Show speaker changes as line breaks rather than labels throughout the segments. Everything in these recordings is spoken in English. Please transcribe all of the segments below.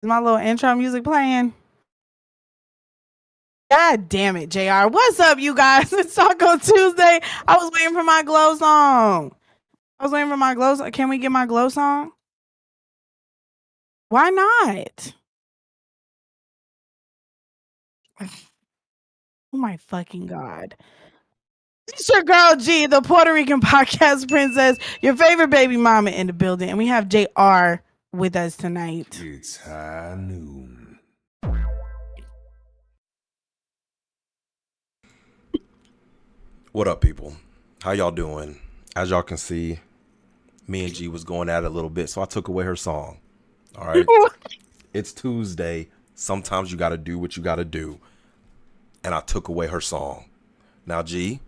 Is my little intro music playing? God damn it, JR. What's up, you guys? It's Taco Tuesday. I was waiting for my glow song. I was waiting for my glow song. Can we get my glow song? Why not? Oh my fucking God. It's your girl G, the Puerto Rican podcast princess, your favorite baby mama in the building. And we have JR with us tonight.
It's high noon. What up, people? How y'all doing? As y'all can see, me and G was going at it a little bit, so I took away her song. All right? It's Tuesday. Sometimes you got to do what you got to do. And I took away her song. Now, G,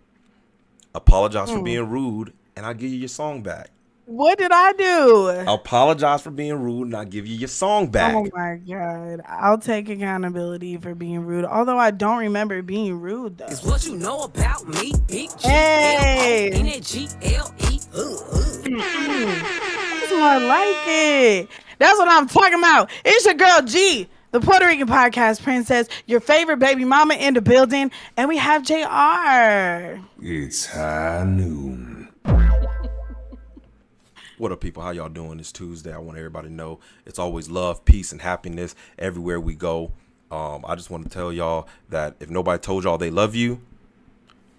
apologize for being rude, and I'll give you your song back.
What did I do?
Apologize for being rude, and I'll give you your song back.
Oh my God. I'll take accountability for being rude. Although I don't remember being rude though.
It's what you know about me, big G.
Hey.
N-G-L-E.
That's more like it. That's what I'm talking about. It's your girl G, the Puerto Rican podcast princess, your favorite baby mama in the building, and we have JR.
It's high noon. What up, people? How y'all doing? It's Tuesday. I want everybody to know it's always love, peace, and happiness everywhere we go. I just want to tell y'all that if nobody told y'all they love you,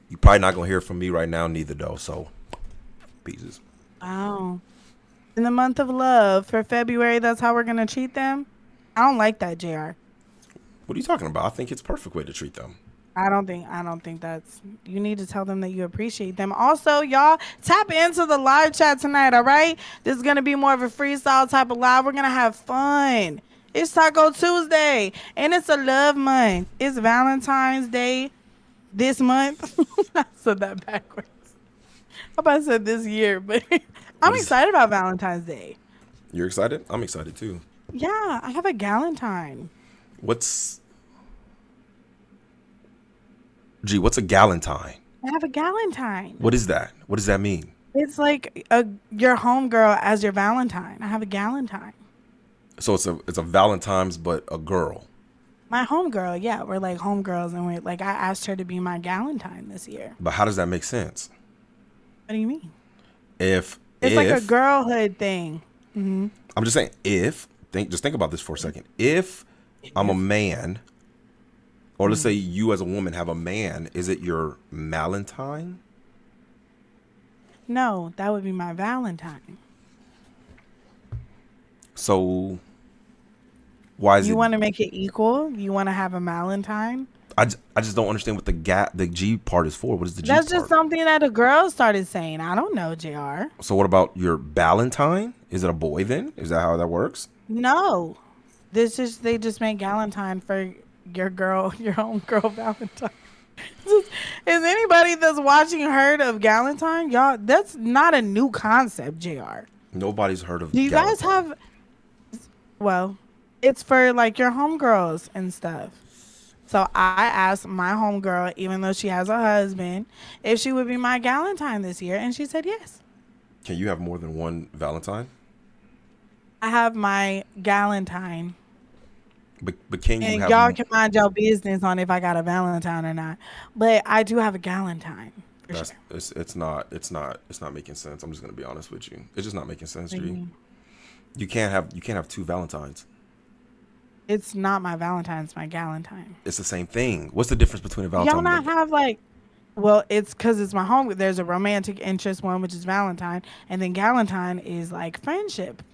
you probably not gonna hear from me right now, neither though. So, pieces.
Oh. In the month of love for February, that's how we're gonna treat them. I don't like that, JR.
What are you talking about? I think it's a perfect way to treat them.
I don't think that's, you need to tell them that you appreciate them. Also, y'all tap into the live chat tonight, all right? This is going to be more of a freestyle type of live. We're going to have fun. It's Taco Tuesday, and it's a love month. It's Valentine's Day this month. I said that backwards. I about to say this year, but I'm excited about Valentine's Day.
You're excited? I'm excited too.
Yeah, I have a galentine.
What's a galentine?
I have a galentine.
What is that? What does that mean?
It's like your homegirl as your Valentine. I have a galentine.
So it's a Valentine's, but a girl.
My homegirl, yeah, we're like homegirls, and I asked her to be my galentine this year.
But how does that make sense?
What do you mean?
It's
like a girlhood thing. Mm-hmm.
I'm just saying, just think about this for a second. If I'm a man, or let's say you as a woman have a man, is it your Valentine?
No, that would be my Valentine.
So why is
you want to make it equal? You want to have a Valentine?
I just don't understand what the G part is for. What is the G part?
That's just something that a girl started saying. I don't know, JR.
So what about your Valentine? Is it a boy then? Is that how that works?
No. They just make galentine for your own girl Valentine. Is anybody that's watching heard of galentine? Y'all, that's not a new concept, JR.
Nobody's heard of
Do you
galentine.
guys have, well, it's for like your homegirls and stuff. So I asked my homegirl, even though she has a husband, if she would be my galentine this year, and she said yes.
Can you have more than one Valentine?
I have my galentine.
But can you
and
have...
y'all can mind your business on if I got a Valentine or not. But I do have a galentine.
Sure. It's not making sense. I'm just gonna be honest with you. It's just not making sense, G. You can't have two Valentines.
It's not my Valentine, it's my galentine.
It's the same thing. What's the difference between a Valentine?
Y'all not have like, well, it's because it's my home. There's a romantic interest one, which is Valentine, and then galentine is like friendship.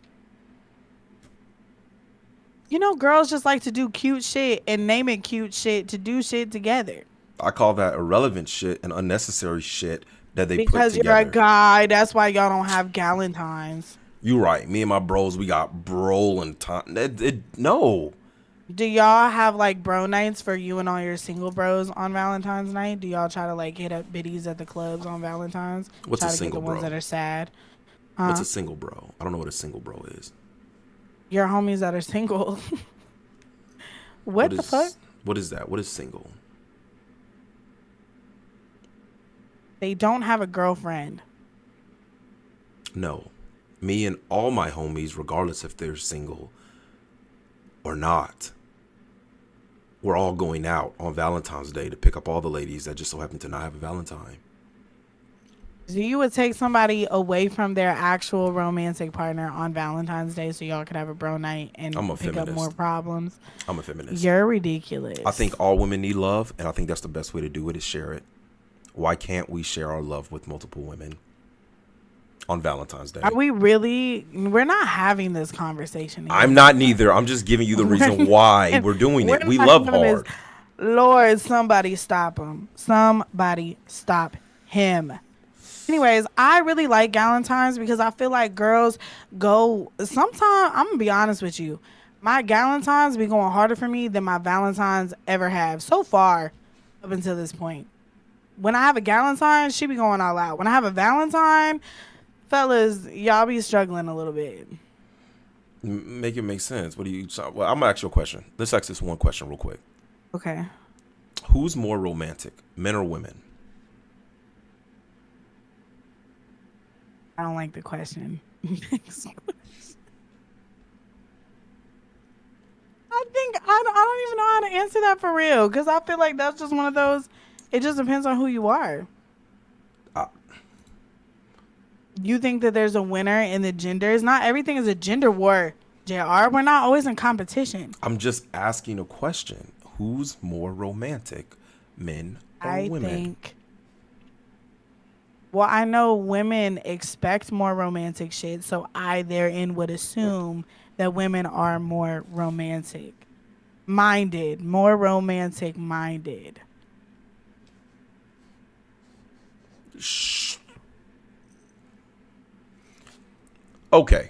You know, girls just like to do cute shit and name it cute shit to do shit together.
I call that irrelevant shit and unnecessary shit that they put together.
Because you're a guy, that's why y'all don't have galentines.
You right. Me and my bros, we got brolentine. No.
Do y'all have like bro nights for you and all your single bros on Valentine's night? Do y'all try to like hit up biddies at the clubs on Valentine's?
What's
try
a
to
single
get the ones
bro?
that are sad.
What's a single bro? I don't know what a single bro is.
Your homies that are single. What the fuck?
What is that? What is single?
They don't have a girlfriend.
No. Me and all my homies, regardless if they're single or not, we're all going out on Valentine's Day to pick up all the ladies that just so happen to not have a Valentine.
So you would take somebody away from their actual romantic partner on Valentine's Day so y'all could have a bro night and
I'm a
pick up more
feminist.
problems?
I'm a feminist.
You're ridiculous.
I think all women need love, and I think that's the best way to do it is share it. Why can't we share our love with multiple women on Valentine's Day?
Are we really? We're not having this conversation here.
I'm not neither. I'm just giving you the reason why we're doing it. We
not
love
having
hard.
this. Lord, somebody stop him. Somebody stop him. Anyways, I really like Galentine's because I feel like girls go. Sometimes I'm gonna be honest with you, my Galentine's be going harder for me than my Valentines ever have so far up until this point. When I have a Galentine, she be going all out. When I have a Valentine, fellas, y'all be struggling a little bit.
Make it make sense. What do you? Well, I'm gonna ask you a question. Let's ask this one question real quick.
Okay.
Who's more romantic, men or women?
I don't like the question. I think I don't even know how to answer that for real because I feel like that's just one of those. It just depends on who you are. You think that there's a winner in the genders? Not everything is a gender war, JR. We're not always in competition.
I'm just asking a question. Who's more romantic, men or women?
Well, I know women expect more romantic shit, so I therein would assume that women are more romantic minded, more romantic minded.
Okay.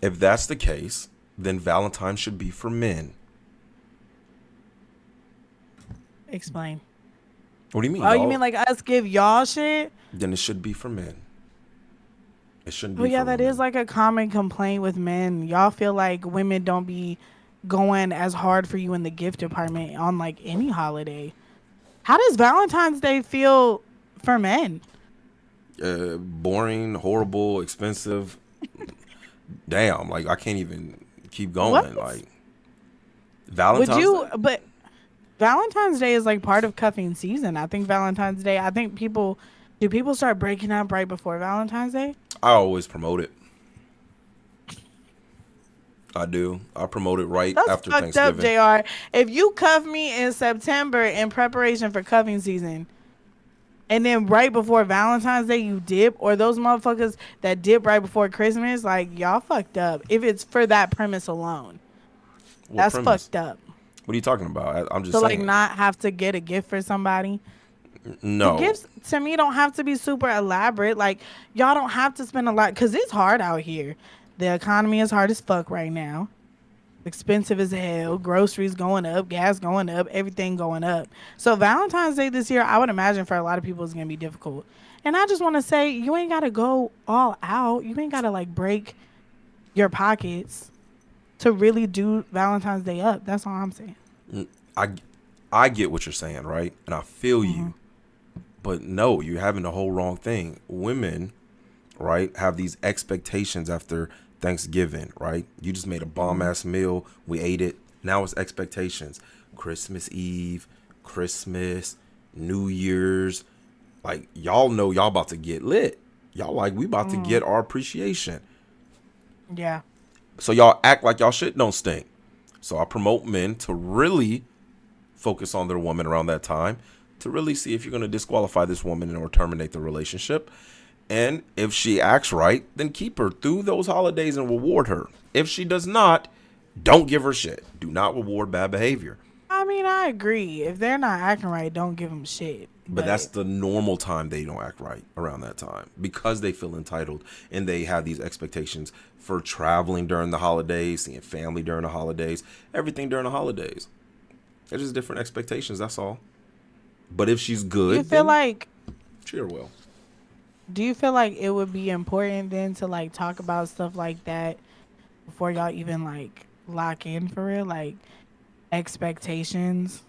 If that's the case, then Valentine should be for men.
Explain.
What do you mean?
Oh, you mean like us give y'all shit?
Then it should be for men. It shouldn't be
Well, yeah,
for
that
women.
is like a common complaint with men. Y'all feel like women don't be going as hard for you in the gift department on like any holiday. How does Valentine's Day feel for men?
Boring, horrible, expensive. Damn, like I can't even keep going.
What?
Like Valentine's Day?
But Valentine's Day is like part of cuffing season. I think Valentine's Day, do people start breaking up right before Valentine's Day?
I always promote it. I do. I promote it right
That's
after
fucked up,
Thanksgiving.
JR. If you cuff me in September in preparation for cuffing season, and then right before Valentine's Day you dip, or those motherfuckers that dip right before Christmas, like y'all fucked up. If it's for that premise alone, that's fucked up.
What are you talking about? I'm just
So
saying.
like not have to get a gift for somebody.
No.
The gifts to me don't have to be super elaborate. Like y'all don't have to spend a lot because it's hard out here. The economy is hard as fuck right now. Expensive as hell. Groceries going up, gas going up, everything going up. So Valentine's Day this year, I would imagine for a lot of people is gonna be difficult. And I just want to say, you ain't gotta go all out. You ain't gotta like break your pockets to really do Valentine's Day up. That's all I'm saying.
I get what you're saying, right? And I feel you. But no, you're having the whole wrong thing. Women, right, have these expectations after Thanksgiving, right? You just made a bomb ass meal. We ate it. Now it's expectations. Christmas Eve, Christmas, New Year's. Like, y'all know y'all about to get lit. Y'all like, we about to get our appreciation.
Yeah.
So y'all act like y'all shit don't stink. So I promote men to really focus on their woman around that time, to really see if you're going to disqualify this woman or terminate the relationship. And if she acts right, then keep her through those holidays and reward her. If she does not, don't give her shit. Do not reward bad behavior.
I mean, I agree. If they're not acting right, don't give them shit.
But that's the normal time they don't act right, around that time, because they feel entitled and they have these expectations for traveling during the holidays, seeing family during the holidays, everything during the holidays. They're just different expectations, that's all. But if she's good,
you feel like
treat her well.
Do you feel like it would be important then to like talk about stuff like that before y'all even like lock in for real, like expectations?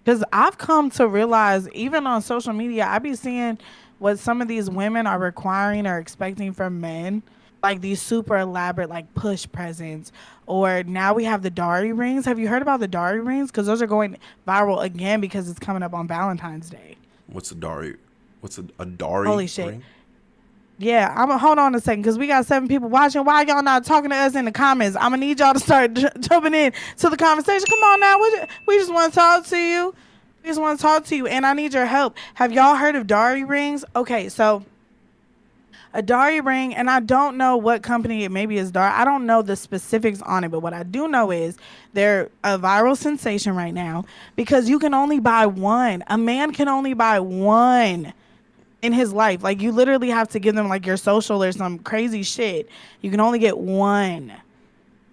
Because I've come to realize, even on social media, I be seeing what some of these women are requiring or expecting from men, like these super elaborate like push presents Or now we have the Dari rings. Have you heard about the Dari rings? Because those are going viral again because it's coming up on Valentine's Day.
What's a Dari? What's a Dari
Holy shit.
ring?
Yeah, I'm gonna hold on a second because we got 7 people watching. Why y'all not talking to us in the comments? I'm gonna need y'all to start jumping in to the conversation. Come on now, we just want to talk to you. We just want to talk to you, and I need your help. Have y'all heard of Dari rings? Okay, so a Dari ring, and I don't know what company it maybe is. Dari. I don't know the specifics on it, but what I do know is they're a viral sensation right now because you can only buy one. A man can only buy one in his life. Like, you literally have to give them like your social or some crazy shit. You can only get one.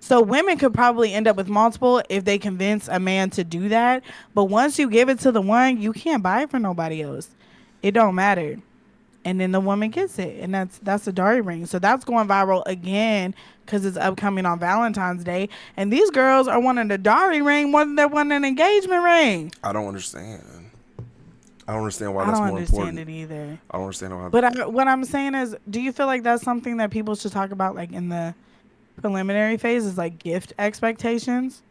So women could probably end up with multiple if they convince a man to do that. But once you give it to the one, you can't buy it for nobody else. It don't matter. And then the woman gets it, and that's a Dari ring. So that's going viral again because it's upcoming on Valentine's Day. And these girls are wanting a Dari ring more than they want an engagement ring.
I don't understand. I don't understand why
I
that's
don't
more
understand
important.
it either.
I don't understand why.
But what I'm saying is, do you feel like that's something that people should talk about, like in the preliminary phase, is like gift expectations?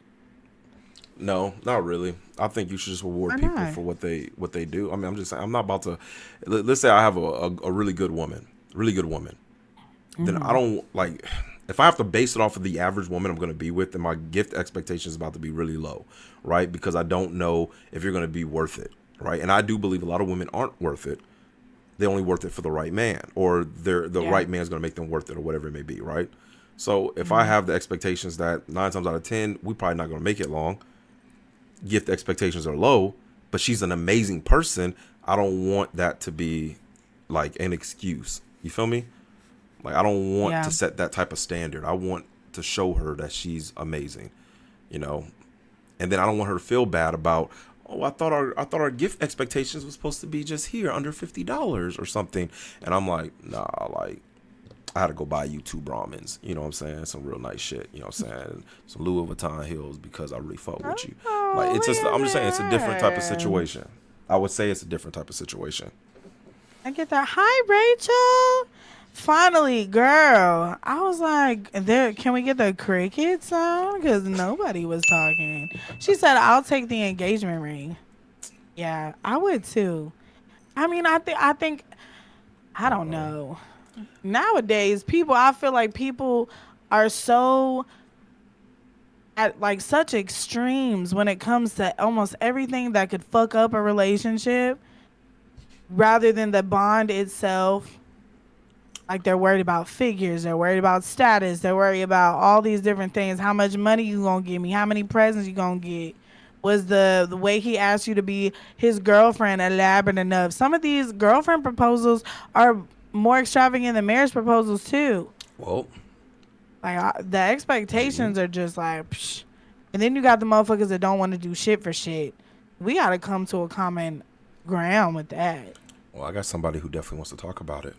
No, not really. I think you should just reward
Why
people
not?
for what they do. I mean, I'm just saying, I'm not about to. Let's say I have a really good woman, Then I don't like. If I have to base it off of the average woman I'm going to be with, then my gift expectation is about to be really low, right? Because I don't know if you're going to be worth it, right? And I do believe a lot of women aren't worth it. They're only worth it for the right man, or the right man's going to make them worth it, or whatever it may be, right? So if I have the expectations that 9 times out of 10, we probably not going to make it long. Gift expectations are low, but she's an amazing person. I don't want that to be like an excuse. You feel me? Like, I don't want to set that type of standard. I want to show her that she's amazing, you know? And then I don't want her to feel bad about, oh, I thought our gift expectations was supposed to be just here under $50 or something. And I'm like, nah, like, I had to go buy you 2 Brahmins, you know what I'm saying? Some real nice shit, you know what I'm saying? Some Louis Vuitton heels because I really fuck with you. Like, it's just, I'm just saying, it's a different type of situation. I would say it's a different type of situation.
I get that. Hi, Rachel. Finally, girl. I was like, can we get the cricket sound? Because nobody was talking. She said, I'll take the engagement ring. Yeah, I would too. I mean, I think, I don't know. Nowadays, I feel like people are so at like such extremes when it comes to almost everything that could fuck up a relationship rather than the bond itself. Like, they're worried about figures, they're worried about status, they're worried about all these different things. How much money you gonna give me? How many presents you gonna get? Was the way he asked you to be his girlfriend elaborate enough? Some of these girlfriend proposals are more extravagant than marriage proposals too.
Well,
like the expectations are just like, psh. And then you got the motherfuckers that don't want to do shit for shit. We gotta come to a common ground with that.
well, I got somebody who definitely wants to talk about it.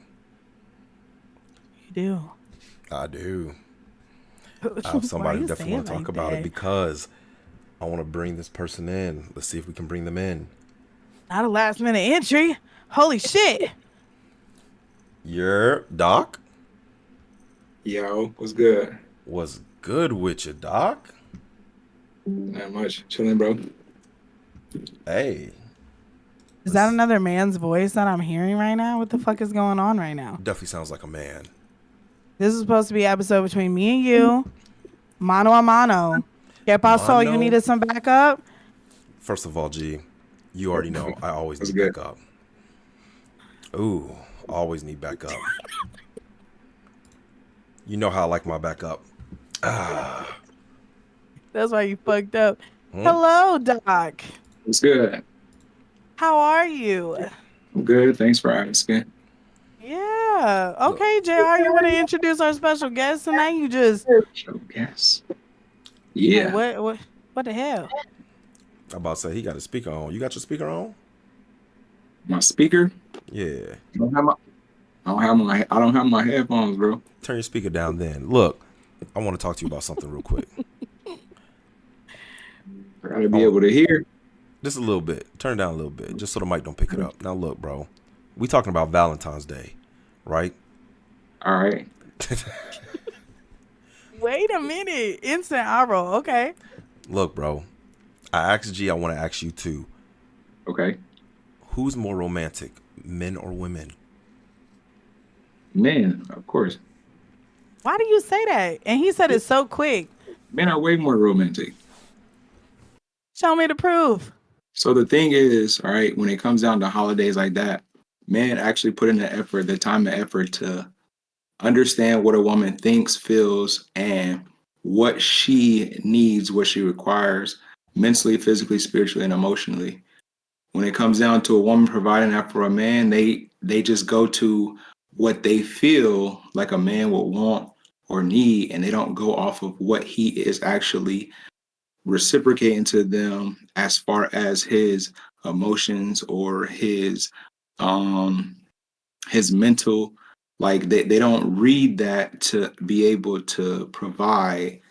You do.
I do. I have somebody who definitely want to talk about it because I want to bring this person in. Let's see if we can bring them in.
Not a last minute entry. Holy shit.
Your Doc?
Yo, what's good?
Was good with you, Doc?
Not much. Chilling, bro.
Hey.
Is that another man's voice that I'm hearing right now? What the fuck is going on right now?
Definitely sounds like a man.
This is supposed to be an episode between me and you. Mano a mano. ¿Qué pasó? You needed some backup?
First of all, G, you already know I always
That's
need
good.
backup. Ooh, always need backup. You know how I like my backup.
That's why you fucked up. Hello, Doc.
What's good?
How are you?
I'm good. Thanks for asking.
Yeah. Okay, JR, you want to introduce our special guest tonight? You just...
Yes. Yeah.
What the hell?
I'm about to say, he got his speaker on. You got your speaker on?
My speaker?
Yeah.
I don't have my headphones, bro.
Turn your speaker down then. Look, I want to talk to you about something real quick.
I gotta be able to hear.
Just a little bit. Turn it down a little bit, just so the mic don't pick it up. Now look, bro. We talking about Valentine's Day, right?
All right.
Wait a minute. Instant eye roll. Okay.
Look, bro. I asked G. I want to ask you too.
Okay.
Who's more romantic, men or women?
Men, of course.
Why do you say that? And he said it so quick.
Men are way more romantic.
Show me the proof.
So the thing is, all right, when it comes down to holidays like that, men actually put in the effort, the time and effort to understand what a woman thinks, feels, and what she needs, what she requires mentally, physically, spiritually, and emotionally. When it comes down to a woman providing that for a man, they just go to what they feel like a man would want or need, and they don't go off of what he is actually reciprocating to them as far as his emotions or um his mental, like they don't read that to be able to provide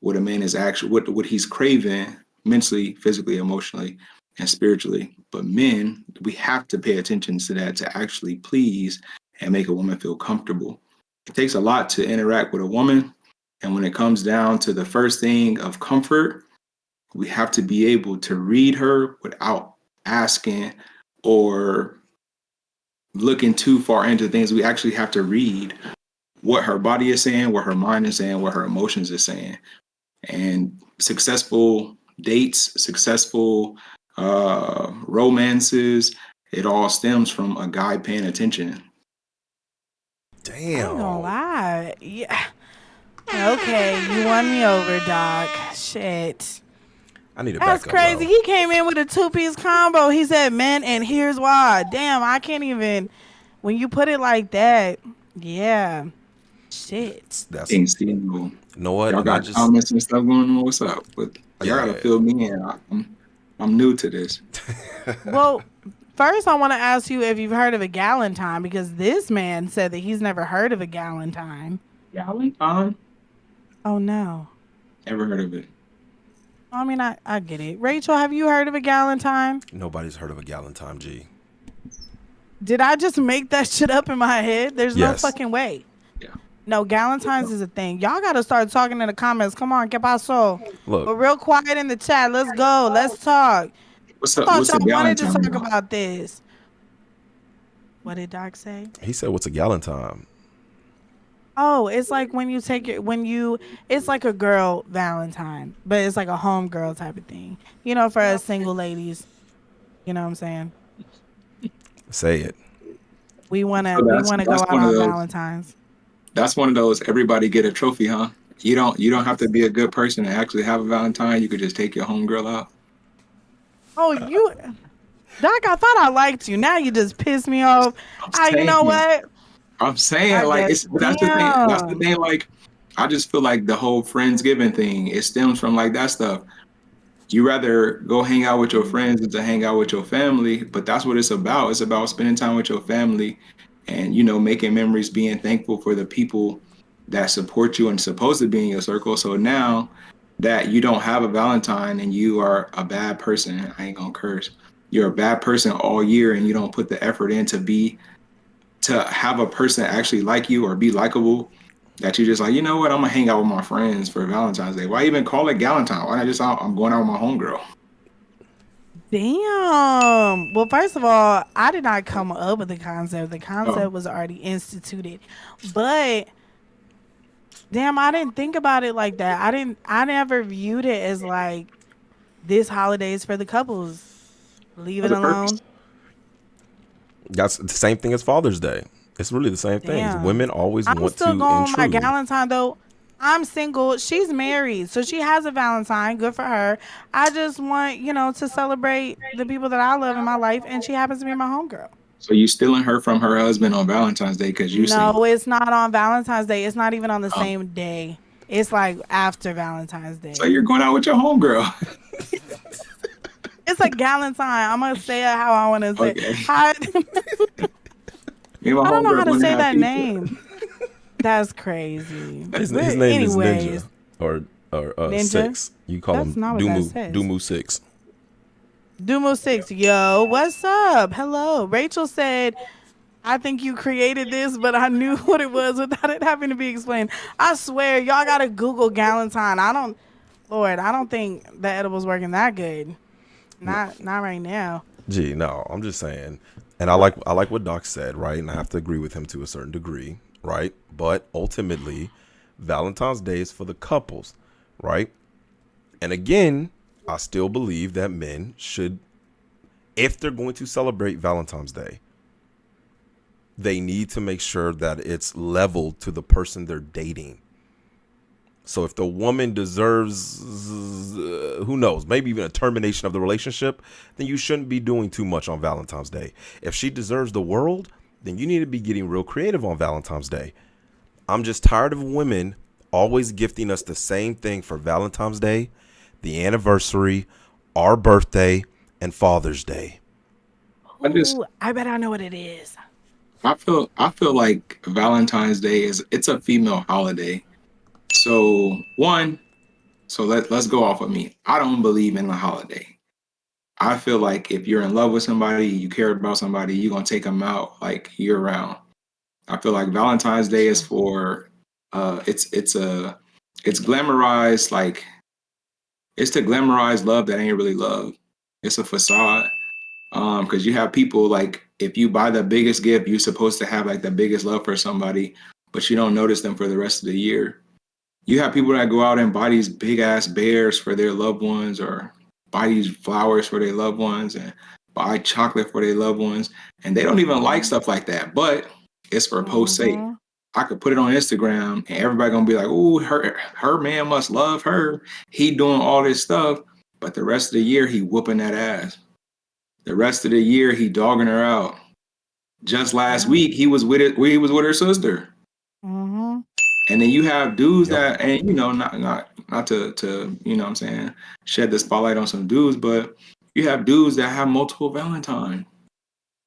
what a man is actually what he's craving mentally, physically, emotionally, and spiritually. But men, we have to pay attention to that to actually please and make a woman feel comfortable. It takes a lot to interact with a woman. And when it comes down to the first thing of comfort, we have to be able to read her without asking or looking too far into things. We actually have to read what her body is saying, what her mind is saying, what her emotions is saying. And successful dates, successful romances, it all stems from a guy paying attention.
I ain't gonna
Damn.
lie. Yeah. Okay, you won me over, Doc. Shit.
I need to
That's
back up,
crazy.
bro.
He came in with a two-piece combo. He said men, and here's why. Damn, I can't even. When you put it like that, yeah. Shit.
That's
Ain't seen no.
you know what?
Y'all
And I
got
just
comments and stuff going on. What's up? But y'all
yeah.
gotta fill me in. I'm new to this.
Well, first I want to ask you if you've heard of a Galentine, because this man said that he's never heard of a Galentine.
Valentine?
Oh no.
Never heard of it.
I mean, I get it. Rachel, have you heard of a Galentine?
Nobody's heard of a Valentine, G.
Did I just make that shit up in my head? There's no
Yes.
fucking way.
Yeah.
No, Galentine's is a thing. Y'all gotta start talking in the comments. Come on, que paso? But
Look,
real quiet in the chat. Let's go. Let's talk.
What's
I
up?
thought
What's a
y'all wanted to
Valentine?
talk about this. What did Doc say?
he said, "What's a Valentine?"
Oh, it's like when you take it it's like a girl Valentine, but it's like a home girl type of thing. You know, for us single ladies. You know what I'm saying?
Say it.
We wanna
So
go
that's
out
one of
on
those.
Valentine's.
That's one of those. Everybody get a trophy, huh? You don't have to be a good person to actually have a Valentine. You could just take your homegirl out.
Oh, you Doc, I thought I liked you. Now you just pissed me off.
I'm
You know
saying.
what?
I'm saying,
I
like,
guess
that's the thing. That's the
damn.
thing. Like, I just feel like the whole Friendsgiving thing, it stems from like that stuff. You rather go hang out with your friends than to hang out with your family, but that's what it's about. It's about spending time with your family and, making memories, being thankful for the people that support you and supposed to be in your circle. So now that you don't have a Valentine and you are a bad person, I ain't gonna curse. You're a bad person all year and you don't put the effort in to have a person actually like you or be likable, that you just like, you know what, I'm gonna hang out with my friends for Valentine's Day. Why even call it Galentine? Why not just I'm going out with my homegirl?
Damn. Well, first of all, I did not come up with the concept. The
Oh,
concept was already instituted. But damn, I didn't think about it like that. I never viewed it as like this holiday is for the couples. Leave it
that's a purpose.
alone.
That's the same thing as Father's Day. It's really the same thing.
Damn.
Women always
I'm
want
still
to
going with my
intrude.
Valentine though. I'm single. She's married. So she has a Valentine. Good for her. I just want, to celebrate the people that I love in my life. And she happens to be my homegirl.
So you stealing her from her husband on Valentine's Day because you single.
No, it's not on Valentine's Day. It's not even on the
Um,
same day. It's like after Valentine's
so
Day.
you're going out with your homegirl.
It's a Galentine. I'm gonna say it how I want to say.
Okay.
I,
Me and my
I don't know
homegirl
how to
going to
say
have
that
pizza.
name. That's crazy.
His
But
name is
anyways,
Ninja or
Ninja.
Six. You call
That's
him
not what that says.
Dumu Six.
Dumo 6, yo, what's up? Hello. Rachel said I think you created this, but I knew what it was without it having to be explained. I swear, y'all gotta Google Galentine. Lord, I don't think the edible's working that good. Not right now.
Gee, no, I'm just saying. And I like what Doc said, right? And I have to agree with him to a certain degree, right? But ultimately, Valentine's Day is for the couples, right? And again, I still believe that men should, if they're going to celebrate Valentine's Day, they need to make sure that it's leveled to the person they're dating. So if the woman deserves, who knows, maybe even a termination of the relationship, then you shouldn't be doing too much on Valentine's Day. If she deserves the world, then you need to be getting real creative on Valentine's Day. I'm just tired of women always gifting us the same thing for Valentine's Day, the anniversary, our birthday, and Father's Day.
Ooh, I bet I know what it is.
I feel like Valentine's Day it's a female holiday. So let's go off of me. I don't believe in the holiday. I feel like if you're in love with somebody, you care about somebody, you're gonna take them out like year round. I feel like Valentine's Day is for it's glamorized, like it's to glamorize love that ain't really love. It's a facade. Because you have people like if you buy the biggest gift, you're supposed to have like the biggest love for somebody, but you don't notice them for the rest of the year. You have people that go out and buy these big ass bears for their loved ones, or buy these flowers for their loved ones, and buy chocolate for their loved ones, and they don't even like stuff like that. But it's for post sake. I could put it on Instagram, and everybody gonna be like, "Ooh, her man must love her. He doing all this stuff." But the rest of the year, he whooping that ass. The rest of the year, he dogging her out. Just last week, he was with her sister.
Mm-hmm.
And then you have dudes that, and not to you know what I'm saying, shed the spotlight on some dudes, but you have dudes that have multiple Valentine.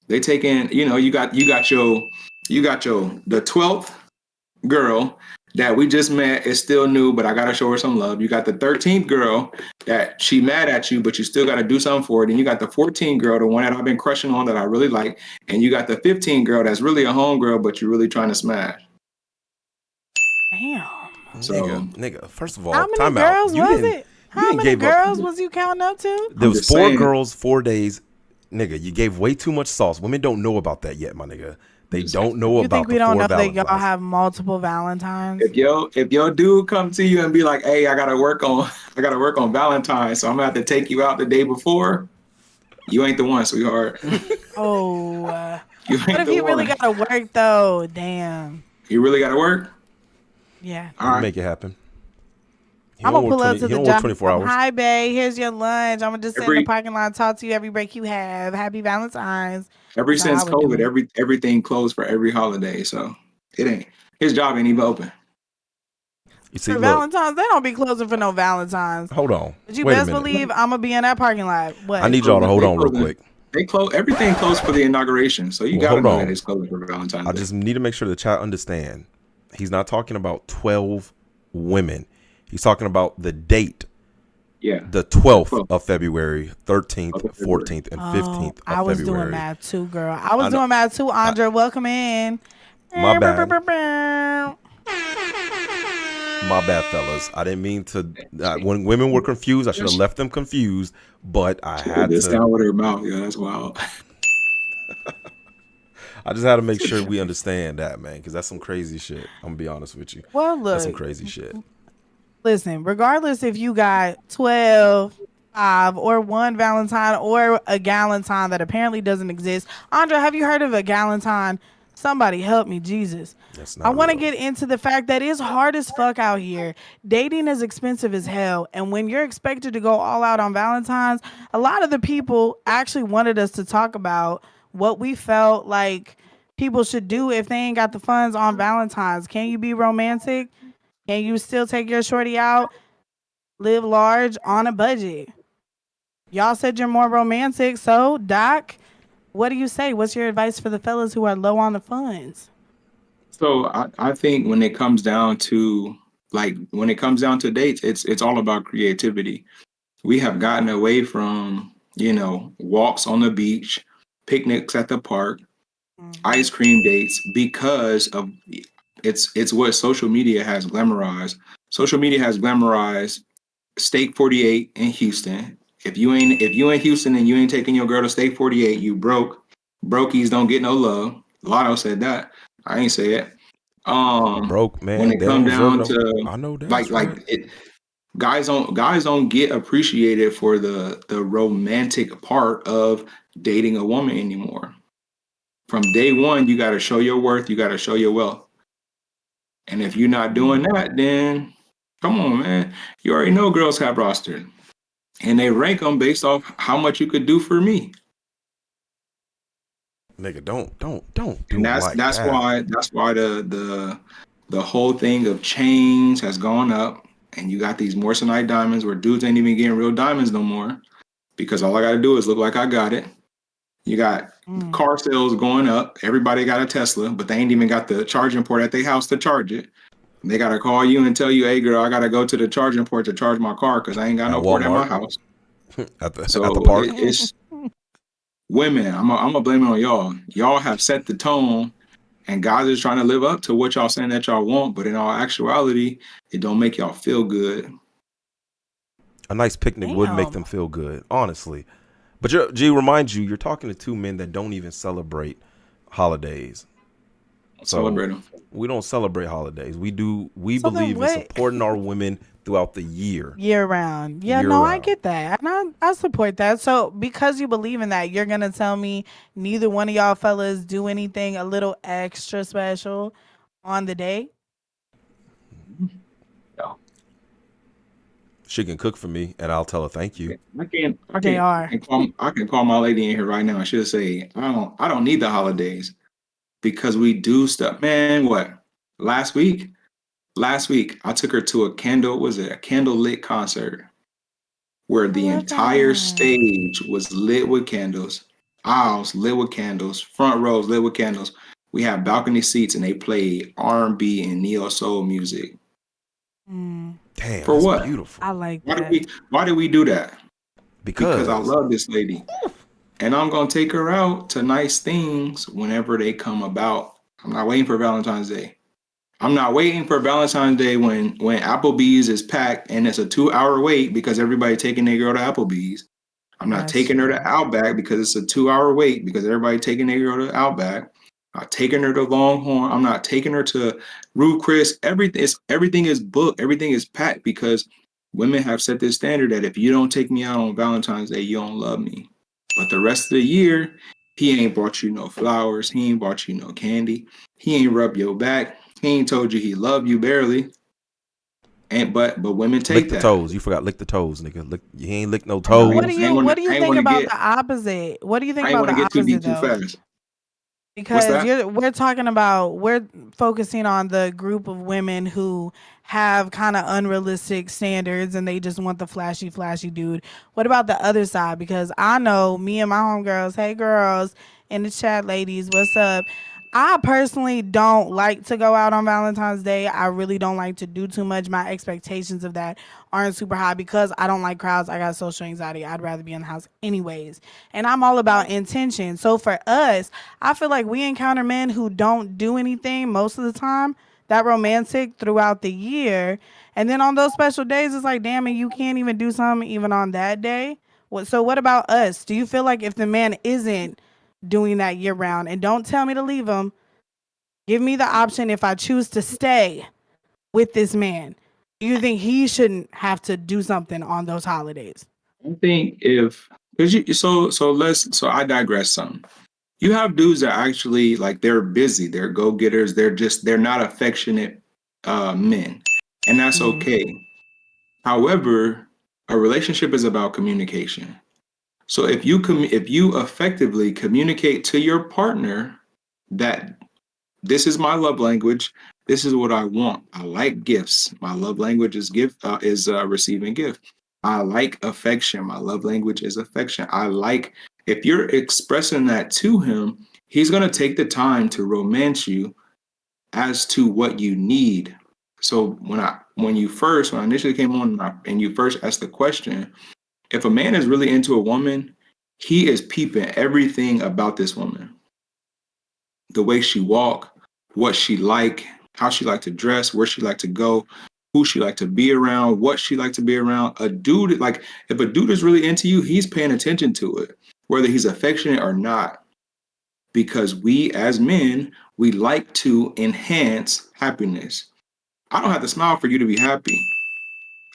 They take in, you got the 12th girl that we just met is still new, but I gotta show her some love. You got the 13th girl that she mad at you, but you still gotta do something for it. And you got the 14th girl, the one that I've been crushing on that I really like. And you got the 15th girl that's really a home girl, but you're really trying to smash.
Damn.
So,
Nigga, first of all,
how many
time
girls
out.
was it? How many girls was you counting up to?
There was 4 girls, 4 days. Nigga, you gave way too much sauce. Women don't know about that yet, my nigga. They don't know
you
about
think we
the
don't
4
know
Valentines.
that y'all have multiple Valentines?
If your dude come to you and be like, "Hey, I gotta work on Valentine, so I'm gonna have to take you out the day before," you ain't the one, sweetheart.
Oh,
You ain't
what if
the
he really
one.
gotta work though? Damn.
You really gotta work?
Yeah.
All right.
Make it happen.
I'm gonna pull up to the job.
24 hours.
Hi, babe. Here's your lunch. I'm gonna just sit in the
Every
parking lot, talk to you every break you have. Happy Valentine's.
ever
That's how I
since
would do
COVID,
it.
everything closed for every holiday, so it ain't his job ain't even open.
You see,
For
look,
Valentine's, they don't be closing for no Valentine's.
hold on.
But you
Wait a
best
minute.
believe I'm gonna be in that parking lot. What?
I need y'all to hold
They
on real
closing-
quick.
They close everything closed for the inauguration, so you
Well,
gotta
hold
know
on.
that it's closed for Valentine's
I
Day.
just need to make sure the chat understand. He's not talking about 12 women. He's talking about the date.
Yeah.
The 12th of February, 13th,
Of February.
14th, and 15th of
I was
February.
doing math too, girl. I was
I know.
doing math too, Andra. Welcome in.
My bad. My bad, fellas. I didn't mean to. When women were confused, I should have left them confused, but I had
This
to.
sound with her mouth, yeah, that's wild.
I just had to make sure we understand that, man, because that's some crazy shit. I'm gonna be honest with you.
Well, look.
That's some crazy shit.
Listen, regardless if you got 12, 5, or 1 Valentine or a Galentine that apparently doesn't exist. Andra, have you heard of a Galentine? Somebody help me, Jesus. I want to get into the fact that it's hard as fuck out here. Dating is expensive as hell. And when you're expected to go all out on Valentine's, a lot of the people actually wanted us to talk about what we felt like people should do if they ain't got the funds on Valentine's. Can you be romantic? Can you still take your shorty out? Live large on a budget. Y'all said you're more romantic. So, Doc, what do you say? What's your advice for the fellas who are low on the funds?
So I think when it comes down to dates, it's all about creativity. We have gotten away from, walks on the beach, picnics at the park.
Mhm.
ice cream dates because of it's what social media has glamorized. Social media has glamorized Steak 48 in Houston. If you ain't Houston and you ain't taking your girl to Steak 48, you broke. Brokies don't get no love. Lotto said that. I ain't say it.
Broke
When
man,
it
they
come
don't deserve
down
no.
to
I know
like
that's
like
right.
it, guys don't get appreciated for the romantic part of dating a woman anymore. From day one, you got to show your worth. You got to show your wealth. And if you're not doing
Mm.
that, then come on, man. You already know girls have roster, and they rank them based off how much you could do for me.
Nigga, don't do
And
them
that's
like
that's
that.
why that's why the whole thing of chains has gone up, and you got these Morrisonite diamonds where dudes ain't even getting real diamonds no more because all I got to do is look like I got it. You got
Mm.
car sales going up. Everybody got a Tesla, but they ain't even got the charging port at their house to charge it. They gotta call you and tell you, "Hey, girl, I gotta go to the charging port to charge my car because I ain't got
At
no port at my
Walmart,
house."
at the
So
park.
it's women. I'm gonna blame it on y'all. Y'all have set the tone, and guys is trying to live up to what y'all saying that y'all want, but in all actuality, it don't make y'all feel good.
A nice picnic would make
Damn.
them feel good, honestly. But G, remind you, you're talking to two men that don't even celebrate holidays. So
Celebrate them.
we don't celebrate holidays. We do. We
So then
believe in
what?
supporting our women throughout the year,
Year round. Yeah,
year
no, I
round.
get that. And I support that. So because you believe in that, you're gonna tell me neither one of y'all fellas do anything a little extra special on the day?
Yeah.
She can cook for me, and I'll tell her thank you.
JR.
I can call my lady in here right now. I should say I don't need the holidays because we do stuff. Man, what? Last week, last week I took her to a candle lit concert where
I
the
love
entire
that.
stage was lit with candles, aisles lit with candles, front rows lit with candles. We had balcony seats and they played R&B and neo soul music.
Mm,
Damn,
For
that's
what?
beautiful.
I like that.
Why did we do that? Because I
Because
love this lady. And I'm gonna take her out to nice things whenever they come about. I'm not waiting for Valentine's Day. I'm not waiting for Valentine's Day when Applebee's is packed and it's a 2 hour wait because everybody taking their girl to Applebee's. I'm not
That's
taking her to
true.
Outback because it's a 2 hour wait because everybody taking their girl to Outback. I'm not taking her to Longhorn. I'm not taking her to Ruth Chris. Everything is booked. Everything is packed because women have set this standard that if you don't take me out on Valentine's Day, you don't love me. But the rest of the year, he ain't bought you no flowers. He ain't bought you no candy. He ain't rubbed your back. He ain't told you he loved you barely. And but women
lick
take
the
that.
toes. You forgot lick the toes, nigga. Lick. You ain't lick no
I
What do
toes.
you what do you
ain't
think
want to
about
get
the opposite? What do you think
I ain't
about
want
the
to get too
opposite
deep too
though?
fast. What's
Because
that?
we're talking about we're focusing on the group of women who have kind of unrealistic standards and they just want the flashy dude. What about the other side? Because I know me and my homegirls, hey girls in the chat, ladies, what's up? I personally don't like to go out on Valentine's Day. I really don't like to do too much. My expectations of that aren't super high because I don't like crowds. I got social anxiety. I'd rather be in the house anyways. And I'm all about intention. So for us, I feel like we encounter men who don't do anything most of the time that romantic throughout the year. And then on those special days, it's like, damn it, you can't even do something even on that day. So what about us? Do you feel like if the man isn't doing that year round, and don't tell me to leave him, give me the option if I choose to stay with this man. Do you think he shouldn't have to do something on those holidays?
I think if because you so I digress some. You have dudes that actually like they're busy, they're go getters, they're not affectionate men, and that's
Mm,
okay. However, a relationship is about communication. So if you effectively communicate to your partner that this is my love language. This is what I want. I like gifts. My love language is receiving gift. I like affection. My love language is affection. I like if you're expressing that to him, he's gonna take the time to romance you as to what you need. So when I initially came on and you first asked the question, if a man is really into a woman, he is peeping everything about this woman. the way she walk, what she like, how she like to dress, where she like to go, who she like to be around, what she like to be around. A dude, like if a dude is really into you, he's paying attention to it, whether he's affectionate or not. Because we as men, we like to enhance happiness. I don't have to smile for you to be happy.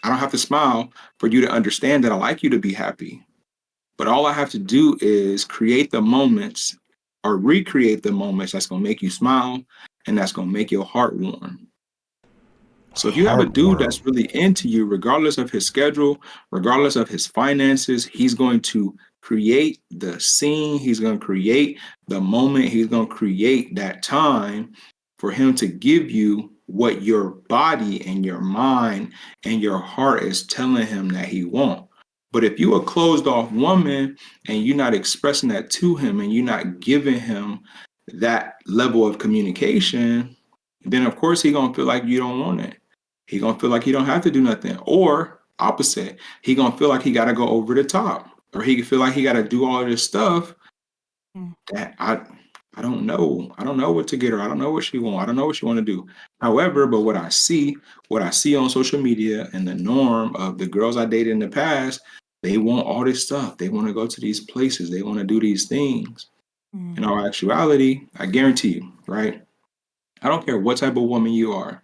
I don't have to smile for you to understand that I like you to be happy. But all I have to do is create the moments or recreate the moments that's going to make you smile and that's going to make your heart warm. So if you have a dude
Heartworm.
that's really into you, regardless of his schedule, regardless of his finances, he's going to create the scene, he's going to create the moment, he's going to create that time for him to give you what your body and your mind and your heart is telling him that he wants. But if you a closed off woman and you're not expressing that to him and you're not giving him that level of communication, then of course he gonna feel like you don't want it. He gonna feel like he don't have to do nothing. Or opposite, he gonna feel like he gotta go over the top. Or he can feel like he gotta do all of this stuff
Mm.
that I don't know. I don't know what to get her. I don't know what she want. I don't know what she want to do. However, but what I see on social media and the norm of the girls I dated in the past, they want all this stuff. They want to go to these places. They want to do these things. In all actuality, I guarantee you, right? I don't care what type of woman you are.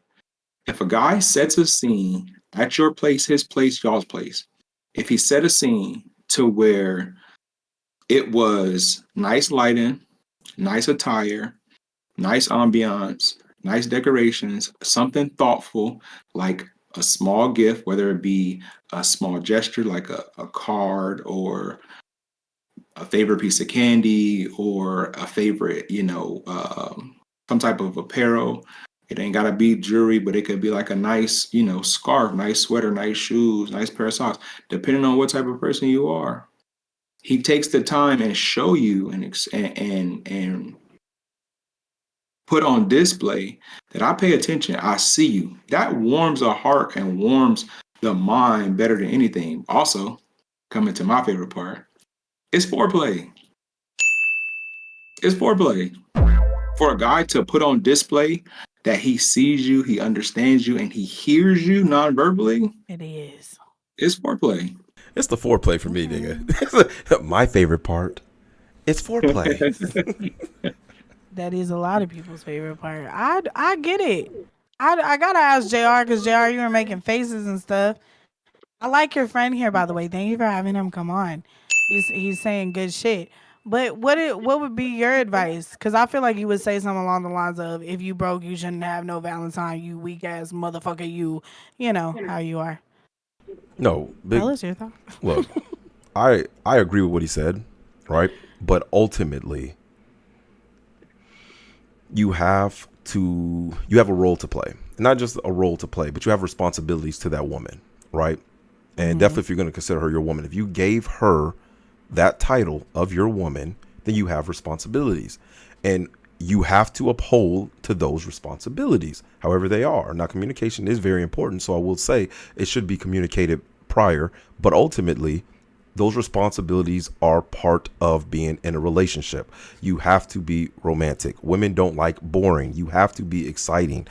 If a guy sets a scene at your place, his place, y'all's place, if he set a scene to where it was nice lighting, nice attire, nice ambiance, nice decorations, something thoughtful like a small gift, whether it be a small gesture like a card or a favorite piece of candy or a favorite, some type of apparel. It ain't gotta be jewelry, but it could be like a nice, scarf, nice sweater, nice shoes, nice pair of socks, depending on what type of person you are. He takes the time and show you and put on display that I pay attention, I see you. That warms the heart and warms the mind better than anything. Also, coming to my favorite part, it's foreplay. It's foreplay. For a guy to put on display that he sees you, he understands you, and he hears you non-verbally,
It is.
it's foreplay.
It's the foreplay for me, nigga. My favorite part. It's foreplay.
That is a lot of people's favorite part. I get it. I gotta ask Jr. because Jr. You were making faces and stuff. I like your friend here, by the way. Thank you for having him come on. He's saying good shit. But what would be your advice? Because I feel like you would say something along the lines of, "If you broke, you shouldn't have no Valentine. You weak ass motherfucker. You know how you are."
No,
Tell
big
us your thoughts.
look. I agree with what he said, right? But ultimately, you have a role to play. Not just a role to play, but you have responsibilities to that woman, right? And definitely if you're going to consider her your woman, if you gave her that title of your woman, then you have responsibilities. And you have to uphold to those responsibilities, however they are. Now, communication is very important. So I will say it should be communicated prior, but ultimately those responsibilities are part of being in a relationship. You have to be romantic. Women don't like boring. You have to be exciting.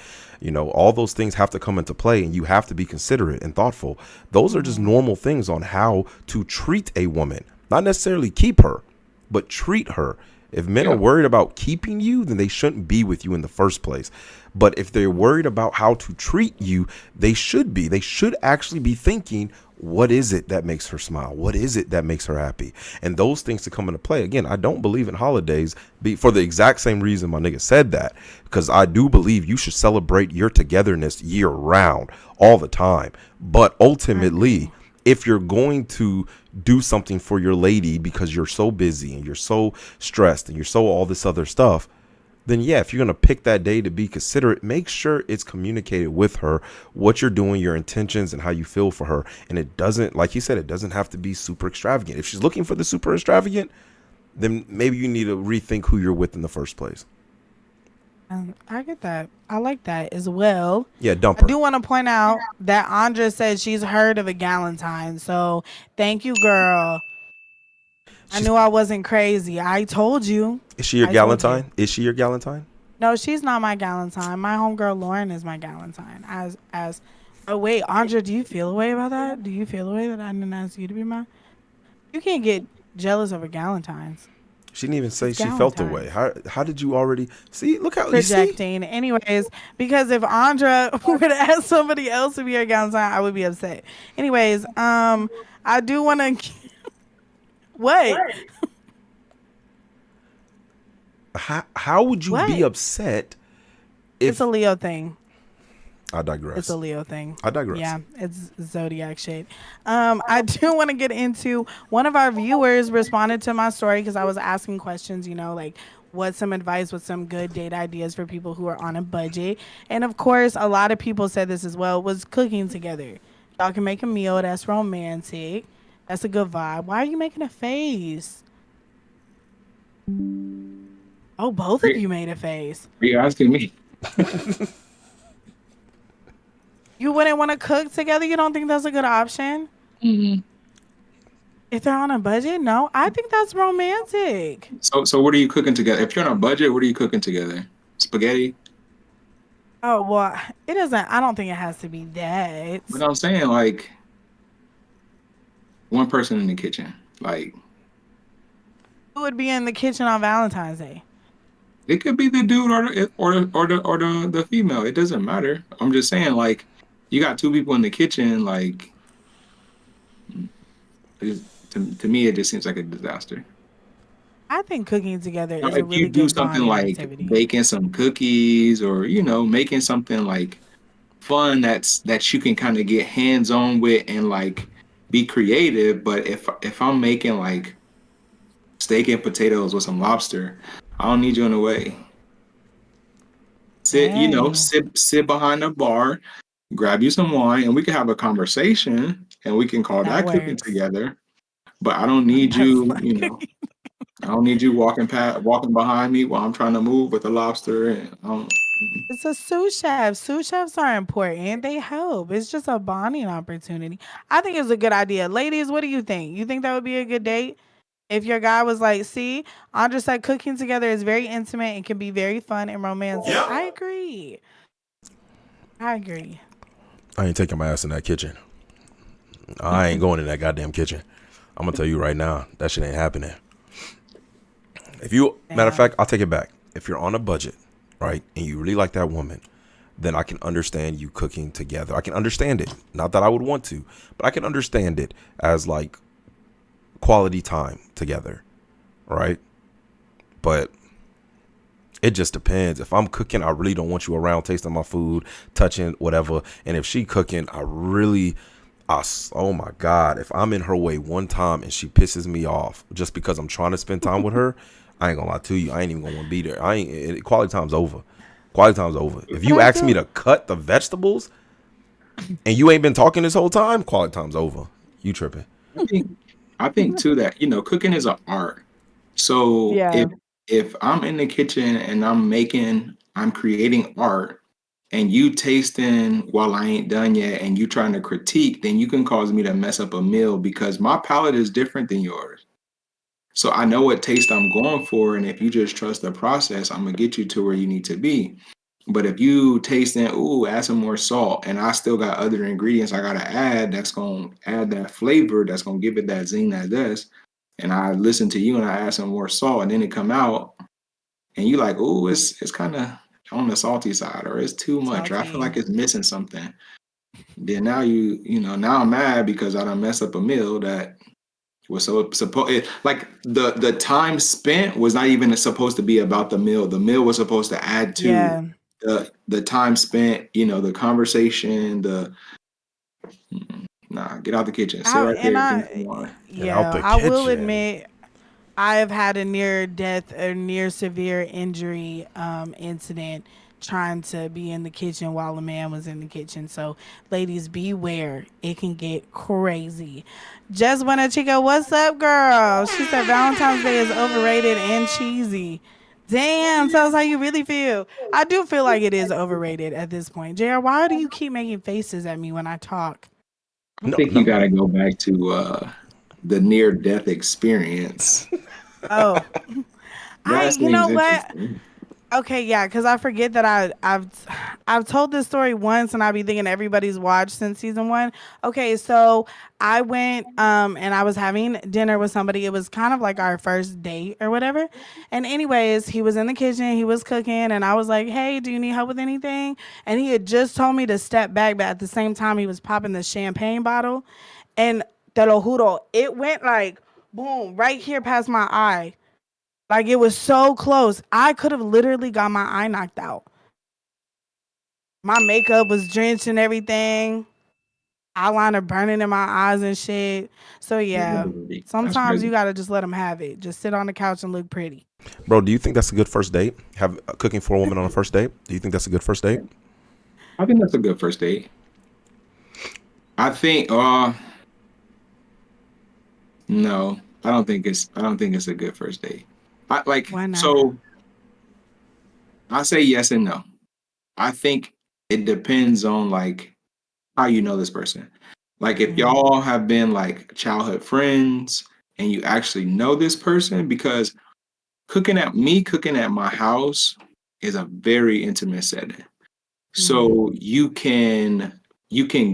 All those things have to come into play, and you have to be considerate and thoughtful. Those are just normal things on how to treat a woman, not necessarily keep her, but treat her. If men are worried about keeping you, then they shouldn't be with you in the first place. But if they're worried about how to treat you, they should be. They should actually be thinking, what is it that makes her smile? What is it that makes her happy? And those things to come into play. Again, I don't believe in holidays for the exact same reason my nigga said that, because I do believe you should celebrate your togetherness year round, all the time. But ultimately, if you're going to do something for your lady because you're so busy and you're so stressed and you're so all this other stuff, then yeah, if you're going to pick that day to be considerate, make sure it's communicated with her what you're doing, your intentions, and how you feel for her. And it doesn't, like he said, it doesn't have to be super extravagant. If she's looking for the super extravagant, then maybe you need to rethink who you're with in the first place.
I get that. I like that as well.
Yeah, dump
I
her.
do want to point out that Andra said she's heard of a Galentine. So thank you, girl. I knew I wasn't crazy. I told you.
Is she your
I told you.
Galentine? Is she your Galentine?
No, she's not my Galentine. My homegirl Lauren is my Galentine. Oh wait, Andra, do you feel a way about that? Do you feel a way that I didn't ask you to be mine? You can't get jealous over Galentines.
She didn't even say
It's
she felt the way.
Galentine.
How did you already see? Look how you see.
Projecting. Anyways, because if Andra would ask somebody else to be her Galentine, I would be upset. Anyways, I do want to. What?
How would you be
What?
upset
It's
if
a Leo thing.
I digress?
It's a Leo thing.
I digress.
Yeah, it's zodiac shit. I do want to get into one of our viewers responded to my story because I was asking questions, like what's some advice, what's some good date ideas for people who are on a budget. And of course, a lot of people said this as well, was cooking together. Y'all can make a meal, that's romantic. That's a good vibe. Why are you making a face? Oh, both of you made a face.
Are you asking me?
You wouldn't want to cook together? You don't think that's a good option?
Mm-hmm.
If they're on a budget? No, I think that's romantic.
So what are you cooking together? If you're on a budget, what are you cooking together? Spaghetti?
Oh, well, it doesn't, I don't think it has to be that.
But I'm saying, like, one person in the kitchen. Like,
Who would be in the kitchen on Valentine's Day?
it could be the dude or the female. It doesn't matter. I'm just saying, like, you got two people in the kitchen, like, to me, it just seems like a disaster.
I think cooking together is
Now,
a
if
really
you do
good
something
bonding
like
activity.
baking some cookies or, making something like fun that you can kind of get hands on with and like be creative. But if I'm making like steak and potatoes with some lobster, I don't need you in the way.
Dang.
Sit behind the bar, grab you some wine, and we can have a conversation, and we can call
That
that cooking
works.
together. But I don't need
That's
you,
like,
I don't need you walking behind me while I'm trying to move with the lobster. And
it's a sous chef. Sous chefs are important. They help. It's just a bonding opportunity. I think it's a good idea. Ladies, what do you think? You think that would be a good date? If your guy was like, see, Andra said cooking together is very intimate and can be very fun and romantic.
Yeah.
I agree. I agree.
I ain't taking my ass in that kitchen. I ain't going in that goddamn kitchen. I'm gonna tell you right now, that shit ain't happening. Matter of fact, I'll take it back. If you're on a budget, right, and you really like that woman, then I can understand you cooking together. I can understand it. Not that I would want to, but I can understand it as like quality time together, right? But it just depends. If I'm cooking, I really don't want you around tasting my food, touching whatever. And if she cooking, oh my God, if I'm in her way one time and she pisses me off just because I'm trying to spend time with her, I ain't gonna lie to you, I ain't even gonna want to be there. Quality time's over. Quality time's over. If you ask me to cut the vegetables and you ain't been talking this whole time, quality time's over. You tripping.
I think too that cooking is an art. So
Yeah.
if I'm in the kitchen and I'm creating art, and you tasting while I ain't done yet, and you trying to critique, then you can cause me to mess up a meal because my palate is different than yours. So I know what taste I'm going for, and if you just trust the process, I'm gonna get you to where you need to be. But if you tasting, add some more salt, and I still got other ingredients I gotta add, that's gonna add that flavor, that's gonna give it that zing, that zest. And I listen to you, and I add some more salt, and then it come out, and you like, it's kind of on the salty side, or it's too much, or I feel like it's missing something. Then now now I'm mad because I done messed up a meal that was supposed, like the time spent was not even supposed to be about the meal. The meal was supposed to add to
Yeah.
the time spent, the conversation, get out the kitchen. Sit right there. Drink some wine.
I will admit I have had a near death or near severe injury incident trying to be in the kitchen while a man was in the kitchen. So ladies, beware. It can get crazy. Just Buena Chica, what's up, girl? She said Valentine's Day is overrated and cheesy. Damn, tell us how you really feel. I do feel like it is overrated at this point. JR, why do you keep making faces at me when I talk?
I think you gotta go back to the near death experience.
Oh,
That
you
seems
know what?
interesting.
Okay, yeah, because I forget that I've told this story once, and I be thinking everybody's watched since season one. Okay, so I went and I was having dinner with somebody. It was kind of like our first date or whatever. And anyways, he was in the kitchen, he was cooking, and I was like, "Hey, do you need help with anything?" And he had just told me to step back, but at the same time, he was popping the champagne bottle, and te lo juro, it went like boom right here past my eye. Like it was so close. I could have literally got my eye knocked out. My makeup was drenched and everything. Eyeliner burning in my eyes and shit. So yeah,
That's
sometimes you
crazy.
gotta just let them have it. Just sit on the couch and look pretty.
Bro, do you think that's a good first date? Have cooking for a woman on a first date? Do you think that's a good first date?
I think that's a good first date. I think no, I don't think it's a good first date. I like
Why not?
so I say yes and no. I think it depends on like how you know this person. Like if
Mhm.
y'all have been like childhood friends and you actually know this person, because cooking at my house is a very intimate setting.
Mhm.
So you can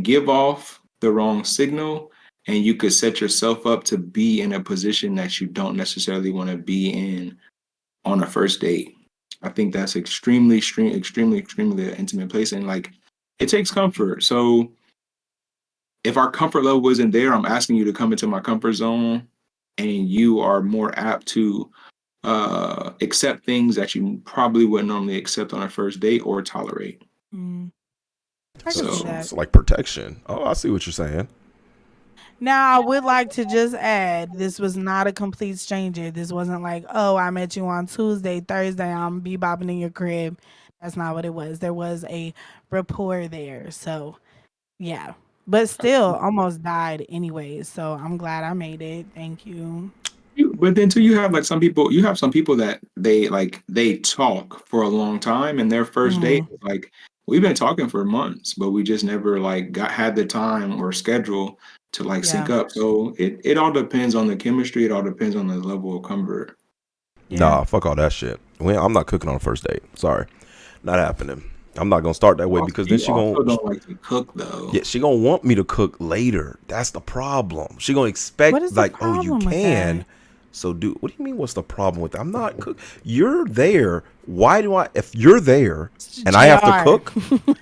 give off the wrong signal, and you could set yourself up to be in a position that you don't necessarily want to be in on a first date. I think that's extremely an intimate place, and like it takes comfort. So if our comfort level isn't there, I'm asking you to come into my comfort zone, and you are more apt to accept things that you probably wouldn't normally accept on a first date or tolerate.
Mhm. I can
So
see
So
that.
it's like protection. Oh, I see what you're saying.
Now, I would like to just add, this was not a complete stranger. This wasn't like, oh, I met you on Tuesday, Thursday, I'm bebopping in your crib. That's not what it was. There was a rapport there. So, yeah. But still, almost died anyways. So, I'm glad I made it. Thank you.
but then too, you have like some people. You have some people that they talk for a long time, and their first date
Mhm.
is like we've been talking for months, but we just never like got had the time or schedule to like sync
Yeah.
up. So it all depends on the chemistry. It all depends on the level of comfort.
Yeah.
Nah, fuck all that shit. I'm not cooking on a first date. Sorry, not happening. I'm not gonna start that way because then
You also don't like to cook though.
yeah, she gonna want me to cook later. That's the problem. She gonna
What
expect
is the
like, oh, you
problem with
can.
that?
So do what do you mean? What's the problem with that? I'm not cook. You're there. Why do I? If you're there and I have to
JR.
cook,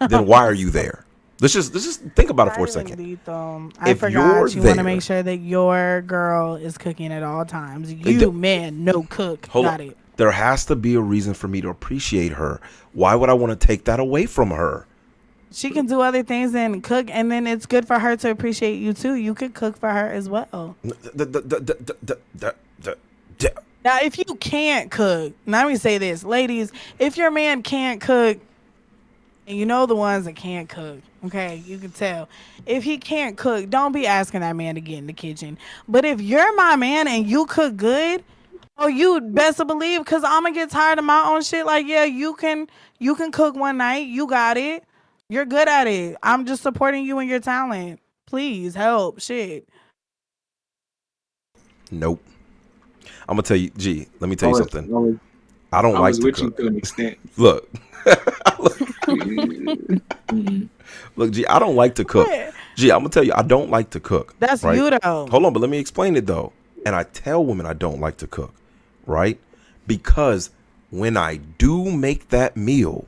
then why are you there? Let's just think about it for
Not
a
even
second.
lethal. I
If you're
forgot you want to make
there,
sure that your girl is cooking at all times. You, man, no cook.
hold on.
Got it.
There has to be a reason for me to appreciate her. Why would I want to take that away from her?
She can do other things and cook, and then it's good for her to appreciate you too. You could cook for her as well. Now, if you can't cook, now let me say this, ladies, if your man can't cook, and you know the ones that can't cook, okay, you can tell. If he can't cook, don't be asking that man to get in the kitchen. But if you're my man and you cook good, oh, you best to believe, because I'm gonna get tired of my own shit. Like, yeah, you can cook one night. You got it. You're good at it. I'm just supporting you and your talent. Please help. Shit.
Nope. I'm gonna tell you, G. Let me
I
tell you
was,
something.
I was,
I don't
I
like
was
to
with you
cook.
to an extent.
Look,
Mhm.
look, G. I don't like to cook.
What?
G. I'm gonna tell you, I don't like to cook.
That's
Right?
you though.
Hold on, but let me explain it though. And I tell women I don't like to cook, right? Because when I do make that meal,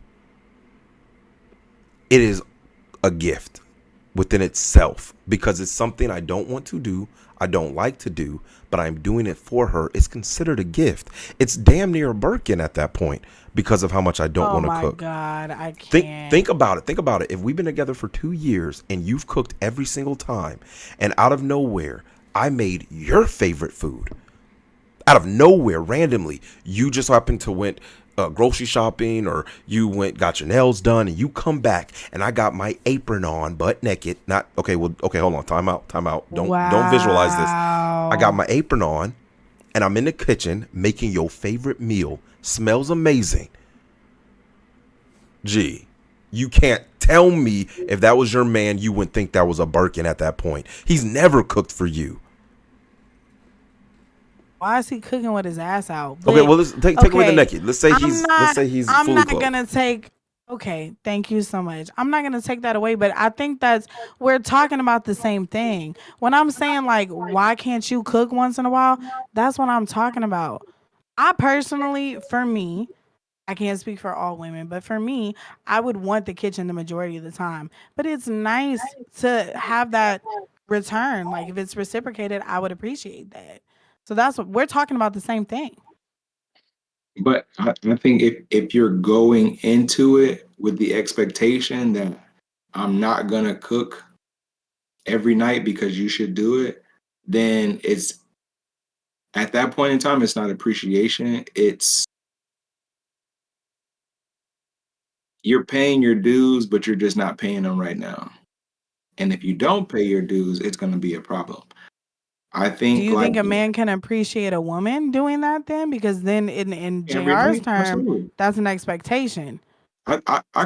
it is a gift within itself because it's something I don't want to do, I don't like to do, but I'm doing it for her. It's considered a gift. It's damn near a Birkin at that point because of how much I don't
Oh
want to
my
cook.
god, I
Think
can't.
about it. Think about it. If we've been together for 2 years and you've cooked every single time, and out of nowhere, I made your favorite food, out of nowhere, randomly, you just happen to went grocery shopping, or you went got your nails done, and you come back, and I got my apron on, butt naked. Not okay. Well, okay. Hold on. Time out. Time out. Don't visualize this. I got
Wow.
my apron on, and I'm in the kitchen making your favorite meal. Smells amazing. Gee, you can't tell me if that was your man, you wouldn't think that was a Birkin at that point. He's never cooked for you.
Why is he cooking with his ass out?
Okay,
But
well, let's take away the
okay,
naked. Let's say he's
I'm
fully
not
clothed.
gonna take okay, thank you so much. I'm not gonna take that away, but I think that's we're talking about the same thing. When I'm saying like why can't you cook once in a while, that's what I'm talking about. I personally, for me, I can't speak for all women, but for me, I would want the kitchen the majority of the time. But it's nice to have that return. Like if it's reciprocated, I would appreciate that. So that's what we're talking about the same thing.
But I think if you're going into it with the expectation that I'm not gonna cook every night because you should do it, then it's at that point in time, it's not appreciation. It's you're paying your dues, but you're just not paying them right now. And if you don't pay your dues, it's going to be a problem. I
Do
think
you
like
think a man can appreciate a woman doing that then? Because then in
every
JR's
night,
term,
absolutely.
that's an expectation.
I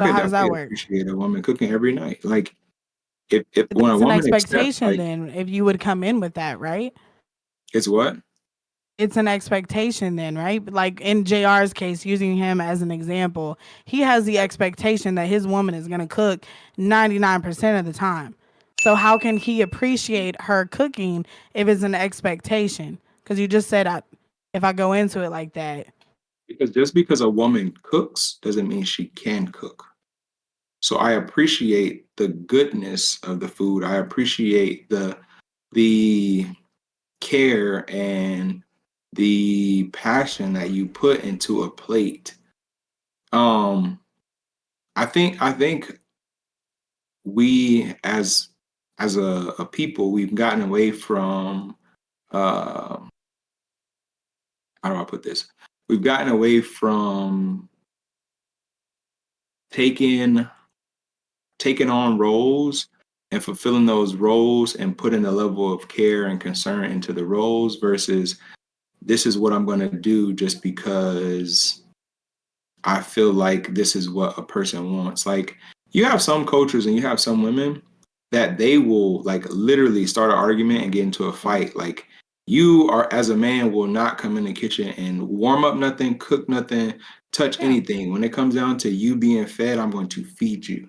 So
could
how does that
definitely
work?
appreciate a woman cooking every night. Like if when a
That's an
woman accepts
expectation
like
then if you would come in with that, right?
it's what?
It's an expectation then, right? Like in JR's case, using him as an example, he has the expectation that his woman is going to cook 99% of the time. So how can he appreciate her cooking if it's an expectation? Because you just said if I go into it like that,
Because just because a woman cooks doesn't mean she can cook. So I appreciate the goodness of the food. I appreciate the care and the passion that you put into a plate. Um, I think we as a people we've gotten away from uh how do I put this? We've gotten away from taking taking on roles and fulfilling those roles and putting a level of care and concern into the roles versus this is what I'm going to do just because I feel like this is what a person wants. Like you have some cultures and you have some women that they will like literally start an argument and get into a fight. Like you are as a man will not come in the kitchen and warm up nothing, cook nothing, touch
yeah.
anything. When it comes down to you being fed, I'm going to feed you.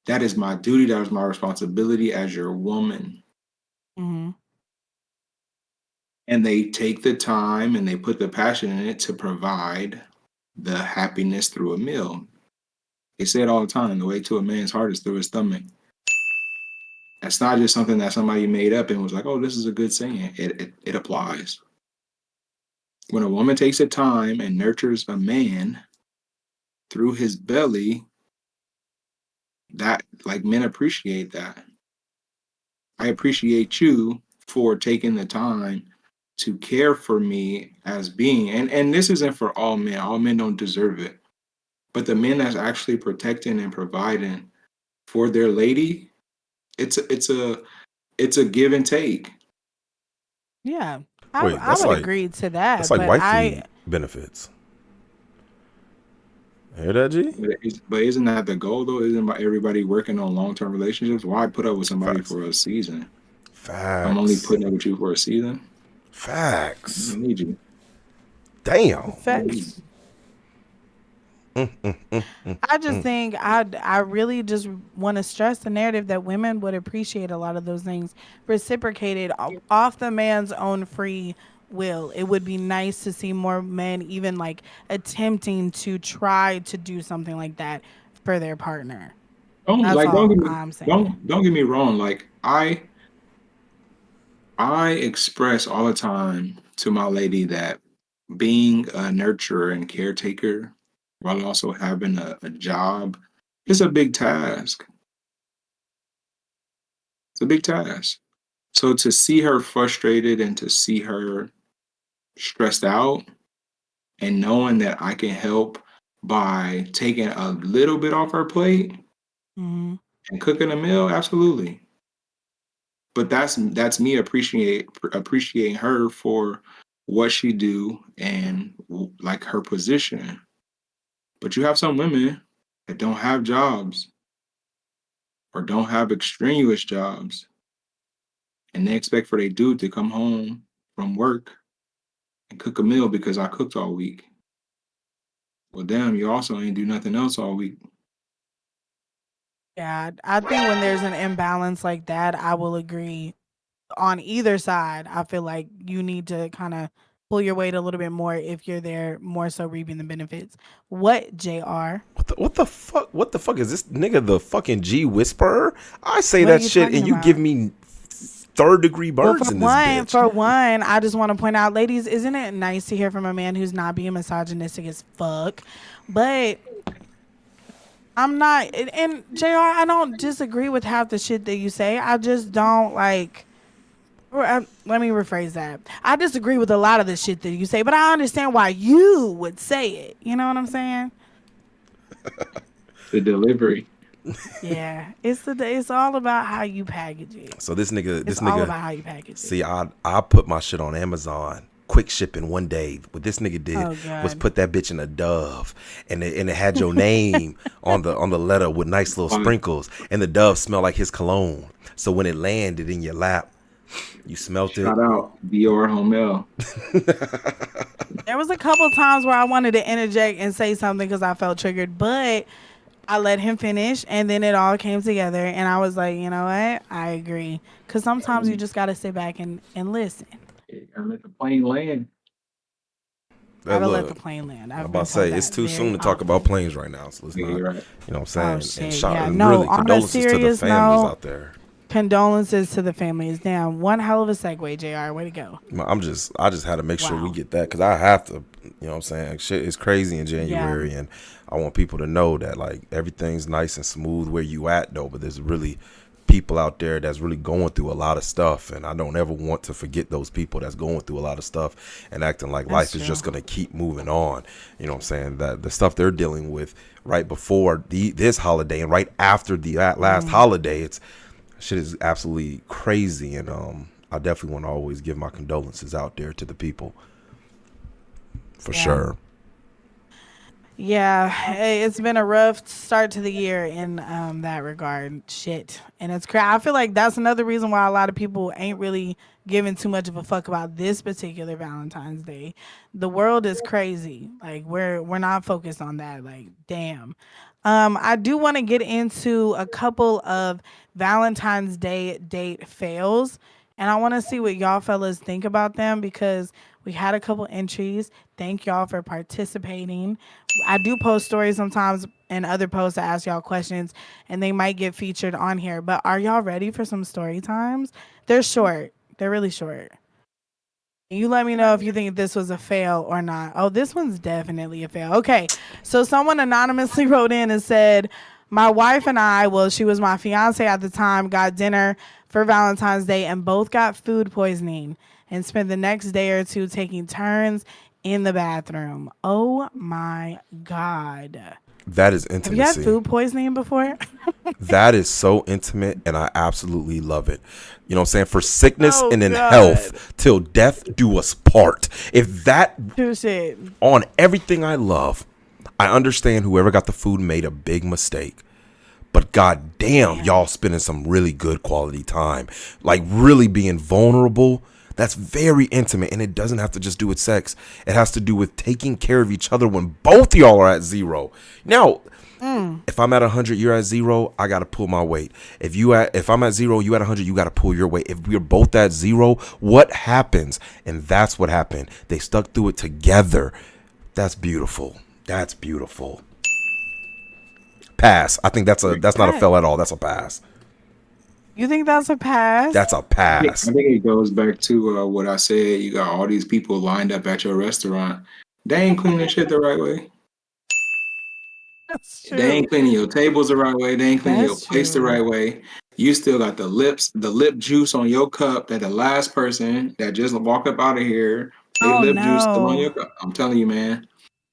That is my duty. That is my responsibility as your woman.
Hmm.
And they take the time and they put the passion in it to provide the happiness through a meal. They say it all the time. The way to a man's heart is through his stomach. That's not just something that somebody made up and was like, "Oh, this is a good saying." It applies. When a woman takes the time and nurtures a man through his belly, that like men appreciate that. I appreciate you for taking the time to care for me as being, and this isn't for all men. All men don't deserve it, but the men that's actually protecting and providing for their lady, it's a give and take.
Yeah.
Wait,
I would agree to
that's
that,
like
but
wifey benefits. Hear that, G?
But isn't that the goal though? Isn't everybody working on long term relationships? Why put up with somebody
Facts.
for a season? I'm only
Facts.
putting up with you for a season. I
Facts.
don't need you.
Damn.
I don't need you.
facts. I just think I really just want to stress the narrative that women would appreciate a lot of those things reciprocated off the man's own free will. It would be nice to see more men even like attempting to try to do something like that for their partner.
Don't
That's
like don't
all
get me
I'm saying.
don't get me wrong. Like I express all the time to my lady that being a nurturer and caretaker while also having a job is a big task. It's a big task. So to see her frustrated and to see her stressed out and knowing that I can help by taking a little bit off her plate
Hmm.
and cooking a meal, absolutely. But that's me appreciating her for what she do and like her position. But you have some women that don't have jobs or don't have extraneous jobs, and they expect for their dude to come home from work and cook a meal because I cooked all week. Well, damn, you also ain't do nothing else all week.
Yeah, I think when there's an imbalance like that, I will agree on either side. I feel like you need to kind of pull your weight a little bit more if you're there more so reaping the benefits. What, JR?
What the fuck? What the fuck is this nigga? The fucking G whisperer? I say
What are
that
you
shit,
talking
and you
about?
give me third-degree
Well,
burns in this bitch.
for one, I just want to point out, ladies, isn't it nice to hear from a man who's not being misogynistic as fuck? But I'm not, and JR, I don't disagree with half the shit that you say. I just don't like. Let me rephrase that. I disagree with a lot of the shit that you say, but I understand why you would say it. You know what I'm saying?
The delivery.
Yeah, it's all about how you package it.
So this nigga,
It's all about how you package it.
See, I put my shit on Amazon, quick shipping one day. What this nigga did was put that bitch in a Dove, and it had your name on the letter with nice little sprinkles, and the Dove smelled like his cologne. So when it landed in your lap, you smelt it.
Shout out Dior Homel.
There was a couple times where I wanted to interject and say something because I felt triggered, but I let him finish, and then it all came together, and I was like, you know what? I agree. Because sometimes you just got to sit back and listen.
Gotta let the plane land.
Gotta let the plane land.
I'm about to say, it's too soon to talk about planes right now, so let's not,
Right.
you know what I'm saying?
Oh, shit.
And
No,
really,
on a
condolences to the
serious
families
note,
out there.
condolences to the families. Damn, one hell of a segue, JR. Way to go.
I just had to make sure we
Wow.
get that, because I have to, you know what I'm saying? Shit is crazy in January, and I want people to know that, like, everything's nice and smooth where you at, though, but there's really people out there that's really going through a lot of stuff, and I don't ever want to forget those people that's going through a lot of stuff and acting like life is just going to keep moving on. You know what I'm saying? That the stuff they're dealing with right before this holiday and right after the last holiday, it's shit is absolutely crazy, and I definitely want to always give my condolences out there to the people, for sure.
Yeah, it's been a rough start to the year in that regard. Shit. And it's crazy. I feel like that's another reason why a lot of people ain't really giving too much of a fuck about this particular Valentine's Day. The world is crazy. Like we're not focused on that. Like, damn. I do want to get into a couple of Valentine's Day date fails, and I want to see what y'all fellas think about them because we had a couple entries. Thank y'all for participating. I do post stories sometimes and other posts to ask y'all questions, and they might get featured on here. But are y'all ready for some story times? They're short. They're really short. You let me know if you think this was a fail or not. Oh, this one's definitely a fail. Okay, so someone anonymously wrote in and said, my wife and I, well, she was my fiance at the time, got dinner for Valentine's Day and both got food poisoning and spent the next day or two taking turns in the bathroom. Oh my God.
That is intimacy.
Have you had food poisoning before?
That is so intimate, and I absolutely love it. You know what I'm saying? For sickness and in
God.
health, till death do us part. If that
Shit.
on everything I love, I understand whoever got the food made a big mistake. But god damn, y'all spending some really good quality time. Like really being vulnerable. That's very intimate, and it doesn't have to just do with sex. It has to do with taking care of each other when both of y'all are at zero. Now, if I'm at 100, you're at zero, I got to pull my weight. If I'm at zero, you at 100, you got to pull your weight. If we're both at zero, what happens? And that's what happened. They stuck through it together. That's beautiful. That's beautiful. Pass. I think that's not a fail at all. That's a pass.
You think that's a pass?
That's a pass.
I think it goes back to what I said. You got all these people lined up at your restaurant. They ain't cleaning shit the right way.
That's true.
They ain't cleaning your tables the right way. They ain't cleaning
That's
your plates the
true.
right way. You still got the lip juice on your cup that the last person that just walked up out of here, they
Oh,
lip juice still on
no.
your cup. I'm telling you, man.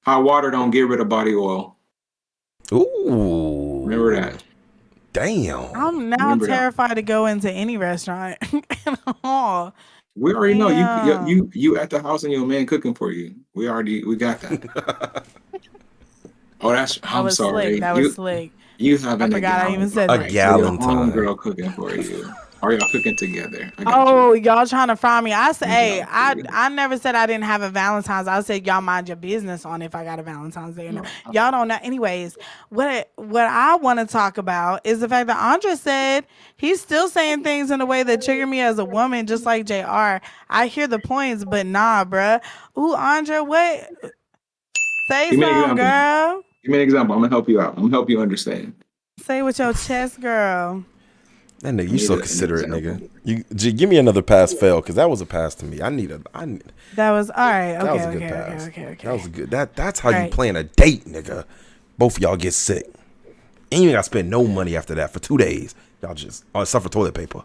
Hot water don't get rid of body oil.
Ooh.
Remember that.
Damn.
I'm now
Remember that.
terrified to go into any restaurant at all.
We already know
Damn.
you at the house and your man cooking for you. We got that. Oh,
That
I'm
was
sorry.
slick. That was slick.
You having
I forgot I even said
A
that.
Valentine.
homegirl cooking for you. Are y'all cooking together? I got you.
Oh, y'all trying to fry me? I said,
Yeah,
hey,
y'all together.
I never said I didn't have a Valentine's. I said y'all mind your business on if I got a Valentine's Day or not.
No,
Y'all don't know. Anyways, what I want to talk about is the fact that Andre said he's still saying things in a way that trigger me as a woman, just like Jr. I hear the points, but nah, bruh. Ooh, Andre, what? Say
give me an
something,
example.
girl.
Give me an example. I'm gonna help you out. I'm gonna help you understand.
Say with your chest, girl.
That nigga,
I
you
need
so
an
considerate,
example.
nigga. Give me another pass fail because that was a pass to me.
That was all right.
That was
Okay,
a good
okay, okay,
pass.
okay,
That was
okay.
a good. That's how
All
you
right.
plan a date, nigga. Both of y'all get sick, and you ain't got to spend no money after that for 2 days. Y'all just except for toilet paper.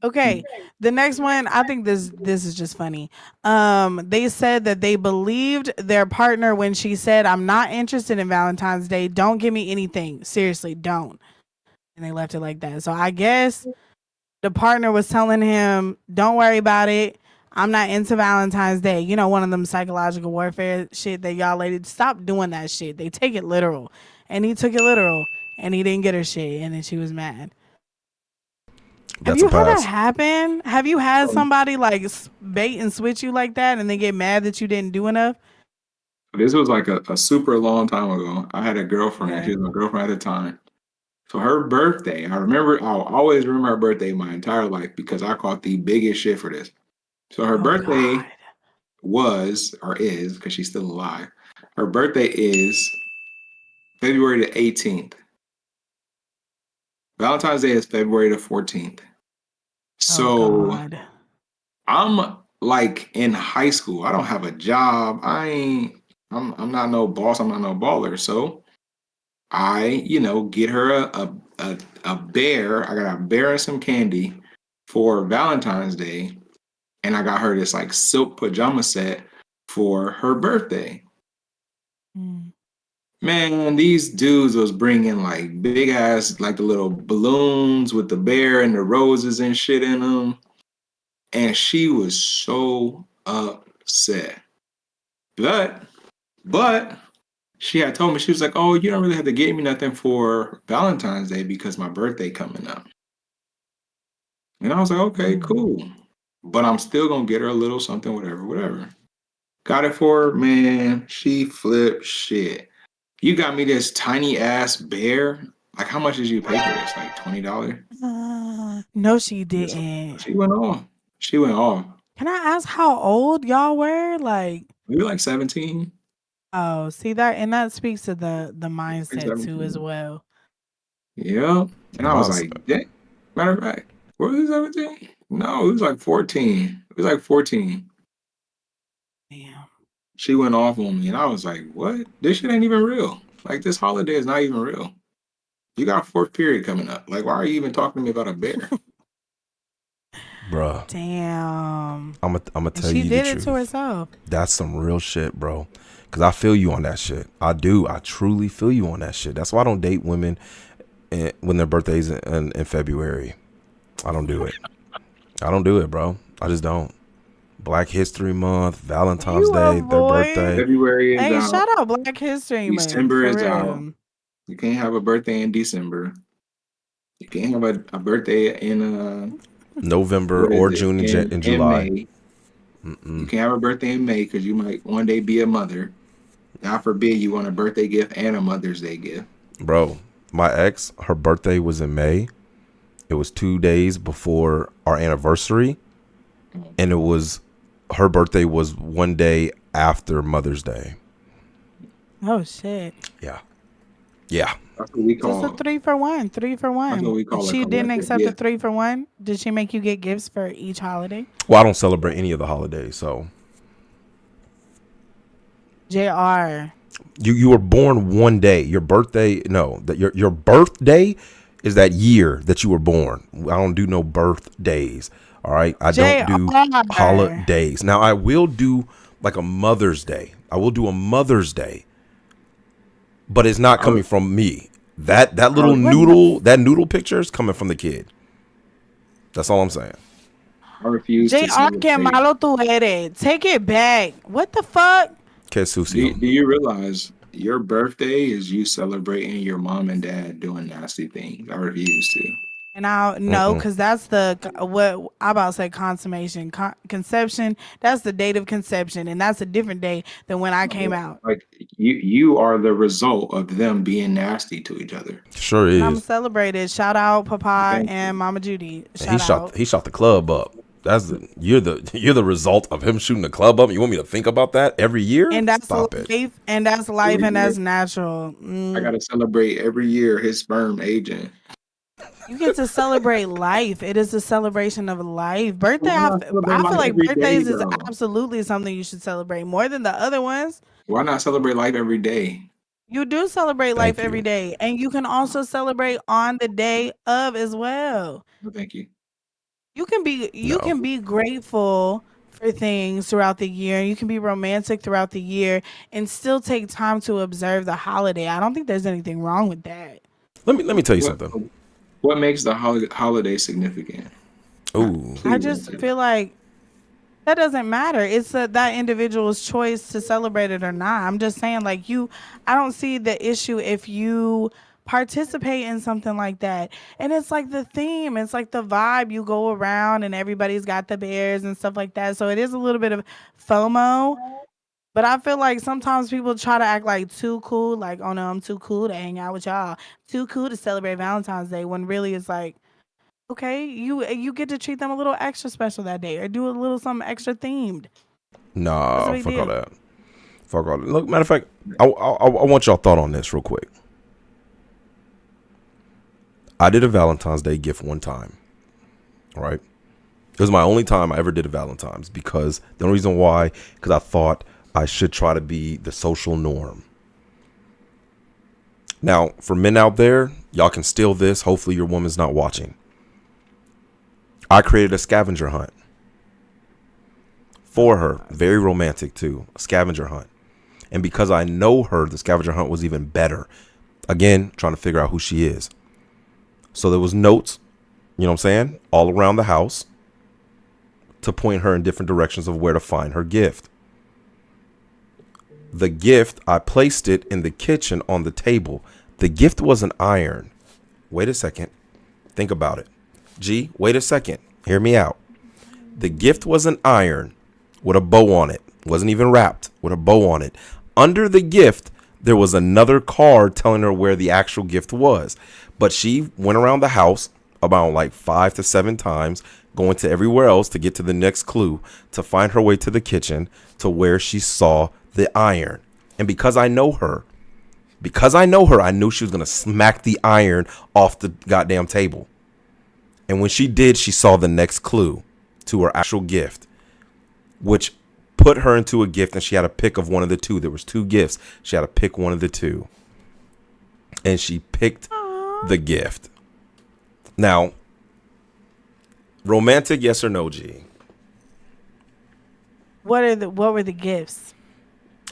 Okay, the next one, I think this is just funny. They said that they believed their partner when she said, "I'm not interested in Valentine's Day. Don't give me anything. Seriously, don't." And they left it like that. So I guess the partner was telling him, "Don't worry about it. I'm not into Valentine's Day." You know, one of them psychological warfare shit that y'all ladies stop doing that shit. They take it literal, and he took it literal, and he didn't get her shit, and then she was mad. Have
That's a
you had that
pass.
happen? Have you had
Um,
somebody like bait and switch you like that and they get mad that you didn't do enough?
this was like a super long time ago. I had a girlfriend. She
Okay.
was my girlfriend at the time. So her birthday, I'll always remember her birthday my entire life because I caught the biggest shit for this. So her
Oh
birthday
God.
was, or is, because she's still alive, her birthday is February the 18th. Valentine's Day is February the 14th.
Oh
So
God.
I'm like in high school. I don't have a job. I'm not no boss. I'm not no baller. So get her a bear. I got a bear and some candy for Valentine's Day, and I got her this like silk pajama set for her birthday.
Mm.
Man, these dudes was bringing like big ass, like the little balloons with the bear and the roses and shit in them, and she was so upset. But, but she had told me she was like, "Oh, you don't really have to get me nothing for Valentine's Day because my birthday coming up." And I was like, "Okay,
Mm.
cool." But I'm still gonna get her a little something, whatever, whatever. Got it for her, man. She flipped shit. You got me this tiny ass bear. Like, how much did you pay for this? Like $20?
No, she didn't.
She went off. She went off.
Can I ask how old y'all were? Like,
We were like 17.
oh, see that, and that speaks to the
Like
mindset too as
17.
well.
Yeah. And I was
Mine's
like, dang. Matter of fact, what was it 17? No, it was like 14. It was like 14.
Damn.
She went off on me, and I was like, what? This shit ain't even real. Like, this holiday is not even real. You got a fourth period coming up. Like, why are you even talking to me about a bear?
bruh.
Damn.
I'm gonna
And
tell
she
you the
did it to
truth.
herself.
That's some real shit, bro. Cause I feel you on that shit. I do. I truly feel you on that shit. That's why I don't date women when their birthdays in February. I don't do it. I don't do it, bro. I just don't. Black History Month, Valentine's
You a
Day, their
boy.
birthday,
February is
Hey,
out.
shout out Black History Month
December
for
is out.
real.
You can't have a birthday in December. You can't have a birthday in
November
what is
or
it?
June and
In
July.
May. You can't have a birthday in May because you might one day be a mother. God forbid you want a birthday gift and a Mother's Day gift.
Bro, my ex, her birthday was in May. It was 2 days before our anniversary, and her birthday was 1 day after Mother's Day.
Oh shit.
Yeah. Yeah.
That's what we
Just a
call
3 for 1. 3 for 1.
that's what we call a
She didn't
collective
accept a
gift.
3 for 1. Did she make you get gifts for each holiday?
Well, I don't celebrate any of the holidays, so
JR.
you were born 1 day. Your birthday, no, that your birthday is that year that you were born. I don't do no birthdays. All right, I don't do
JR.
holidays. Now I will do like a Mother's Day. I will do a Mother's Day, but it's not
I, re-
coming from me. That
I,
little
re-
What the
noodle, that noodle picture is coming from the kid. That's all I'm saying.
I refuse to
JR, que
celebrate.
malo tú eres. Take it back. What the fuck?
Que sucio.
Do you realize Your birthday is you celebrating your mom and dad doing nasty things. I refuse to.
And I no,
Mm-mm.
because that's what I about to say consummation, conception. That's the date of conception, and that's a different day than when I came out.
Like you are the result of them being nasty to each other.
Sure
And I'm
is.
celebrated. Shout out Papa
Thank
and
you.
Mama Judy.
And he
Shout
shot
out.
he shot the club up. You're the result of him shooting the club up. You want me to think about that every year?
And that's
Stop it.
life, and that's life,
Every
and
year.
that's natural.
I gotta celebrate every year his sperm aging.
You get to celebrate life. It is a celebration of life. Birthday,
Why not celebrate
I feel
life
like
every day
birthdays is
though?
absolutely something you should celebrate more than the other ones.
Why not celebrate life every day?
You do celebrate life
Thank
every
you.
day, and you can also celebrate on the day of as well.
No, thank you.
You
No.
can be grateful for things throughout the year. You can be romantic throughout the year and still take time to observe the holiday. I don't think there's anything wrong with that.
Let me tell you
What
something.
what makes the holiday significant?
Ooh.
I
Please
just
answer that.
feel like that doesn't matter. It's that individual's choice to celebrate it or not. I'm just saying, like, I don't see the issue if you participate in something like that. And it's like the theme, it's like the vibe. You go around and everybody's got the bears and stuff like that. So it is a little bit of FOMO. But I feel like sometimes people try to act like too cool, like, oh no, I'm too cool to hang out with y'all, too cool to celebrate Valentine's Day, when really it's like, okay, you get to treat them a little extra special that day or do a little something extra themed. What's the
Nah,
big
fuck all
deal?
that. Fuck all that. Look, matter of fact, I want y'all thought on this real quick. I did a Valentine's Day gift one time. All right. It was my only time I ever did a Valentine's because the only reason why, because I thought I should try to be the social norm. Now, for men out there, y'all can steal this. Hopefully your woman's not watching. I created a scavenger hunt for her. Very romantic too. A scavenger hunt. And because I know her, the scavenger hunt was even better. Again, trying to figure out who she is. So there was notes, you know what I'm saying, all around the house to point her in different directions of where to find her gift. The gift, I placed it in the kitchen on the table. The gift was an iron. Wait a second. Think about it. G, wait a second. Hear me out. The gift was an iron with a bow on it. Wasn't even wrapped, with a bow on it. Under the gift, there was another card telling her where the actual gift was. But she went around the house about like 5 to 7 times, going to everywhere else to get to the next clue, to find her way to the kitchen to where she saw the iron. And because I know her, I knew she was going to smack the iron off the goddamn table. And when she did, she saw the next clue to her actual gift, which put her into a gift, and she had to pick of one of the two. There was 2 gifts. She had to pick one of the 2. And she picked the gift. Now, romantic, yes or no, G?
What were the gifts?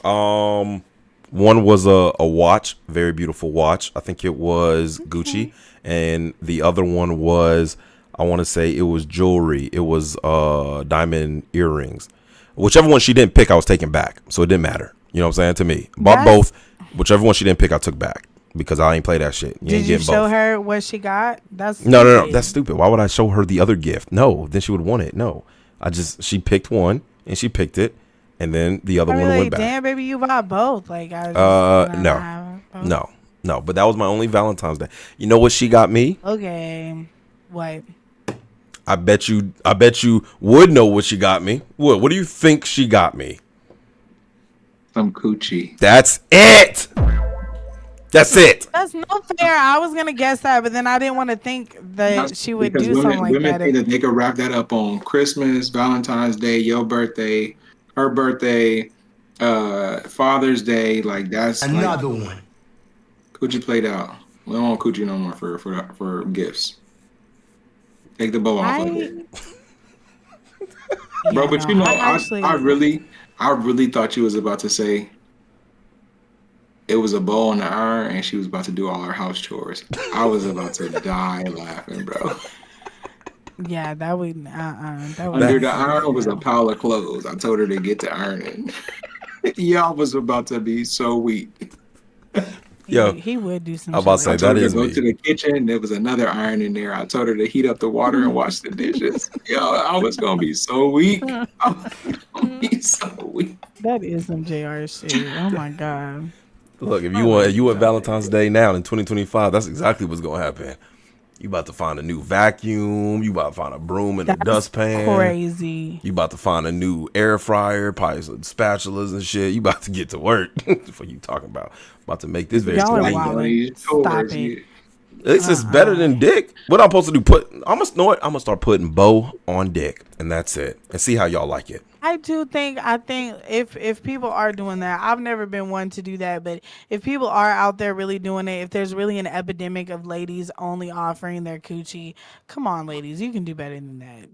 One was a watch, very beautiful watch. I think it was Gucci.
Okay.
And the other one was, I want to say it was jewelry. It was diamond earrings. Whichever one she didn't pick, I was taking back. So it didn't matter. You know what I'm saying? To me. Bought
That's,
both. Whichever one she didn't pick, I took back. Because I ain't play that shit. You
did
ain't
you
getting
show
both.
her what she got? That's
No.
stupid.
That's stupid. Why would I show her the other gift? No. Then she would want it. No. She picked one and she picked it. And then the other
I mean,
one
like,
went back.
damn, baby, you bought both. Like, I was just
No.
have both.
No. But that was my only Valentine's Day. You know what she got me?
Okay, what?
I bet you would know what she got me. What do you think she got me?
Some coochie.
That's it. That's it.
That's no fair. I was gonna guess that, but then I didn't want to think that she would
Because
do something like
women
that.
think that they could wrap that up on Christmas, Valentine's Day, your birthday, her birthday, Father's Day. Like that's
Another
like
one.
coochie played out. We don't want coochie no more for gifts. Take the bow off of it, bro. But you know, I really thought you was about to say it was a bow on the iron and she was about to do all her house chores. I was about to die laughing, bro.
Yeah, that would that would
Under the iron was a pile of clothes. I told her to get to ironing. Y'all was about to be so weak.
Yo,
He would do some
I'm
shit
about to
I
say
like
that
told her
that.
to
is
go to
me.
the kitchen. There was another iron in there. I told her to heat up the water and wash the dishes. Yo, I was gonna be so weak. I was gonna be so weak.
That is some JR shit. Oh my god.
Look, if
I love
you
you
want
so
Valentine's
much.
Day now in 2025, that's exactly what's gonna happen. You about to find a new vacuum. You about to find a broom and a
That's
dustpan.
crazy.
You about to find a new air fryer, probably some spatulas and shit. You about to get to work. For you talking about to make this
Niggas
very
Y'all are
like doing
wildin'.
convenient.
these
Stop
chores.
it.
At least it's better than dick. What I'm supposed to do? I'm gonna know it. I'm gonna start putting bow on dick, and that's it. And see how y'all like it.
I think if people are doing that, I've never been one to do that, but if people are out there really doing it, if there's really an epidemic of ladies only offering their coochie, come on, ladies, you can do better than that.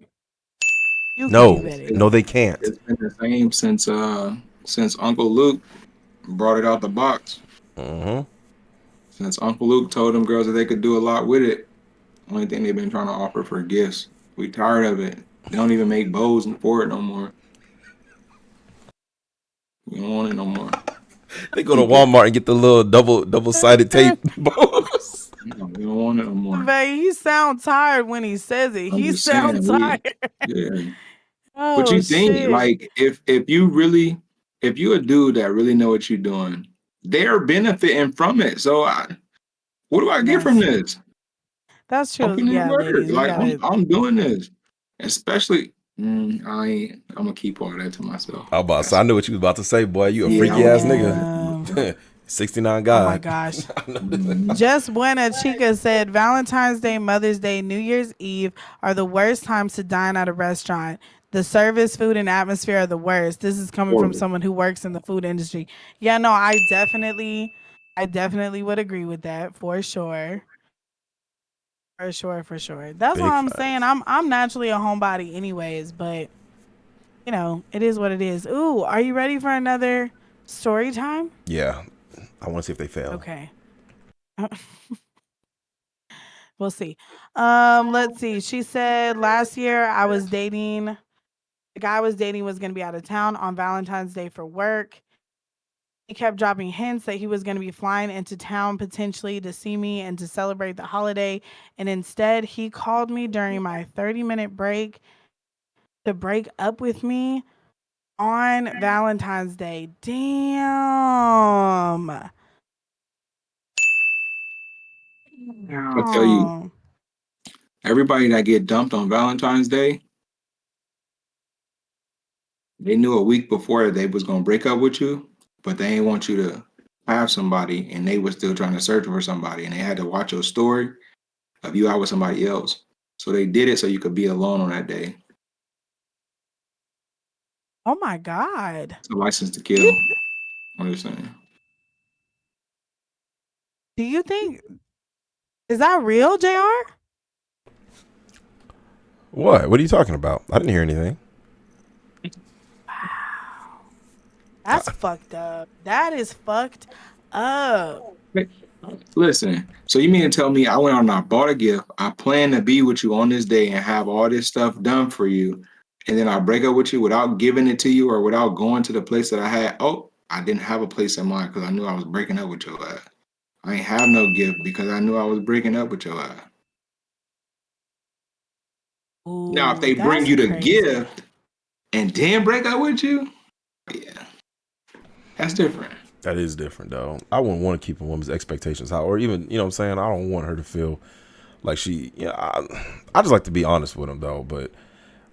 You can do
No,
better
no,
than
they
that.
can't.
It's been the same since Uncle Luke brought it out the box.
Hmm.
Since Uncle Luke told them girls that they could do a lot with it. Only thing they've been trying to offer for gifts. We tired of it. They don't even make bows for it no more. We don't want it no more.
They go to
Keep it.
Walmart and get the little double sided tape bows.
No, we don't want it no more.
But he sound tired when he says it.
I'm
He
just
sound
saying we
tired.
yeah. But
Oh
you think
shit.
like if you a dude that really know what you're doing, they're benefiting from it. So what do I get
That's
from
true.
this?
That's
I'm
true.
putting in
Yeah,
work.
ladies, we
Like
gotta.
I'm doing this. Especially I'm gonna keep all that to myself.
I about to say, I knew what you was about to say, boy. You a
Yeah, I
freaky
would
ass
keep all
nigga.
that to myself.
Damn.
69
Oh my
God.
gosh.
Mhm.
Just Buena Chica said Valentine's Day, Mother's Day, New Year's Eve are the worst times to dine at a restaurant. The service, food, and atmosphere are the worst. This is coming from
Horrible.
someone who works in the food industry. Yeah, no, I definitely would agree with that for sure. For sure, for sure. That's
Big
why I'm saying
facts.
I'm naturally a homebody anyways, but it is what it is. Ooh, are you ready for another story time?
Yeah. I want to see if they fail.
Okay. We'll see. Let's see. She said last year the guy I was dating was gonna be out of town on Valentine's Day for work. He kept dropping hints that he was gonna be flying into town potentially to see me and to celebrate the holiday. And instead he called me during my 30-minute break to break up with me on Valentine's Day. Damn.
I tell you,
Oh,
everybody that get dumped on Valentine's Day, they knew a week before that they was gonna break up with you, but they ain't want you to have somebody, and they were still trying to search for somebody, and they had to watch your story of you out with somebody else. So they did it so you could be alone on that day.
oh my God.
It's a license to
You
kill. I'm just saying.
do you think is that real, JR?
What? What are you talking about? I didn't hear anything.
That's fucked up. That is fucked up.
Listen, so you mean to tell me I went out and I bought a gift, I plan to be with you on this day and have all this stuff done for you, and then I break up with you without giving it to you or without going to the place that I had? Oh, I didn't have a place in mind because I knew I was breaking up with your ass. I ain't have no gift because I knew I was breaking up with your ass. Now, if
Ooh,
they bring
that's
you the
crazy.
gift and then break up with you, yeah, that's different.
That is different, though. I wouldn't want to keep a woman's expectations high, or even, you know what I'm saying? I don't want her to feel like I just like to be honest with them, though. But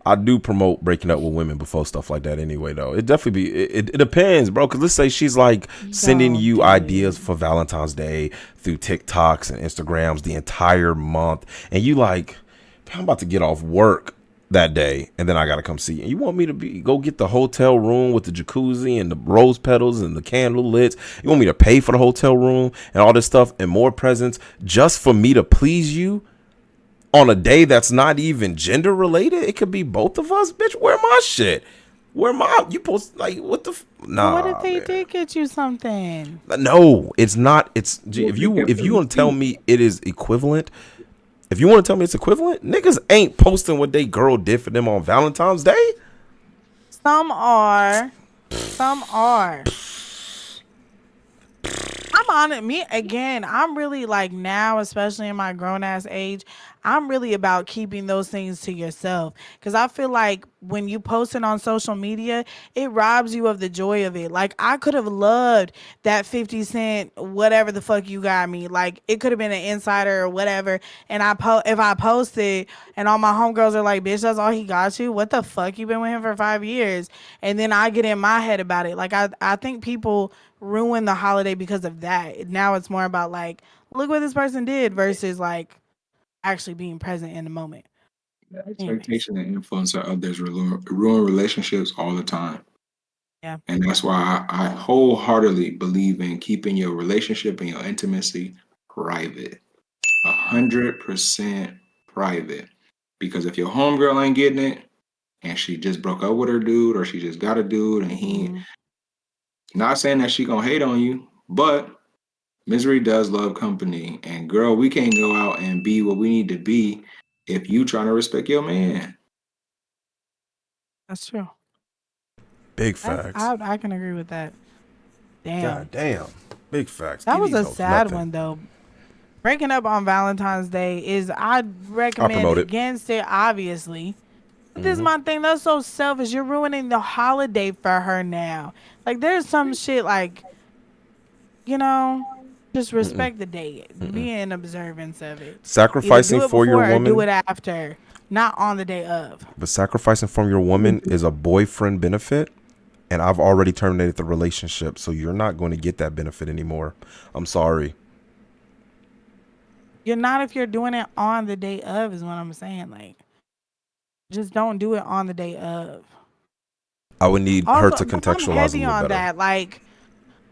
I do promote breaking up with women before stuff like that anyway, though. It definitely it depends, bro. Because let's say she's like sending
Don't
you
do
ideas
it.
for Valentine's Day through TikToks and Instagrams the entire month, and you like, I'm about to get off work that day, and then I gotta come see you. And you want me to go get the hotel room with the jacuzzi and the rose petals and the candle lit? You want me to pay for the hotel room and all this stuff and more presents just for me to please you on a day that's not even gender related? It could be both of us, bitch. Where my shit? Where my you post like what the
But what if
nah,
they
man.
did get you something?
No, it's not. It's
Well,
if
they
you
kept
if
the
you want to tell
receipt.
me it is equivalent. If you want to tell me it's equivalent, niggas ain't posting what they girl did for them on Valentine's Day.
Some are. Some are. I'm me again, I'm really like now, especially in my grown ass age, I'm really about keeping those things to yourself. Cause I feel like when you post it on social media, it robs you of the joy of it. Like I could have loved that 50 cent, whatever the fuck you got me. Like it could have been an insider or whatever. And if I posted and all my homegirls are like, bitch, that's all he got you. What the fuck? You been with him for 5 years. And then I get in my head about it. Like I think people ruin the holiday because of that. Now it's more about like, look what this person did versus like actually being present in the moment.
The
Anyways,
expectation and influence of others ruin relationships all the time.
yeah,
And that's why I wholeheartedly believe in keeping your relationship and your intimacy private. 100% private. Because if your homegirl ain't getting it and she just broke up with her dude or she just got a dude and he
mm,
not saying that she gonna hate on you, but misery does love company. And girl, we can't go out and be what we need to be if you trying to respect your man.
that's true.
Big
That's
facts.
I can agree with that.
God
Damn,
damn. Big facts.
that
Give
was
these
a
hoes
sad
nothing.
one though. Breaking up on Valentine's Day is I'd
I
recommend
promote it.
against it, obviously. But this is
Hmm.
my thing. That's so selfish. You're ruining the holiday for her now. Like there's some shit like you know, just
Mm-mm.
respect the date.
Mm-mm.
Be in observance of it. Either
Sacrificing
do it
for your
before or do
woman,
it after, not on the day of.
but sacrificing from your woman is a boyfriend benefit. And I've already terminated the relationship. So you're not going to get that benefit anymore. I'm sorry.
You're not if you're doing it on the day of, is what I'm saying. Like, just don't do it on the day of.
I would need her
Also,
to
but I'm
contextualize a
heavy
little
on
better.
that. Like,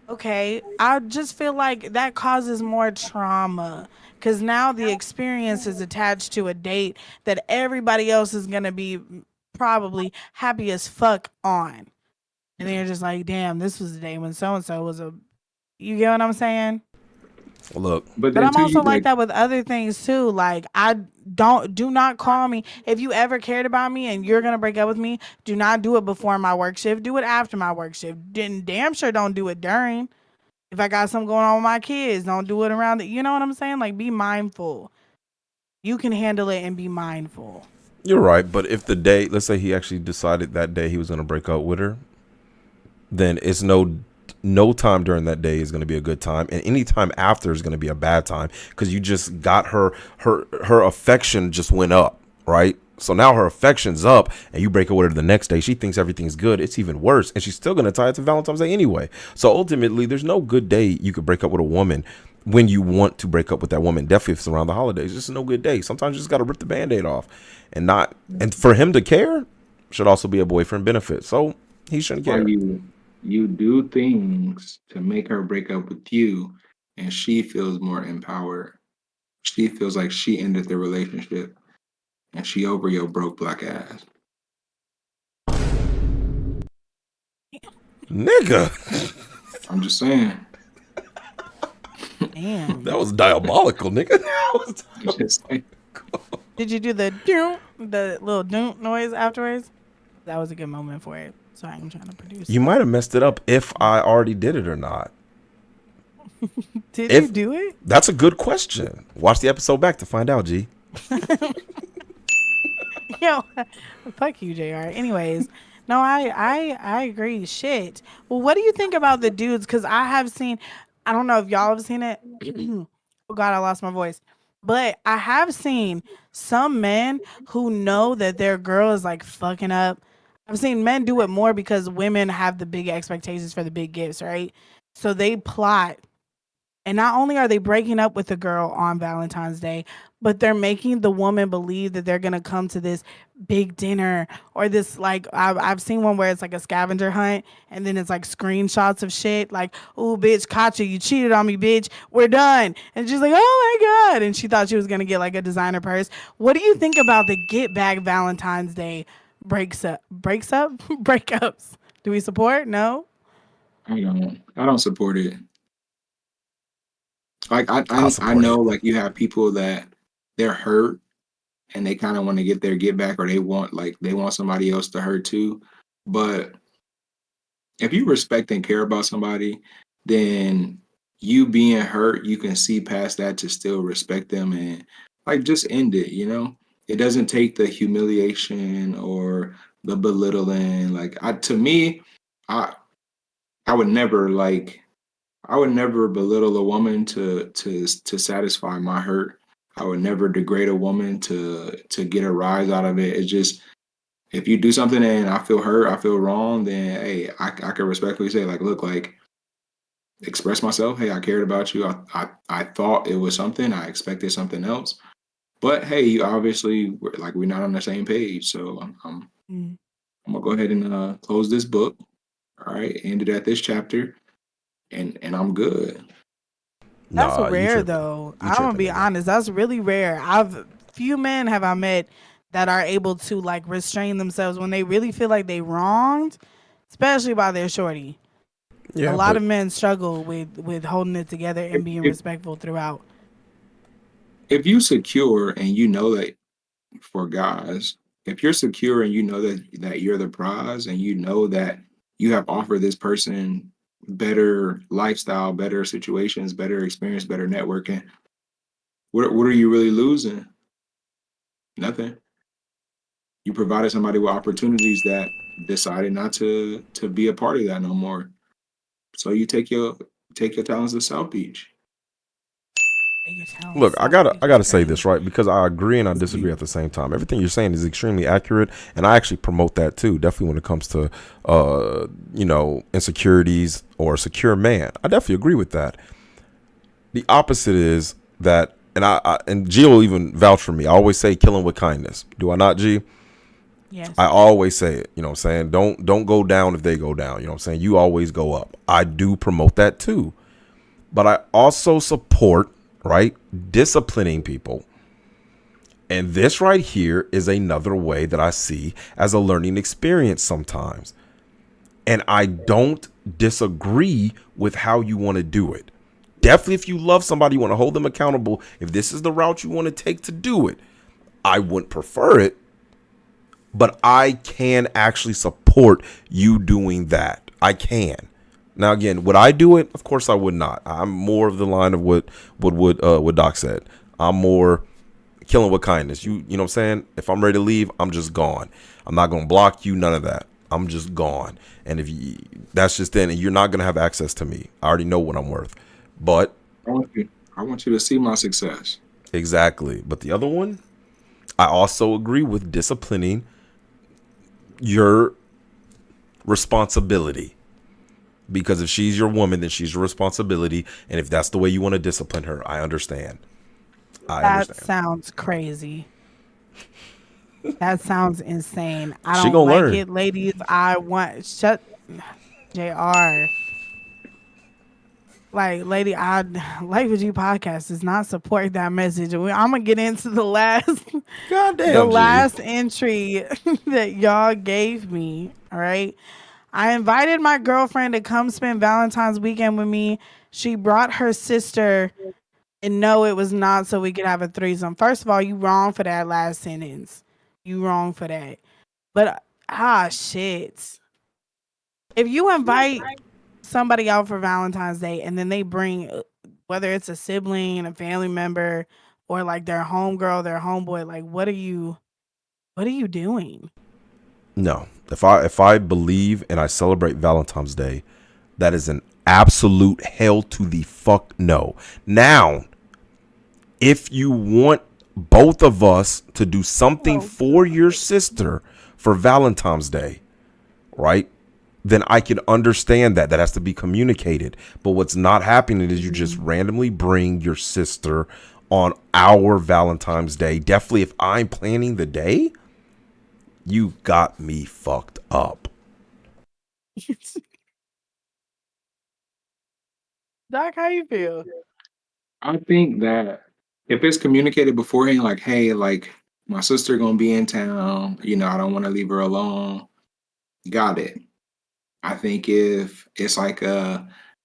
okay, I just feel like that causes more trauma because now the experience is attached to a date that everybody else is gonna be probably happy as fuck on. And then you're just like, damn, this was the day when so and so was a. You get what I'm saying?
Look,
But
But
then
I'm
too, you
also like
like
that with other things too. Like I do not call me if you ever cared about me and you're gonna break up with me. Do not do it before my work shift. Do it after my work shift. Then damn sure don't do it during. If I got something going on with my kids, don't do it around the. You know what I'm saying? Like be mindful. You can handle it and be mindful.
you're right. But if the day, let's say he actually decided that day he was going to break up with her, then it's no time during that day is going to be a good time, and any time after is going to be a bad time because you just got her affection just went up, right? So now her affection's up, and you break up with her the next day. She thinks everything's good. It's even worse, and she's still going to tie it to Valentine's Day anyway. So ultimately, there's no good day you could break up with a woman when you want to break up with that woman. Definitely if it's around the holidays. It's just no good day. Sometimes you just got to rip the Band-Aid off, and not. And for him to care should also be a boyfriend benefit. So he shouldn't
why
care.
you do things to make her break up with you, and she feels more empowered. She feels like she ended the relationship, and she over your broke black ass.
Nigga.
What?
I'm just saying.
That
Damn.
was diabolical, nigga. That was
I'm just saying.
Did you do the little doom noise afterwards? That was a good moment for it. Sorry, I'm trying to produce
You
it.
might have messed it up if I already did it or not.
Did you
If
do it?
that's a good question. Watch the episode back to find out, G.
Yo, fuck you, Jr. Anyways, no, I agree. Shit. Well, what do you think about the dudes? Because I have seen. I don't know if y'all have seen it. Oh God, I lost my voice. But I have seen some men who know that their girl is like fucking up. I've seen men do it more because women have the big expectations for the big gifts, right? So they plot and not only are they breaking up with the girl on Valentine's Day, but they're making the woman believe that they're gonna come to this big dinner or this like I've seen one where it's like a scavenger hunt and then it's like screenshots of shit like, oh bitch, Katya, you cheated on me, bitch. We're done. And she's like, oh my God. And she thought she was gonna get like a designer purse. What do you think about the get back Valentine's Day breakups? Do we support? No?
I don't support it. Like
I
I
support
know
it.
like you have people that they're hurt and they kind of want to get their get back or they want somebody else to hurt too. But if you respect and care about somebody, then you being hurt, you can see past that to still respect them and like just end it, you know? It doesn't take the humiliation or the belittling. Like I to me, I I would never like I would never belittle a woman to satisfy my hurt. I would never degrade a woman to get a rise out of it. It's just if you do something and I feel hurt, I feel wrong, then hey, I can respectfully say like, look, like express myself. Hey, I cared about you. I thought it was something. I expected something else. But hey, you obviously like we're not on the same page. So
Mm.
I'm gonna go ahead and close this book. All right, end it at this chapter, and I'm good.
That's
Nah, you
rare
tripping.
though.
You
I'm gonna
tripping,
be
nigga.
honest. That's really rare. I've few men have I met that are able to like restrain themselves when they really feel like they wronged, especially by their shorty. A
Yeah,
lot
but
of men struggle with holding it together
If
and being
if,
respectful throughout.
if you secure and you know that for guys, if you're secure and you know that you're the prize and you know that you have offered this person better lifestyle, better situations, better experience, better networking, what are you really losing? Nothing. You provided somebody with opportunities that decided not to be a part of that no more. So you take your talents to South Beach.
Hey, your talent
look,
South
I
Beach is
gotta say this
crazy.
right because I agree and I disagree at the same time. Everything you're saying is extremely accurate, and I actually promote that too. Definitely when it comes to insecurities or a secure man, I definitely agree with that. The opposite is that, and and G will even vouch for me. I always say killing with kindness. Do I not, G? I
Yes.
always say it. You know what I'm saying? Don't go down if they go down. You know what I'm saying? You always go up. I do promote that too. But I also support, right, disciplining people. And this right here is another way that I see as a learning experience sometimes. And I don't disagree with how you want to do it. Definitely, if you love somebody, you want to hold them accountable. If this is the route you want to take to do it, I wouldn't prefer it, but I can actually support you doing that. I can. Now, again, would I do it? Of course, I would not. I'm more of the line of what Doc said. I'm more killing with kindness. You know what I'm saying? If I'm ready to leave, I'm just gone. I'm not gonna block you. None of that. I'm just gone. And if you, that's just then, and you're not gonna have access to me. I already know what I'm worth. But
I want you I want you to see my success.
exactly. But the other one, I also agree with disciplining your responsibility. Because if she's your woman, then she's your responsibility. And if that's the way you want to discipline her, I understand. I
That
understand.
sounds crazy. That sounds insane. I
She
don't
gonna
like
learn.
it, ladies. I want shut JR. Like, lady, I Life with You podcast does not support that message. I'm gonna get into the last, the
Goddamn, G.
last entry that y'all gave me. All right, I invited my girlfriend to come spend Valentine's weekend with me. She brought her sister, and no, it was not so we could have a threesome. First of all, you wrong for that last sentence. You wrong for that. But shit. If you invite somebody out for Valentine's Day and then they bring whether it's a sibling, a family member, or like their homegirl, their homeboy, like what are you doing?
No. If I believe and I celebrate Valentine's Day, that is an absolute hell to the fuck no. Now, if you want both of us to do something
Oh,
for your sister for Valentine's Day, right? Then I can understand that. That has to be communicated. But what's not happening is you just
mm,
randomly bring your sister on our Valentine's Day. Definitely, if I'm planning the day, you got me fucked up.
Doc, how you feel?
I think that if it's communicated beforehand, like, hey, like my sister gonna be in town, you know, I don't want to leave her alone. Got it. I think if it's like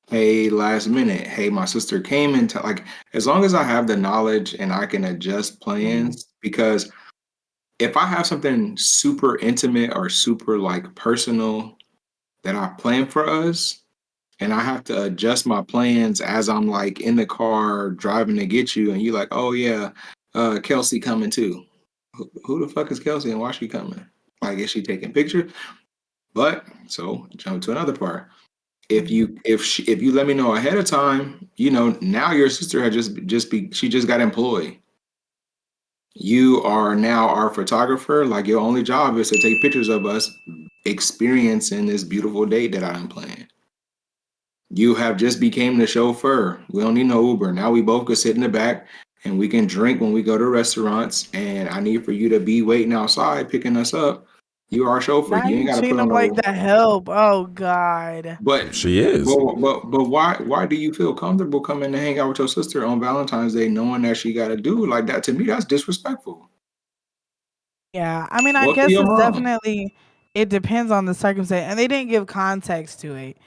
hey, last minute, hey, my sister came into like as long as I have the knowledge and I can adjust
Mm,
plans, because if I have something super intimate or super like personal that I plan for us, and I have to adjust my plans as I'm like in the car driving to get you, and you like, oh yeah, Kelsey coming too. Who the fuck is Kelsey and why she coming? Like, is she taking pictures? But so jump to another part. If you let me know ahead of time, now your sister had she just got employed. You are now our photographer. Like, your only job is to take pictures of us experiencing this beautiful date that I'm planning. You have just became the chauffeur. We don't need no Uber. Now we both can sit in the back and we can drink when we go to restaurants. And I need for you to be waiting outside picking us up. You are our chauffeur.
Now
You ain't
you
got to
treat
put
them
on
like
no.
the help. Oh God.
But
She is.
but why do you feel comfortable coming to hang out with your sister on Valentine's Day, knowing that she got to do like that? To me, that's disrespectful.
Yeah, I mean, I
Go see
guess
your
it's
mom.
definitely it depends on the circumstance, and they didn't give context to it.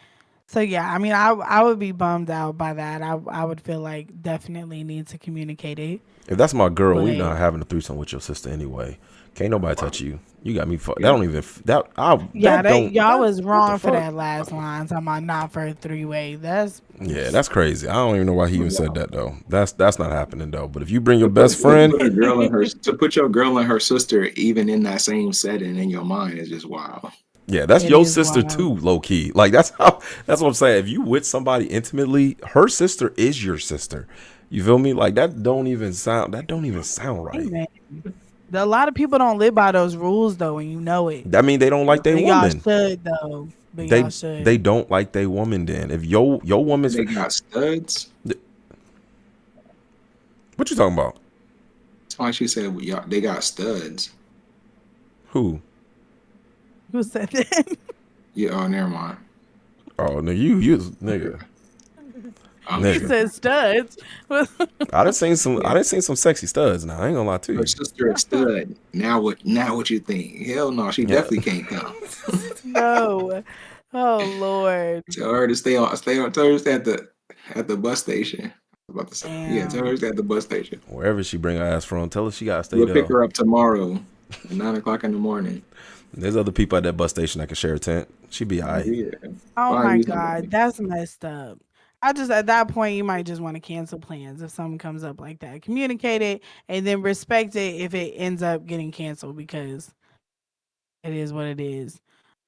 So yeah, I mean, I would be bummed out by that. I would feel like definitely need to communicate it,
If that's my girl, we
but
not having a threesome with your sister anyway. Can't nobody touch you. You got me fucked. That
Yeah.
don't even that I
yeah,
that
they
don't
y'all
that
was
what the
wrong for
fuck?
that last line. Talking about not for a 3-way. That's
Yeah, that's crazy. I don't even know why he even said that though. That's not happening though. But if you bring your
To put,
best friend,
put a girl and her to put your girl and her sister even in that same setting in your mind is just wild.
yeah, that's
it
your
is
sister
wild.
too, low key. Like that's what I'm saying. If you with somebody intimately, her sister is your sister. You feel me? Like that don't even sound right.
Amen. A lot of people don't live by those rules though, and you know it.
That mean they don't like their
But y'all
woman.
should though. But y'all
They
should.
don't like their woman. Then if your woman's
They got studs.
what you talking about?
It's like she said, y'all, they got studs.
Who?
Who said that?
Yeah, oh, never mind.
Oh no, you nigga.
He
Nigga.
said studs.
I done seen some. I
Yeah.
done seen some sexy studs. Now I ain't gonna lie to
Her
you.
sister a stud. Now what? Now what you think? Hell no, she
Yeah,
definitely can't come.
No. Oh Lord.
Tell her to stay on. Tell her to stay at the bus station. I was about to say, yeah. Tell her
Damn.
to stay at the bus station.
wherever she bring her ass from, tell her she gotta stay
We'll pick
there.
her up tomorrow at 9 o'clock in the morning.
There's other people at that bus station that can share a tent. She be alright.
Yeah,
Oh
find
my
you
God.
somebody.
That's messed up. I just at that point you might just want to cancel plans if something comes up like that. Communicate it and then respect it if it ends up getting canceled because it is what it is.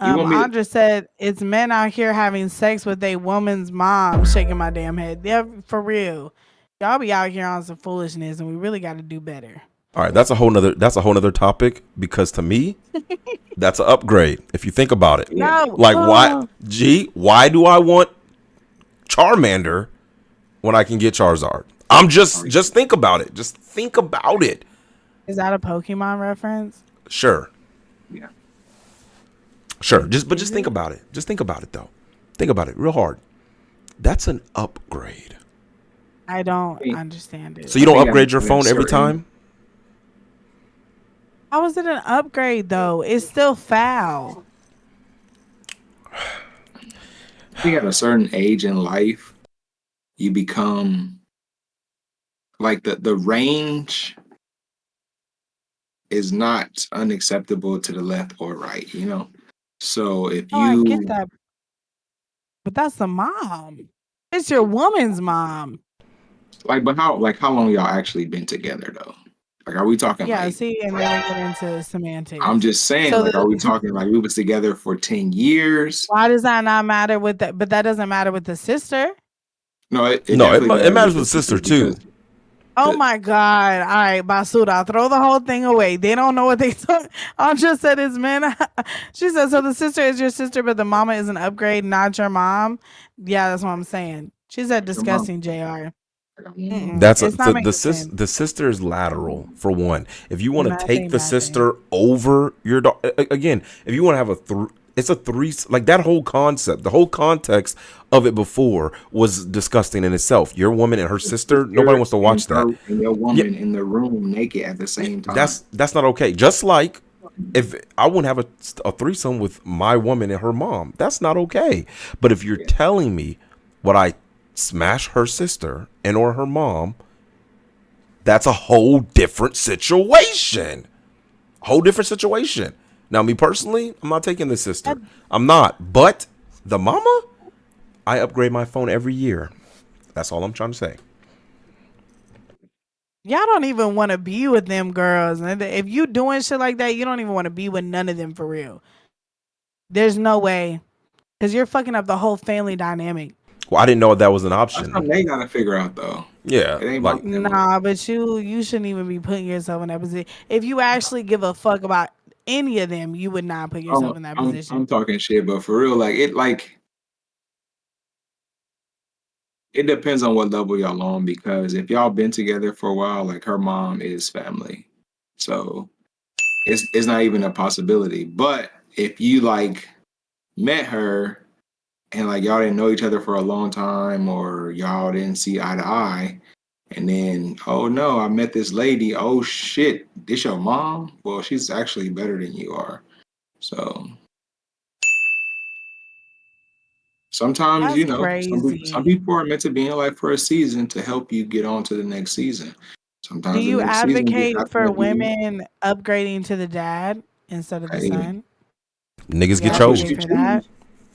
You want me to?
Andra said it's men out here having sex with a woman's mom. Shaking my damn head. Yeah, for real. Y'all be out here on some foolishness, and we really got to do better.
All right, that's a whole nother topic because to me, that's an upgrade. If you think about it,
Yeah.
No,
like why do I want Charmander when I can get Charizard? I'm just think about it. Just think about it.
is that a Pokemon reference?
Sure,
Yeah.
sure. Just
Is
think
it?
about it. Just think about it though. Think about it real hard. That's an upgrade.
I don't
Hey,
understand it.
So you don't
think
upgrade your
at a
phone every
certain
time?
How is it an upgrade though? It's still foul.
I think at a certain age in life, you become like the range is not unacceptable to the left or right, you know? So if
Oh, I get
you
that, but that's the mom. It's your woman's mom.
but how long y'all actually been together though? Like, are we talking
Yeah,
like,
see, and then we get into
I'm
semantics.
just saying,
So
like, are we
the
talking like we was together for 10 years?
why does that not matter with that? But that doesn't matter with the sister.
No, it
No,
definitely
it
matters
matters
with
with
the
sister
sisters
too.
because
Oh
Uh,
my God. All right, Basura, throw the whole thing away. They don't know what they talk. Anja said it's men. She said, so the sister is your sister, but the mama is an upgrade, not your mom. Yeah, that's what I'm saying. She said
your mom.
disgusting, JR.
I got one more.
Mm-mm.
That's
It's not making sense.
the sister is lateral for one. If you want to take
Nothing,
the
nothing.
sister over your daughter again, if you want to have it's a three, like that whole concept, the whole context of it before was disgusting in itself. Your woman and her
The
sister, nobody
sister
wants to
and
watch that.
your
Yeah,
woman in the room naked at the same time.
that's not okay. Just like if I wouldn't have a threesome with my woman and her mom, that's not okay. But if you're
Yeah.
telling me what I smash her sister and or her mom, that's a whole different situation. Whole different situation. Now, me personally, I'm not taking the sister. I'm not. But the mama, I upgrade my phone every year. That's all I'm trying to say.
Y'all don't even want to be with them girls. And if you doing shit like that, you don't even want to be with none of them for real. There's no way. Because you're fucking up the whole family dynamic.
Well, I didn't know that was an
That's something
option.
they gotta figure out though.
Yeah,
It ain't
like
about them.
Nah, but you shouldn't even be putting yourself in that position. If you actually give a fuck about any of them, you would not put yourself in that
I'm
position.
talking shit, but for real, it depends on what level y'all on because if y'all been together for a while, like her mom is family. So it's not even a possibility. But if you like met her and like y'all didn't know each other for a long time or y'all didn't see eye to eye, and then oh no, I met this lady. Oh shit, this your mom? Well, she's actually better than you are. So sometimes,
That's
some
crazy.
people are meant to be in your life for a season to help you get on to the next season.
Do
Sometimes the
you
next season just
advocate
happen
for
to be,
women upgrading to the dad instead of the
hey,
son?
niggas
You
get
that's what
chose.
advocate
you
for that?
choose.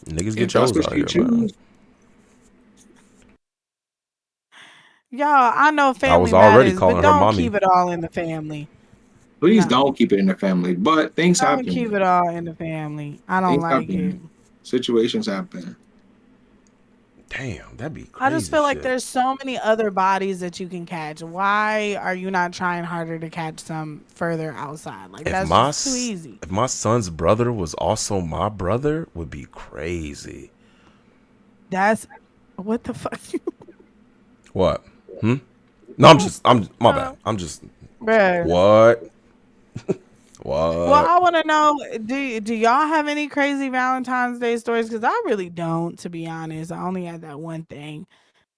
Niggas get
If that's
chose
what
out
you
here, man.
choose,
Y'all, I know
I was
family
already
matters, but
calling her
don't
mommy.
keep it all in the family.
please
No.
don't keep it in the family. But things
Don't keep
happen.
it all in the family. I don't
Things
like it.
happen. Situations happen.
Damn, that'd be
I just
crazy
feel like
shit.
there's so many other bodies that you can catch. Why are you not trying harder to catch some further outside? Like
If
that's just too easy.
if my son's brother was also my brother, would be crazy.
That's what the fuck.
What? Hmm? No, I'm my bad. I'm just
Bruh.
what?
Well,
What?
I want to know, do y'all have any crazy Valentine's Day stories? Because I really don't, to be honest. I only had that one thing,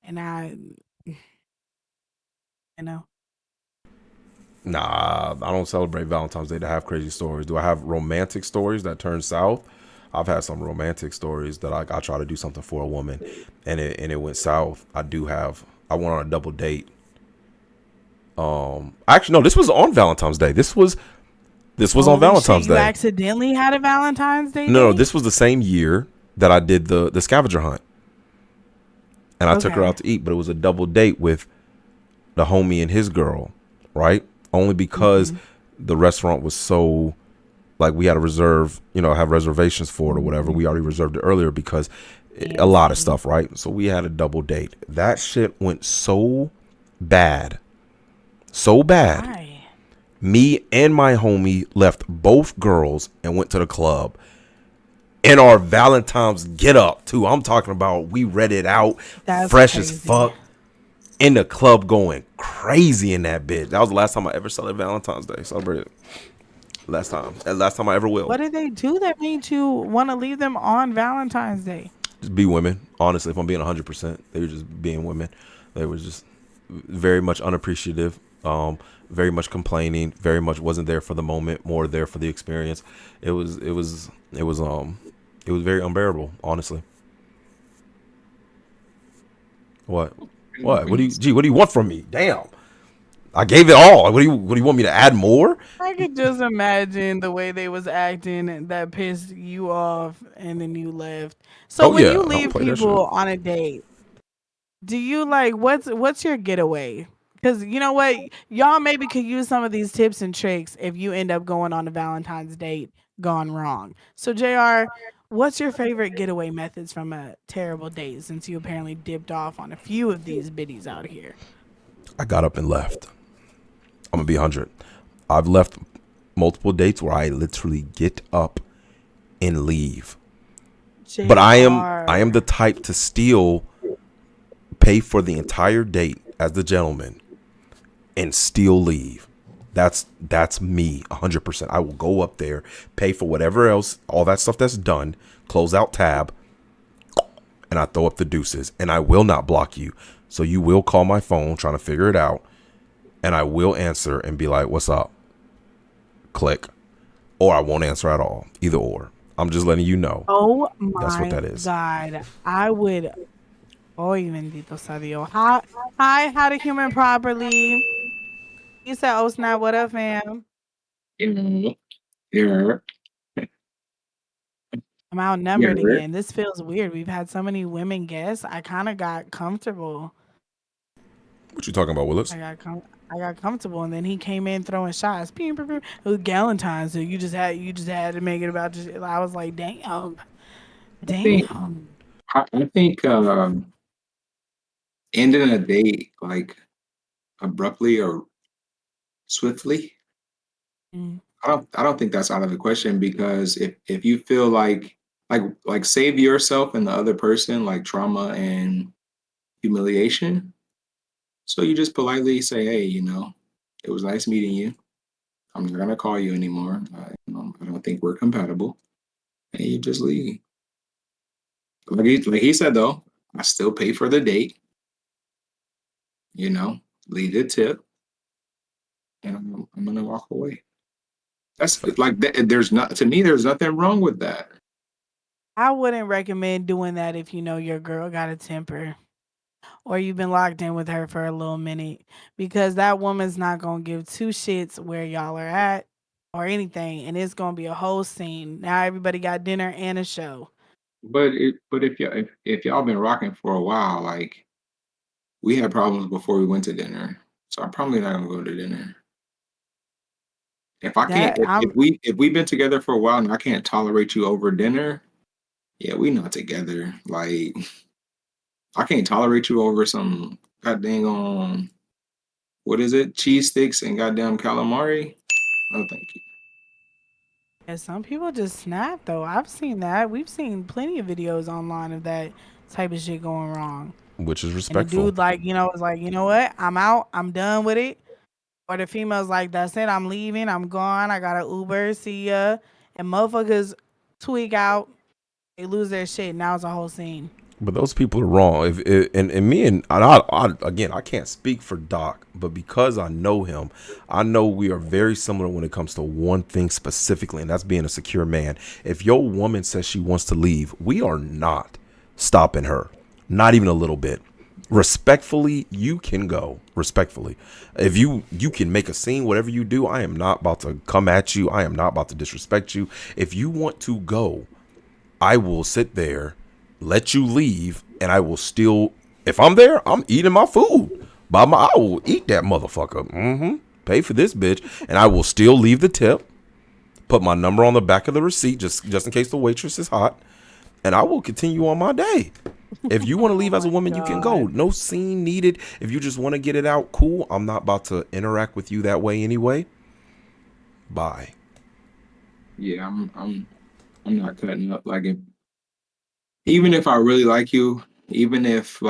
and you know,
Nah, I don't celebrate Valentine's Day to have crazy stories. Do I have romantic stories that turn south? I've had some romantic stories that I try to do something for a woman, and it went south. I do have. I went on a double date. Actually, no, this was on Valentine's Day. This was on
holy shit,
Valentine's
you
Day.
accidentally had a Valentine's Day
No,
date?
this was the same year that I did the scavenger hunt, and I took her
Okay.
out to eat. But it was a double date with the homie and his girl, right? Only because
Mm-hmm.
the restaurant was so like we had to reserve, have reservations for it or whatever. We already reserved it earlier because a lot of
Fancy.
stuff, right? So we had a double date. That shit went so bad, so bad.
Why?
Me and my homie left both girls and went to the club. In our Valentine's get up too. I'm talking about we read it out,
That's
fresh as
crazy.
fuck, in the club going crazy in that bitch. That was the last time I ever celebrated Valentine's Day. Celebrated last time. And last time I ever will.
What did they do that made you want to leave them on Valentine's Day?
Just be women. Honestly, if I'm being 100%, they were just being women. They were just very much unappreciative, very much complaining, very much wasn't there for the moment, more there for the experience. It was very unbearable, honestly. What? What? What do you want from me? Damn. I gave it all. What do you want me to add more?
I could just imagine the way they was acting and that pissed you off and then you left. So
Oh
when
yeah,
you
I don't
leave
play that shit.
people on a date, do you like what's your getaway? Cuz you know what, y'all maybe could use some of these tips and tricks if you end up going on a Valentine's date gone wrong. So JR, what's your favorite getaway methods from a terrible date since you apparently dipped off on a few of these biddies out here?
I got up and left. I'm gonna be 100. I've left multiple dates where I literally get up and leave. But I am the
JR.
type to still pay for the entire date as the gentleman and still leave. That's me 100%. I will go up there, pay for whatever else, all that stuff that's done, close out tab, and I throw up the deuces. And I will not block you. So you will call my phone trying to figure it out, and I will answer and be like, "What's up?" Click. Or I won't answer at all. Either or. I'm just letting you know.
Oh
That's what
my
that is.
God. I would. Oy, bendito sea Dios. Hi, how to human properly. You said, oh snap, what up, fam?
Yeah. Yeah.
I'm
Yeah,
outnumbered
right.
again. This feels weird. We've had so many women guests. I kind of got comfortable.
What you talking about, Willis?
I got com- I got comfortable, and then he came in throwing shots. Pew, pew, pew. It was Valentine, so you just had to make it about. Just I was like, damn,
I think
damn.
I think ending a date like abruptly or swiftly,
Mm.
I don't think that's out of the question because if you feel like save yourself and the other person like trauma and humiliation, so you just politely say, hey, it was nice meeting you. I'm not gonna call you anymore. I don't think we're compatible, and you just leave. Like he said though, I still pay for the date. You know, leave the tip, and I'm gonna walk away. That's like that. There's not to me. There's nothing wrong with that.
I wouldn't recommend doing that if you know your girl got a temper or you've been locked in with her for a little minute because that woman's not gonna give two shits where y'all are at or anything, and it's gonna be a whole scene. Now everybody got dinner and a show.
But if y'all been rocking for a while, like we had problems before we went to dinner, so I'm probably not gonna go to dinner. If I can't,
That
if
I'm
if we've been together for a while and I can't tolerate you over dinner, yeah, we not together. Like I can't tolerate you over some goddamn what is it? Cheese sticks and goddamn calamari. No, thank you.
and some people just snap though. I've seen that. We've seen plenty of videos online of that type of shit going wrong.
Which is
And the
respectful.
dude like, was like, you know what? I'm out. I'm done with it. Or the female's like, that's it. I'm leaving. I'm gone. I got an Uber. See ya. And motherfuckers tweak out. They lose their shit. Now it's a whole scene.
But those people are wrong. And me and again, I can't speak for Doc, but because I know him, I know we are very similar when it comes to one thing specifically, and that's being a secure man. If your woman says she wants to leave, we are not stopping her, not even a little bit. Respectfully, you can go. Respectfully, if you can make a scene, whatever you do, I am not about to come at you. I am not about to disrespect you. If you want to go, I will sit there, let you leave, and I will still, if I'm there, I'm eating my food. I will eat that motherfucker. Pay for this bitch, and I will still leave the tip. Put my number on the back of the receipt, just in case the waitress is hot, and I will continue on my day. If you want to
Oh
leave as a
my
woman, you can go.
God.
No scene needed. If you just want to get it out, cool. I'm not about to interact with you that way anyway. Bye.
Yeah, I'm not cutting up. Like even if I really like you, even if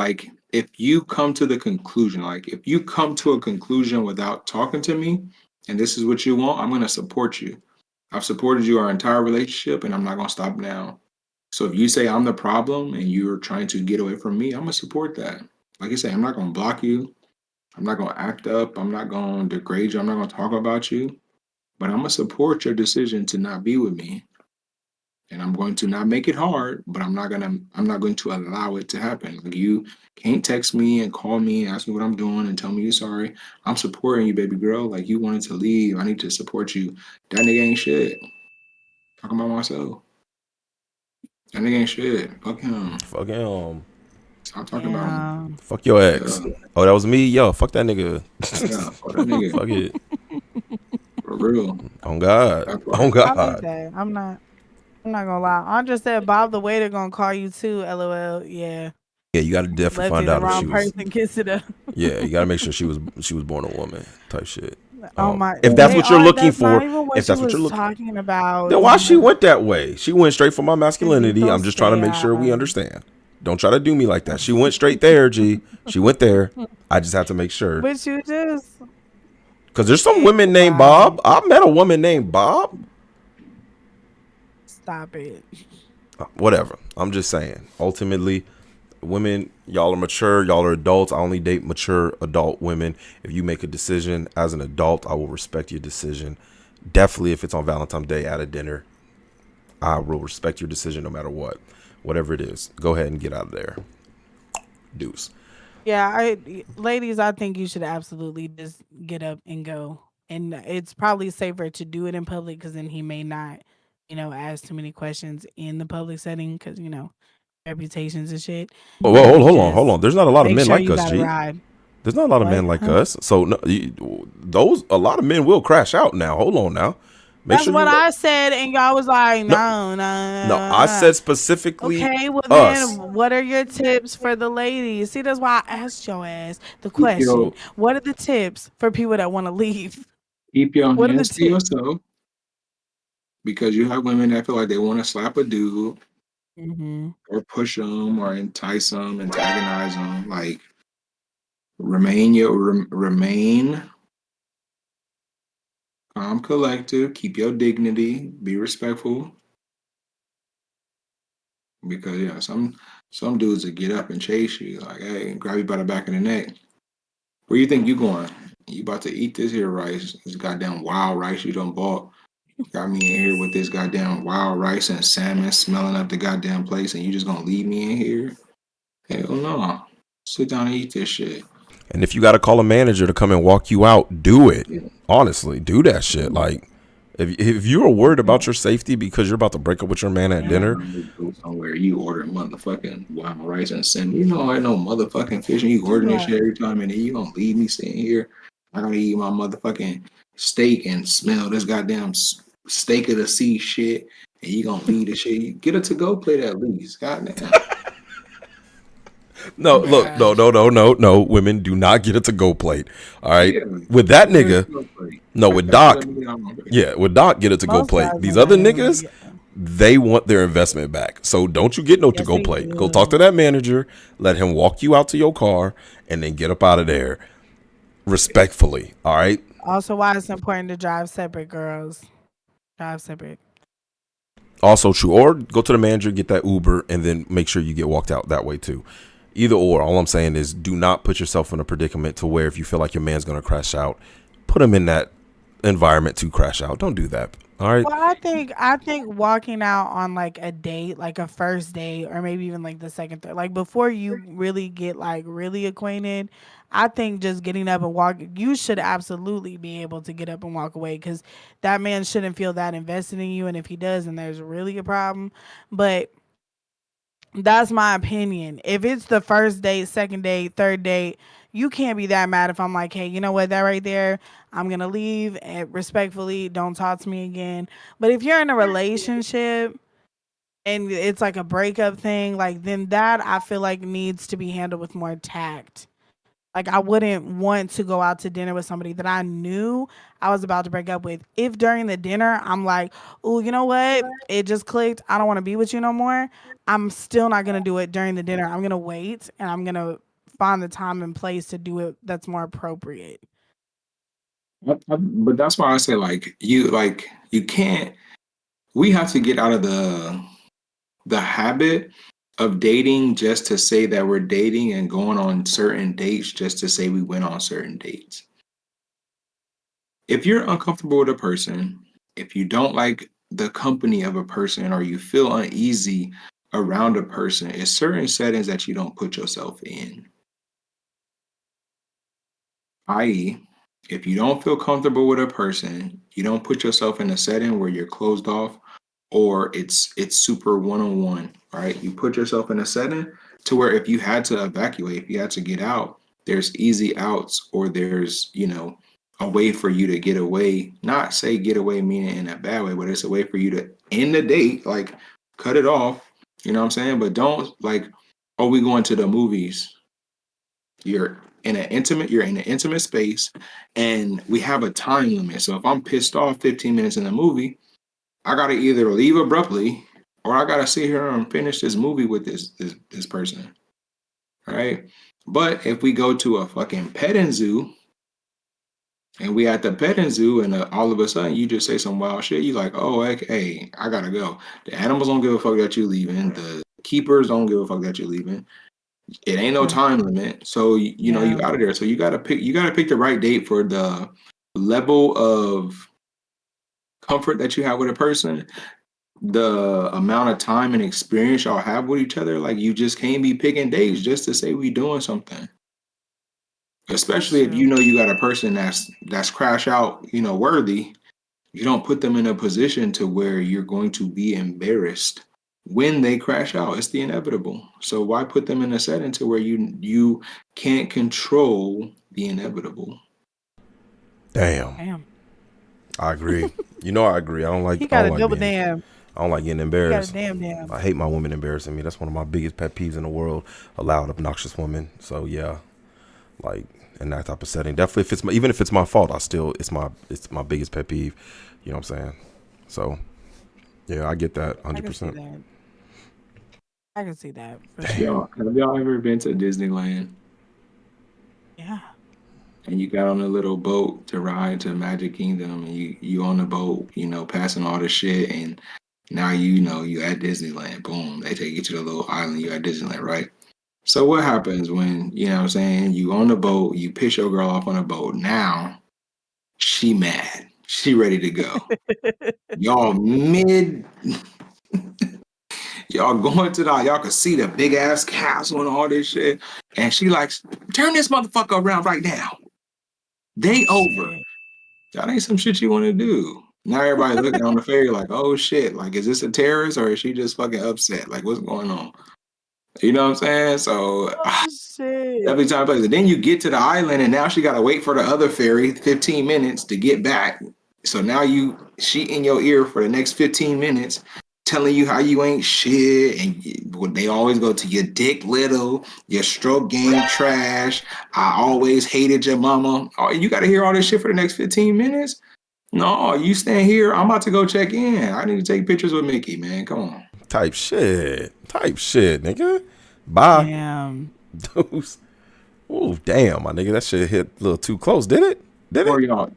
you come to the conclusion, like if you come to a conclusion without talking to me, and this is what you want, I'm gonna support you. I've supported you our entire relationship, and I'm not gonna stop now. So if you say I'm the problem and you're trying to get away from me, I'm gonna support that. Like I say, I'm not gonna block you. I'm not gonna act up. I'm not gonna degrade you. I'm not gonna talk about you. But I'm gonna support your decision to not be with me. And I'm going to not make it hard, but I'm not going to allow it to happen. Like you can't text me and call me and ask me what I'm doing and tell me you're sorry. I'm supporting you, baby girl. Like you wanted to leave. I need to support you. That nigga ain't shit. Talking about myself. That nigga ain't shit. Fuck him.
Fuck him.
Stop talking about him.
Damn.
Fuck your
Yeah,
ex. Oh, that was me. Yo, fuck that nigga.
yeah, fuck that nigga.
Fuck it.
For real.
On God.
That
On
part.
I like
God.
that. I'm not gonna lie. Andra said Bob the waiter gonna call you too. LOL. Yeah.
Yeah, you got to definitely
Left
find
in the
out if she
wrong
was.
person. Kiss it up.
Yeah, you got to make sure she was born a woman type shit.
Oh my.
If that's
They
what you're
are.
looking
That's not
for,
even what
if
she
that's what you're
was
looking,
talking about.
then why she went that way? She went straight for my masculinity.
So
I'm just trying to make sure we
sad.
understand. Don't try to do me like that. She went straight there, G. She went there. I just have to make sure.
But you just
Because there's some women named
wow.
Bob. I met a woman named Bob.
Stop it.
Whatever. I'm just saying. Ultimately, women, y'all are mature. Y'all are adults. I only date mature adult women. If you make a decision as an adult, I will respect your decision. Definitely, if it's on Valentine's Day at a dinner, I will respect your decision no matter what. Whatever it is, go ahead and get out of there. Deuce.
Yeah, ladies, I think you should absolutely just get up and go. And it's probably safer to do it in public because then he may not ask too many questions in the public setting because reputations and shit.
Oh, well,
And
hold
just
on. There's not a lot of
make
men
sure
like
you
us,
got a
G.
ride.
There's not a lot of
What?
men like
Huh?
us. So no, a lot of men will crash out now. Hold on now. Make
That's
sure
what
you know.
I said, and y'all was like,
No,
no, no, no,
no.
no,
I
no.
said specifically
Okay, well
us.
then, what are your tips for the ladies? See, that's why I asked your ass the
Keep your
question. What are the tips for people that want to leave?
keep your
What are the
hands to
tips?
yourself because you have women that feel like they want to slap a dude
Hmm.
or push them or entice them, antagonize them. Like remain calm, collective. Keep your dignity. Be respectful because yeah, some dudes that get up and chase you like, hey, grab you by the back of the neck. Where you think you going? You about to eat this here rice? This goddamn wild rice you done bought. Got me in here with this goddamn wild rice and salmon smelling up the goddamn place, and you just gonna leave me in here? Hell no. Sit down and eat this shit.
And if you got to call a manager to come and walk you out, do it.
Yeah.
Honestly, do that shit. Like, if you are worried about your safety because you're about to break up with your man at dinner,
Go somewhere, you order motherfucking wild rice and salmon. You know, I ain't no motherfucking fish, and you ordering this shit every time, and then you gonna leave me sitting here. I gotta eat my motherfucking steak and smell this goddamn steak of the sea shit, and you gonna leave the shit. Get a to go plate at least. Goddamn.
no, look,
Bruh.
no. Women do not get it to go plate. All right,
Yeah.
with that
Get a
nigga,
to-go plate.
no,
Like
with
that shit, let
Doc,
me get out my face.
yeah, with Doc, get it to go
Most
plate.
guys
These
don't
other
know.
niggas, they want their investment back. So don't you get no to
Yes,
go
they
plate. Go talk to
do.
that manager, let him walk you out to your car, and then get up out of there respectfully. All right.
Also, why it's important to drive separate, girls. Drive separate.
Also true. Or go to the manager, get that Uber, and then make sure you get walked out that way too. Either or. All I'm saying is do not put yourself in a predicament to where if you feel like your man's gonna crash out, put him in that environment to crash out. Don't do that. All right.
Well, I think walking out on like a date, like a first date, or maybe even like the second, third, like before you really get like really acquainted, I think just getting up and walk, you should absolutely be able to get up and walk away because that man shouldn't feel that invested in you, and if he does, then there's really a problem. But that's my opinion. If it's the first date, second date, third date, you can't be that mad if I'm like, hey, you know what, that right there, I'm gonna leave and respectfully don't talk to me again. But if you're in a relationship and it's like a breakup thing, like then that I feel like needs to be handled with more tact. Like I wouldn't want to go out to dinner with somebody that I knew I was about to break up with. If during the dinner I'm like, "Oh, you know what? It just clicked. I don't want to be with you no more." I'm still not going to do it during the dinner. I'm going to wait and I'm going to find the time and place to do it that's more appropriate.
But that's why I say like you can't. We have to get out of the habit of dating just to say that we're dating and going on certain dates just to say we went on certain dates. If you're uncomfortable with a person, if you don't like the company of a person or you feel uneasy around a person, it's certain settings that you don't put yourself in. I.e., if you don't feel comfortable with a person, you don't put yourself in a setting where you're closed off or it's super one-on-one, right? You put yourself in a setting to where if you had to evacuate, if you had to get out, there's easy outs or there's, a way for you to get away. Not say get away meaning in a bad way, but it's a way for you to end the date, like cut it off. You know what I'm saying? But don't like, oh, we going to the movies. You're in an intimate space and we have a time limit. So if I'm pissed off 15 minutes in the movie, I gotta either leave abruptly or I gotta sit here and finish this movie with this person. Right? But if we go to a fucking petting zoo and we at the petting zoo and all of a sudden you just say some wild shit, you like, oh, hey, I gotta go. The animals don't give a fuck that you leaving. The keepers don't give a fuck that you're leaving. It ain't no
True.
time limit. So you
Yeah.
out of there. So you gotta pick the right date for the level of comfort that you have with a person, the amount of time and experience y'all have with each other. Like you just can't be picking dates just to say we doing something.
That's
Especially if you
true.
know you got a person that's crash out, worthy. You don't put them in a position to where you're going to be embarrassed when they crash out. It's the inevitable. So why put them in a setting to where you can't control the inevitable?
Damn.
Damn.
I agree. You know I agree. I don't like.
He got
I
a
don't like
double
being,
damn.
I don't like getting
He got a
embarrassed.
damn.
I hate my women embarrassing me. That's one of my biggest pet peeves in the world. A loud, obnoxious woman. So yeah, like in that type of setting, definitely if it's my, even if it's my fault, it's my biggest pet peeve. You know what I'm saying? So yeah, I get that
I can see
100%.
that. I can see that for
Damn.
sure.
Have y'all ever been to Disneyland
Yeah.
and you got on a little boat to ride to Magic Kingdom and you on the boat, passing all the shit, and now you at Disneyland. Boom, they take you to the little island, you at Disneyland, right? So what happens when, what I'm saying, you on the boat, you piss your girl off on the boat. Now she mad. She ready to go. Y'all y'all going to y'all can see the big ass castle and all this shit. And she like, turn this motherfucker around right now. They over.
Shit.
That ain't some shit you want to do. Now everybody looking on the ferry like, oh shit, like, is this a terrorist or is she just fucking upset? Like, what's going on? You know what I'm saying? So
Oh shit.
every time plays. Then you get to the island and now she gotta wait for the other ferry 15 minutes to get back. So now she in your ear for the next 15 minutes telling you how you ain't shit, and they always go to your dick little, your stroke game trash. I always hated your mama. Oh, you gotta hear all this shit for the next 15 minutes? No, you stand here. I'm about to go check in. I need to take pictures with Mickey, man. Come on.
Type shit, nigga. Bye.
Damn.
Deuce. Oh damn, my nigga, that shit hit a little too close. Did it?
Or y'all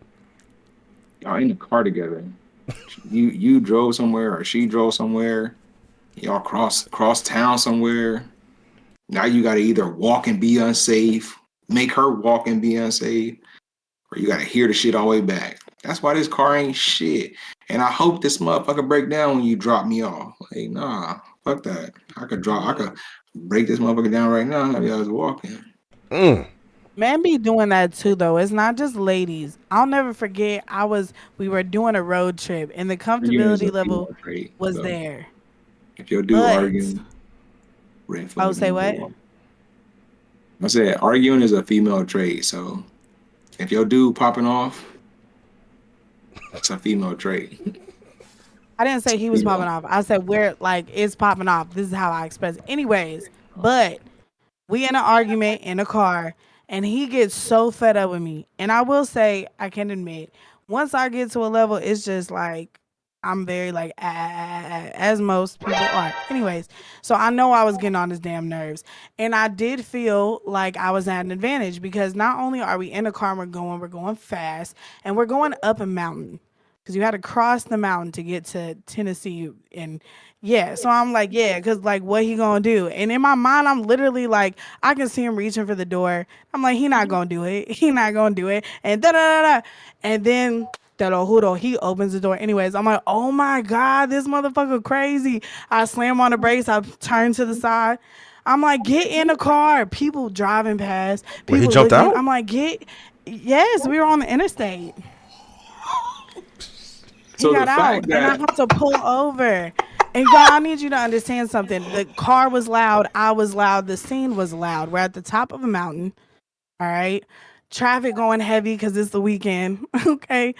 in the car together. You drove somewhere or she drove somewhere. Y'all cross town somewhere. Now you gotta either walk and be unsafe, make her walk and be unsafe, or you gotta hear the shit all the way back. That's why this car ain't shit. And I hope this motherfucker break down when you drop me off. Like, nah, fuck that. I could break this motherfucker down right now and I was walking.
Men be doing that too, though. It's not just ladies. I'll never forget. We were doing a road trip, and the
Arguing is
comfortability
a
level
female trait,
was
so
there.
if your dude
But
arguing, red flag.
I would say what?
I said arguing is a female trait, so if your dude popping off, that's a female trait.
I didn't say he was popping off. I said it's popping off. This is how I express it. Anyways, but we in an argument in a car, and he gets so fed up with me. And I will say, I can admit, once I get to a level, it's just like I'm very like as most people are. Anyways, so I know I was getting on his damn nerves, and I did feel like I was at an advantage because not only are we in a car, we're going fast, and we're going up a mountain. Because you had to cross the mountain to get to Tennessee, and yeah, so I'm like, yeah, because like, what he gonna do? And in my mind, I'm literally like, I can see him reaching for the door. I'm like, he not gonna do it. He not gonna do it. And da da da da. And then he opens the door. Anyways, I'm like, oh my god, this motherfucker crazy. I slam on the brakes. I turn to the side. I'm like, get in the car. People driving past.
Wait, he
People
jumped
looking.
out?
I'm like, yes, we were on the interstate.
So
He got out, and I had to pull over. And y'all, I need you to understand something. The car was loud. I was loud. The scene was loud. We're at the top of a mountain. All right. Traffic going heavy because it's the weekend. Okay.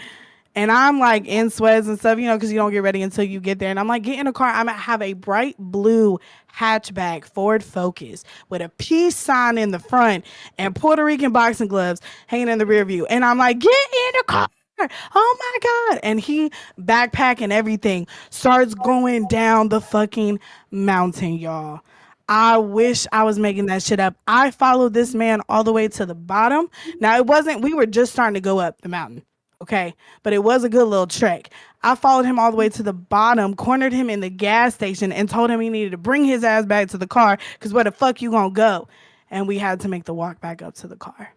And I'm like in sweats and stuff, because you don't get ready until you get there. And I'm like, get in a car. I'm going to have a bright blue hatchback Ford Focus with a peace sign in the front and Puerto Rican boxing gloves hanging in the rear view. And I'm like, get in the car. Oh my god. And he backpack and everything starts going down the fucking mountain, y'all. I wish I was making that shit up. I followed this man all the way to the bottom. Now we were just starting to go up the mountain. Okay, but it was a good little trek. I followed him all the way to the bottom, cornered him in the gas station, and told him he needed to bring his ass back to the car because where the fuck you gonna go? And we had to make the walk back up to the car.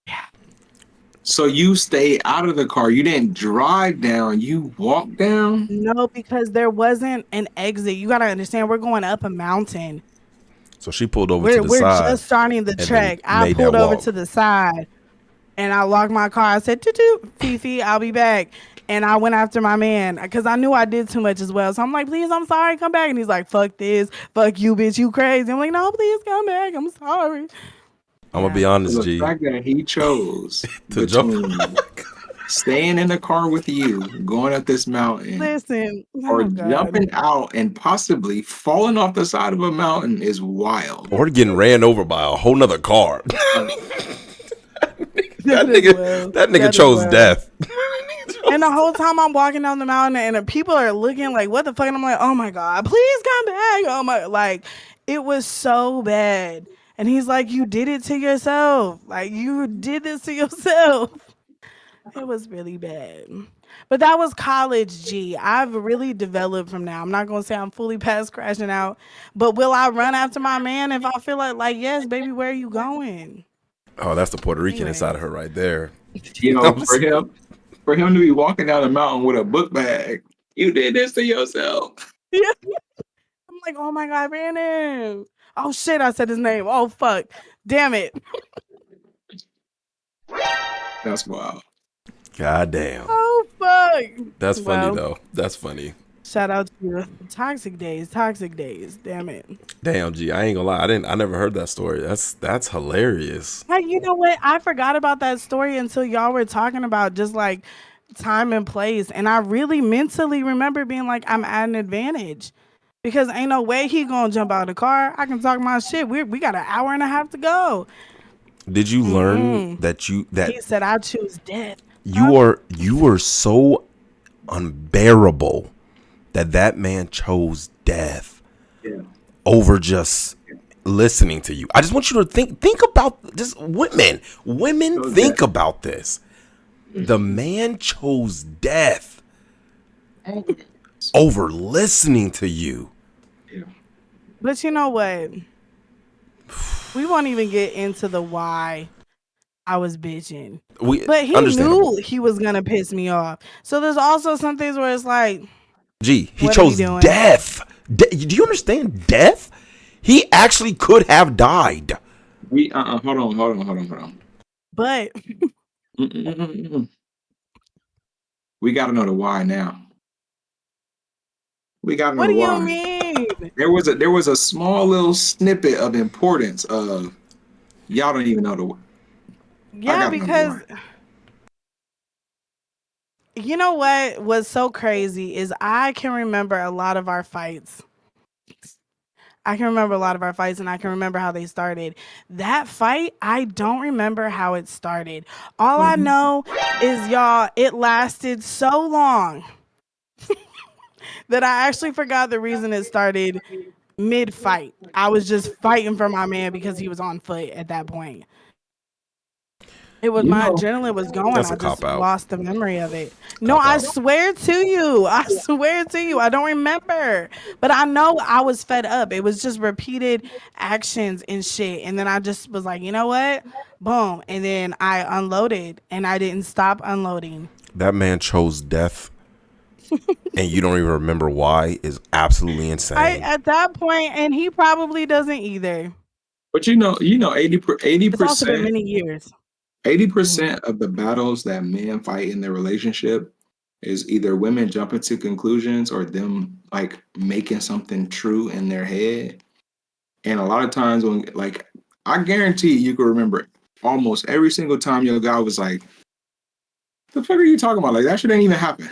Yeah.
So you stayed out of the car. You didn't drive down. You walked down?
No, because there wasn't an exit. You got to understand, we're going up a mountain.
So she pulled over to the side.
We're just starting the trek. I
made
pulled
that
over
walk.
to the side. And I locked my car. I said, toot toot, Fifi, I'll be back. And I went after my man because I knew I did too much as well. So I'm like, please, I'm sorry, come back. And he's like, fuck this, fuck you, bitch, you crazy. I'm like, no, please come back. I'm sorry.
I'm gonna be honest,
The
G.
fact that he chose
To jump.
between staying in the car with you, going up this mountain,
Listen,
or
oh God.
jumping out and possibly falling off the side of a mountain is wild.
Or getting ran over by a whole nother car. That nigga chose death.
And the whole time I'm walking down the mountain and the people are looking like, what the fuck? And I'm like, oh my God, please come back. Oh my, like, it was so bad. And he's like, you did it to yourself. Like, you did this to yourself. It was really bad. But that was college, G. I've really developed from now. I'm not going to say I'm fully past crashing out. But will I run after my man if I feel like, yes, baby, where are you going?
Oh, that's the Puerto Rican
Anyway.
inside of her right there.
You know, for him to be walking down the mountain with a book bag, you did this to yourself.
Yeah. I'm like, oh my God, Brandon. Oh shit, I said his name. Oh fuck. Damn it.
That's wild.
God damn.
Oh fuck.
That's funny
Well,
though. That's funny.
Shout out to you. Toxic days. Damn it.
Damn, G. I ain't gonna lie. I never heard that story. That's hilarious.
Hey, you know what? I forgot about that story until y'all were talking about just like time and place. And I really mentally remember being like, I'm at an advantage. Because ain't no way he gonna jump out of the car. I can talk my shit. We got an hour and a half to go.
Did you learn that
He said I choose death.
you are so unbearable that man chose death over just listening to you? I just want you to think about this. Women think about this. The man chose death over listening to you.
But you know what? We won't even get into the why I was bitching. But he knew he was gonna piss me off. So there's also some things where it's like,
G, he chose death. Do you understand death? He actually could have died.
Hold on.
But
we gotta know the why now. We gotta know
what
the
do
why.
you mean?
There was a small little snippet of importance of y'all don't even know the.
Yeah, because you know what was so crazy is I can remember a lot of our fights. And I can remember how they started. That fight, I don't remember how it started. All I know is, y'all, it lasted so long that I actually forgot the reason it started mid-fight. I was just fighting for my man because he was on foot at that point. It was my adrenaline was going. I just lost the memory of it. No, I swear to you. I don't remember. But I know I was fed up. It was just repeated actions and shit. And then I just was like, you know what? Boom. And then I unloaded and I didn't stop unloading.
That man chose death. And you don't even remember why is absolutely insane.
At that point, and he probably doesn't either.
But you know, 80%.
It's also been many years.
80% of the battles that men fight in their relationship is either women jumping to conclusions or them like making something true in their head. And a lot of times when like I guarantee you can remember almost every single time your guy was like, the fuck are you talking about? Like that shit ain't even happen.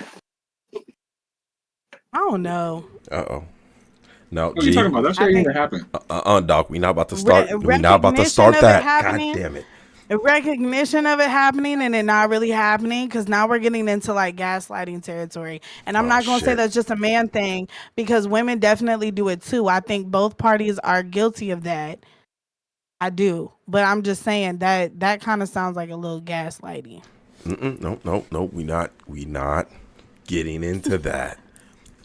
I don't know.
Uh-oh. No,
what are you talking about? That shit ain't even happen.
Doc, we not about to start. We not about to start that. God damn it.
Recognition of it happening and it not really happening, because now we're getting into like gaslighting territory. And I'm not going to say that's just a man thing, because women definitely do it too. I think both parties are guilty of that. I do. But I'm just saying that kind of sounds like a little gaslighting.
No. We not getting into that.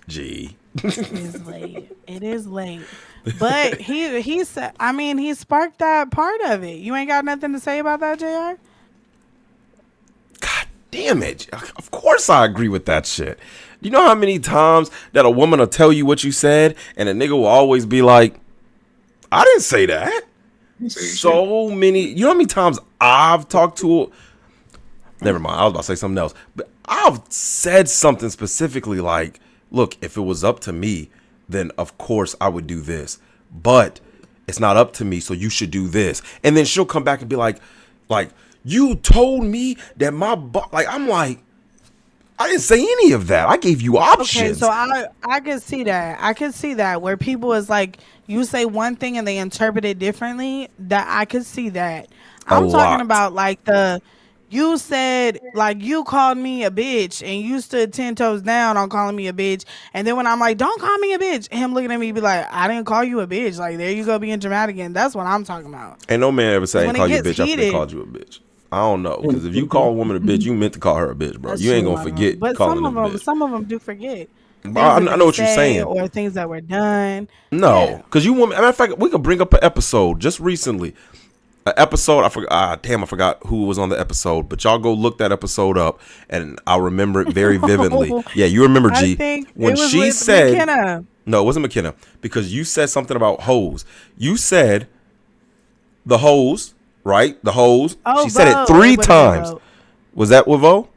Gee.
It is late. But he said, I mean, he sparked that part of it. You ain't got nothing to say about that, JR?
God damn it. Of course I agree with that shit. You know how many times that a woman will tell you what you said and a nigga will always be like, I didn't say that. So many. You know how many times I've talked to Never mind. I was about to say something else. But I've said something specifically like, look, if it was up to me, then of course I would do this. But it's not up to me, so you should do this. And then she'll come back and be like, you told me that like, I'm like, I didn't say any of that. I gave you options.
Okay, so I can see that. I can see that where people is like, you say one thing and they interpret it differently. That I could see that. I'm talking
lot.
about like you said, like, you called me a bitch and you stood 10 toes down on calling me a bitch. And then when I'm like, don't call me a bitch, him looking at me be like, I didn't call you a bitch. Like, there you go being dramatic again. That's what I'm talking about.
Ain't no man ever say I
When
call
it
you a
gets
bitch after they
heated,
called you a bitch. I don't know. Because if you call a woman a bitch, you meant to call her a bitch, bro.
that's
You ain't
true,
going to forget
but
calling them a bitch.
some of them do forget
I
things that
know
they
what you're
say
saying.
or things that were done.
No,
Yeah.
because you want. Matter of fact, we could bring up an episode just recently. An episode. I forgot. Damn, I forgot who was on the episode. But y'all go look that episode up, and I'll remember it very vividly. Yeah, you remember
I
G
think
when
it was
she
with
said.
McKenna.
No, it wasn't McKenna because you said something about hoes. You said the hoes, right? The hoes.
Oh,
She said it
Vogue.
3
It would've been
times.
Vogue.
Was that with Vo?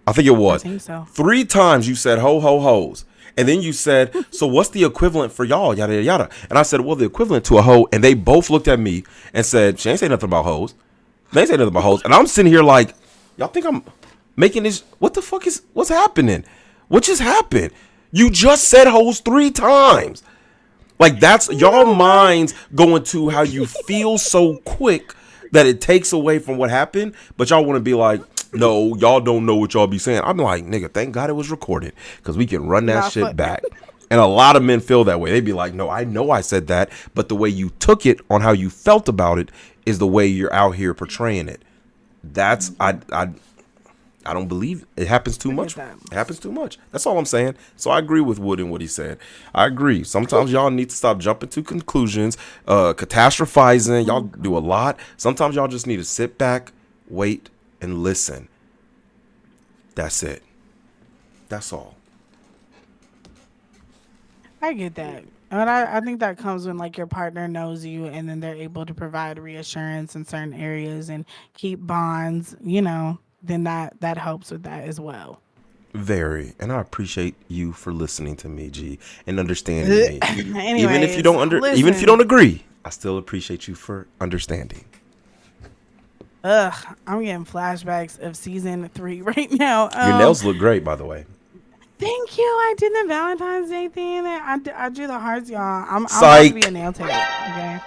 I think it
I
was.
think so.
3 times you said ho ho hoes. And then you said, so what's the equivalent for y'all? Yada yada yada. And I said, well, the equivalent to a hoe. And they both looked at me and said, she ain't say nothing about hoes. They ain't say nothing about hoes. And I'm sitting here like, y'all think I'm making this? What's happening? What just happened? You just said hoes 3 times. Like, that's y'all minds going to how you feel so quick that it takes away from what happened. But y'all want to be like, no, y'all don't know what y'all be saying. I'm like, nigga, thank God it was recorded because we can run that
Nah,
shit
fuck
back. And a lot of men feel that way. They be like, no, I know I said that. But the way you took it on how you felt about it is the way you're out here portraying it. That's, I don't believe it happens too much.
that.
It happens too much. That's all I'm saying. So I agree with Wood and what he said. I agree. Sometimes y'all need to stop jumping to conclusions, catastrophizing. Y'all do a lot. Sometimes y'all just need to sit back, wait, and listen. That's it. That's all.
I get that. But I think that comes when like your partner knows you and then they're able to provide reassurance in certain areas and keep bonds, then that helps with that as well.
Very. And I appreciate you for listening to me, G, and understanding me. Even if you
Anyways,
don't even if you
listen.
don't agree, I still appreciate you for understanding.
Ugh, I'm getting flashbacks of season 3 right now.
Your nails look great, by the way.
Thank you. I did the Valentine's Day thing. I drew the hearts, y'all. I'm about
Psych.
to be a nail tech. Okay.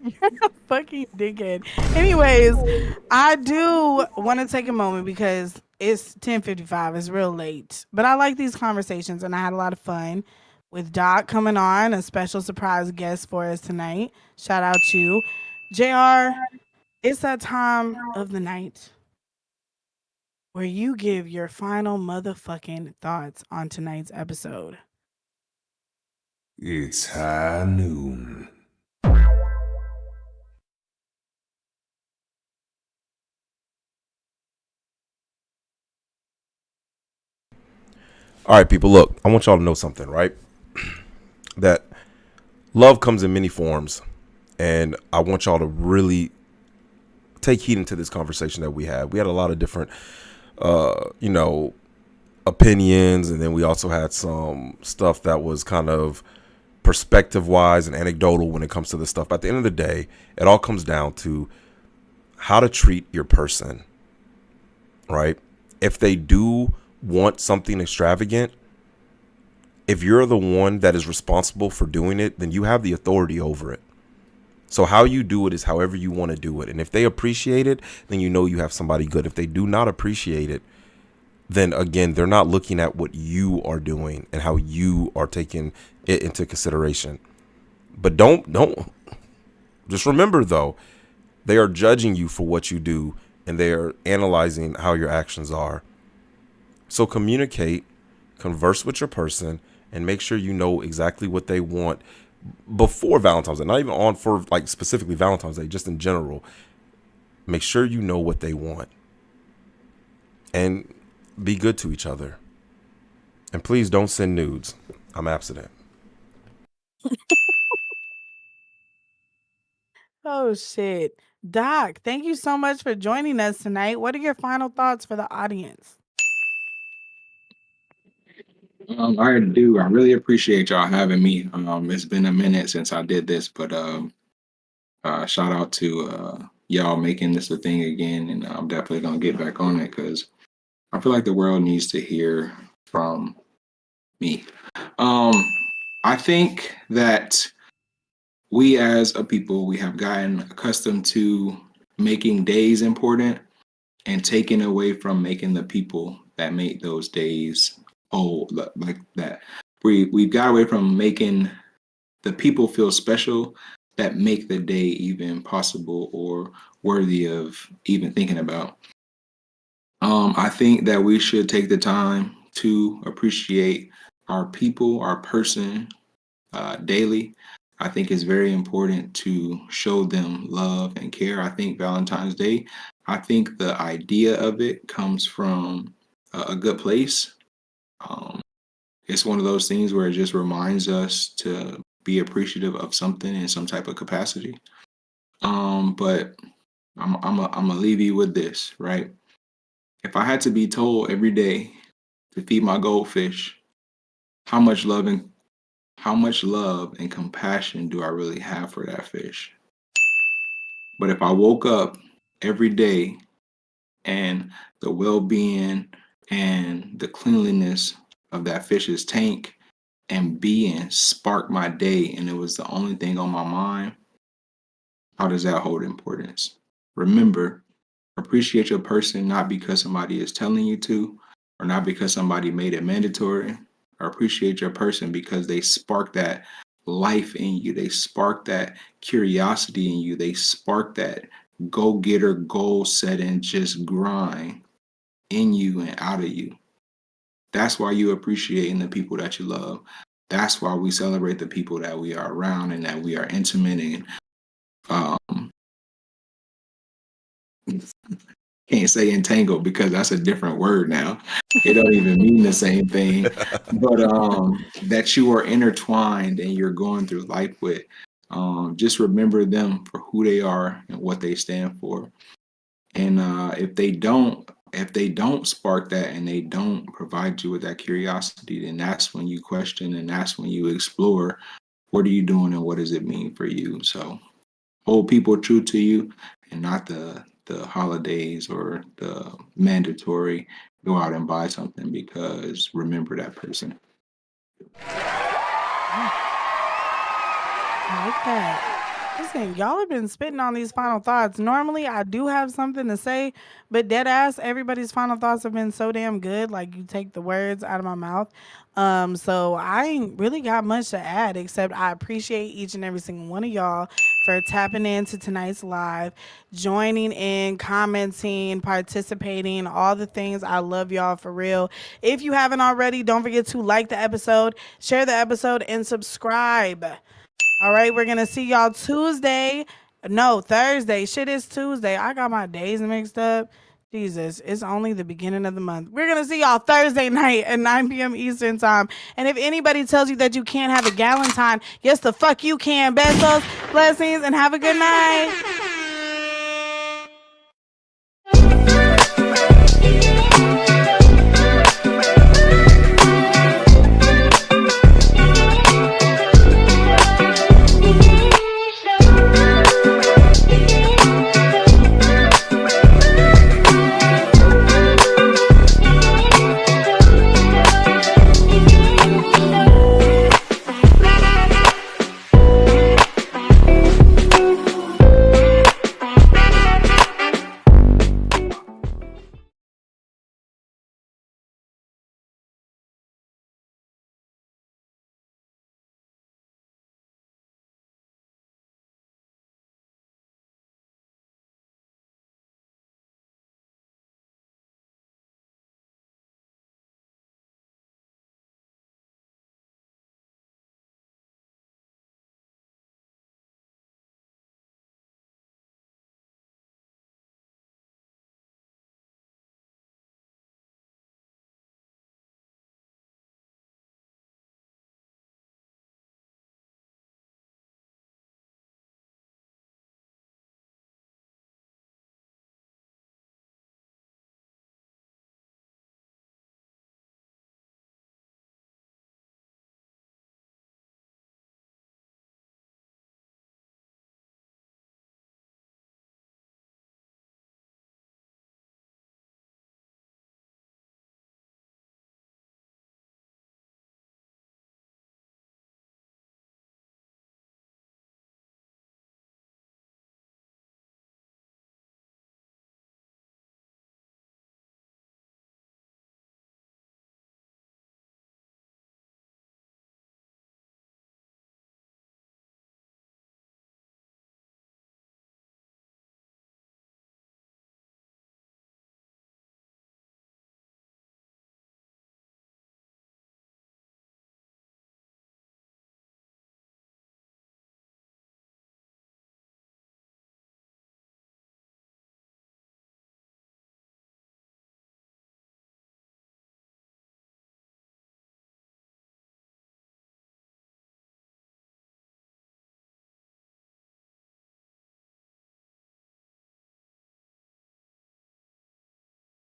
You're a fucking dickhead. Anyways, I do want to take a moment because it's 10:55. It's real late, but I like these conversations, and I had a lot of fun with Doc coming on, a special surprise guest for us tonight. Shout out to Jr. It's that time of the night where you give your final motherfucking thoughts on tonight's episode.
It's high noon.
All right, people, look, I want y'all to know something, right? That love comes in many forms, and I want y'all to really take heed into this conversation that we had. We had a lot of different, opinions, and then we also had some stuff that was kind of perspective-wise and anecdotal when it comes to this stuff. But at the end of the day, it all comes down to how to treat your person, right? If they do want something extravagant, if you're the one that is responsible for doing it, then you have the authority over it. So how you do it is however you want to do it. And if they appreciate it, then you know you have somebody good. If they do not appreciate it, then again, they're not looking at what you are doing and how you are taking it into consideration. But don't just remember though, they are judging you for what you do and they are analyzing how your actions are. So communicate, converse with your person, and make sure you know exactly what they want before Valentine's Day. Not even on for like specifically Valentine's Day, just in general. Make sure you know what they want. And be good to each other. And please don't send nudes. I'm abstinent.
Oh shit. Doc, thank you so much for joining us tonight. What are your final thoughts for the audience?
I do. I really appreciate y'all having me. It's been a minute since I did this, but shout out to y'all making this a thing again, and I'm definitely gonna get back on it because I feel like the world needs to hear from me. Um, I think that we as a people we have gotten accustomed to making days important and taking away from making the people that make those days whole like that. We've got away from making the people feel special that make the day even possible or worthy of even thinking about. I think that we should take the time to appreciate our people, our person, daily. I think it's very important to show them love and care. I think Valentine's Day, I think the idea of it comes from a good place. Um, it's one of those things where it just reminds us to be appreciative of something in some type of capacity. But I'm gonna leave you with this, right? If I had to be told every day to feed my goldfish, how much love and how much love and compassion do I really have for that fish? But if I woke up every day and the well-being and the cleanliness of that fish's tank and being sparked my day and it was the only thing on my mind, how does that hold importance? Remember, appreciate your person not because somebody is telling you to or not because somebody made it mandatory. Or appreciate your person because they spark that life in you. They spark that curiosity in you. They spark that go getter, goal setting, just grind in you and out of you. That's why you appreciating the people that you love. That's why we celebrate the people that we are around and that we are intimate and um, can't say entangled because that's a different word now. It don't even mean the same thing. But that you are intertwined and you're going through life with. Just remember them for who they are and what they stand for. And if they don't spark that and they don't provide you with that curiosity, then that's when you question and that's when you explore what are you doing and what does it mean for you. So hold people true to you and not the holidays or the mandatory go out and buy something because remember that person.
I like that. Listen, y'all have been spitting on these final thoughts. Normally, I do have something to say, but dead ass, everybody's final thoughts have been so damn good. Like you take the words out of my mouth. So I ain't really got much to add except I appreciate each and every single one of y'all for tapping into tonight's live, joining in, commenting, participating, all the things. I love y'all for real. If you haven't already, don't forget to like the episode, share the episode, and subscribe. All right, we're gonna see y'all Tuesday. No, Thursday. Shit is Tuesday. I got my days mixed up. Jesus, it's only the beginning of the month. We're gonna see y'all Thursday night at 9 p.m. Eastern time. And if anybody tells you that you can't have a Galentine, yes, the fuck you can. Besos, blessings, and have a good night.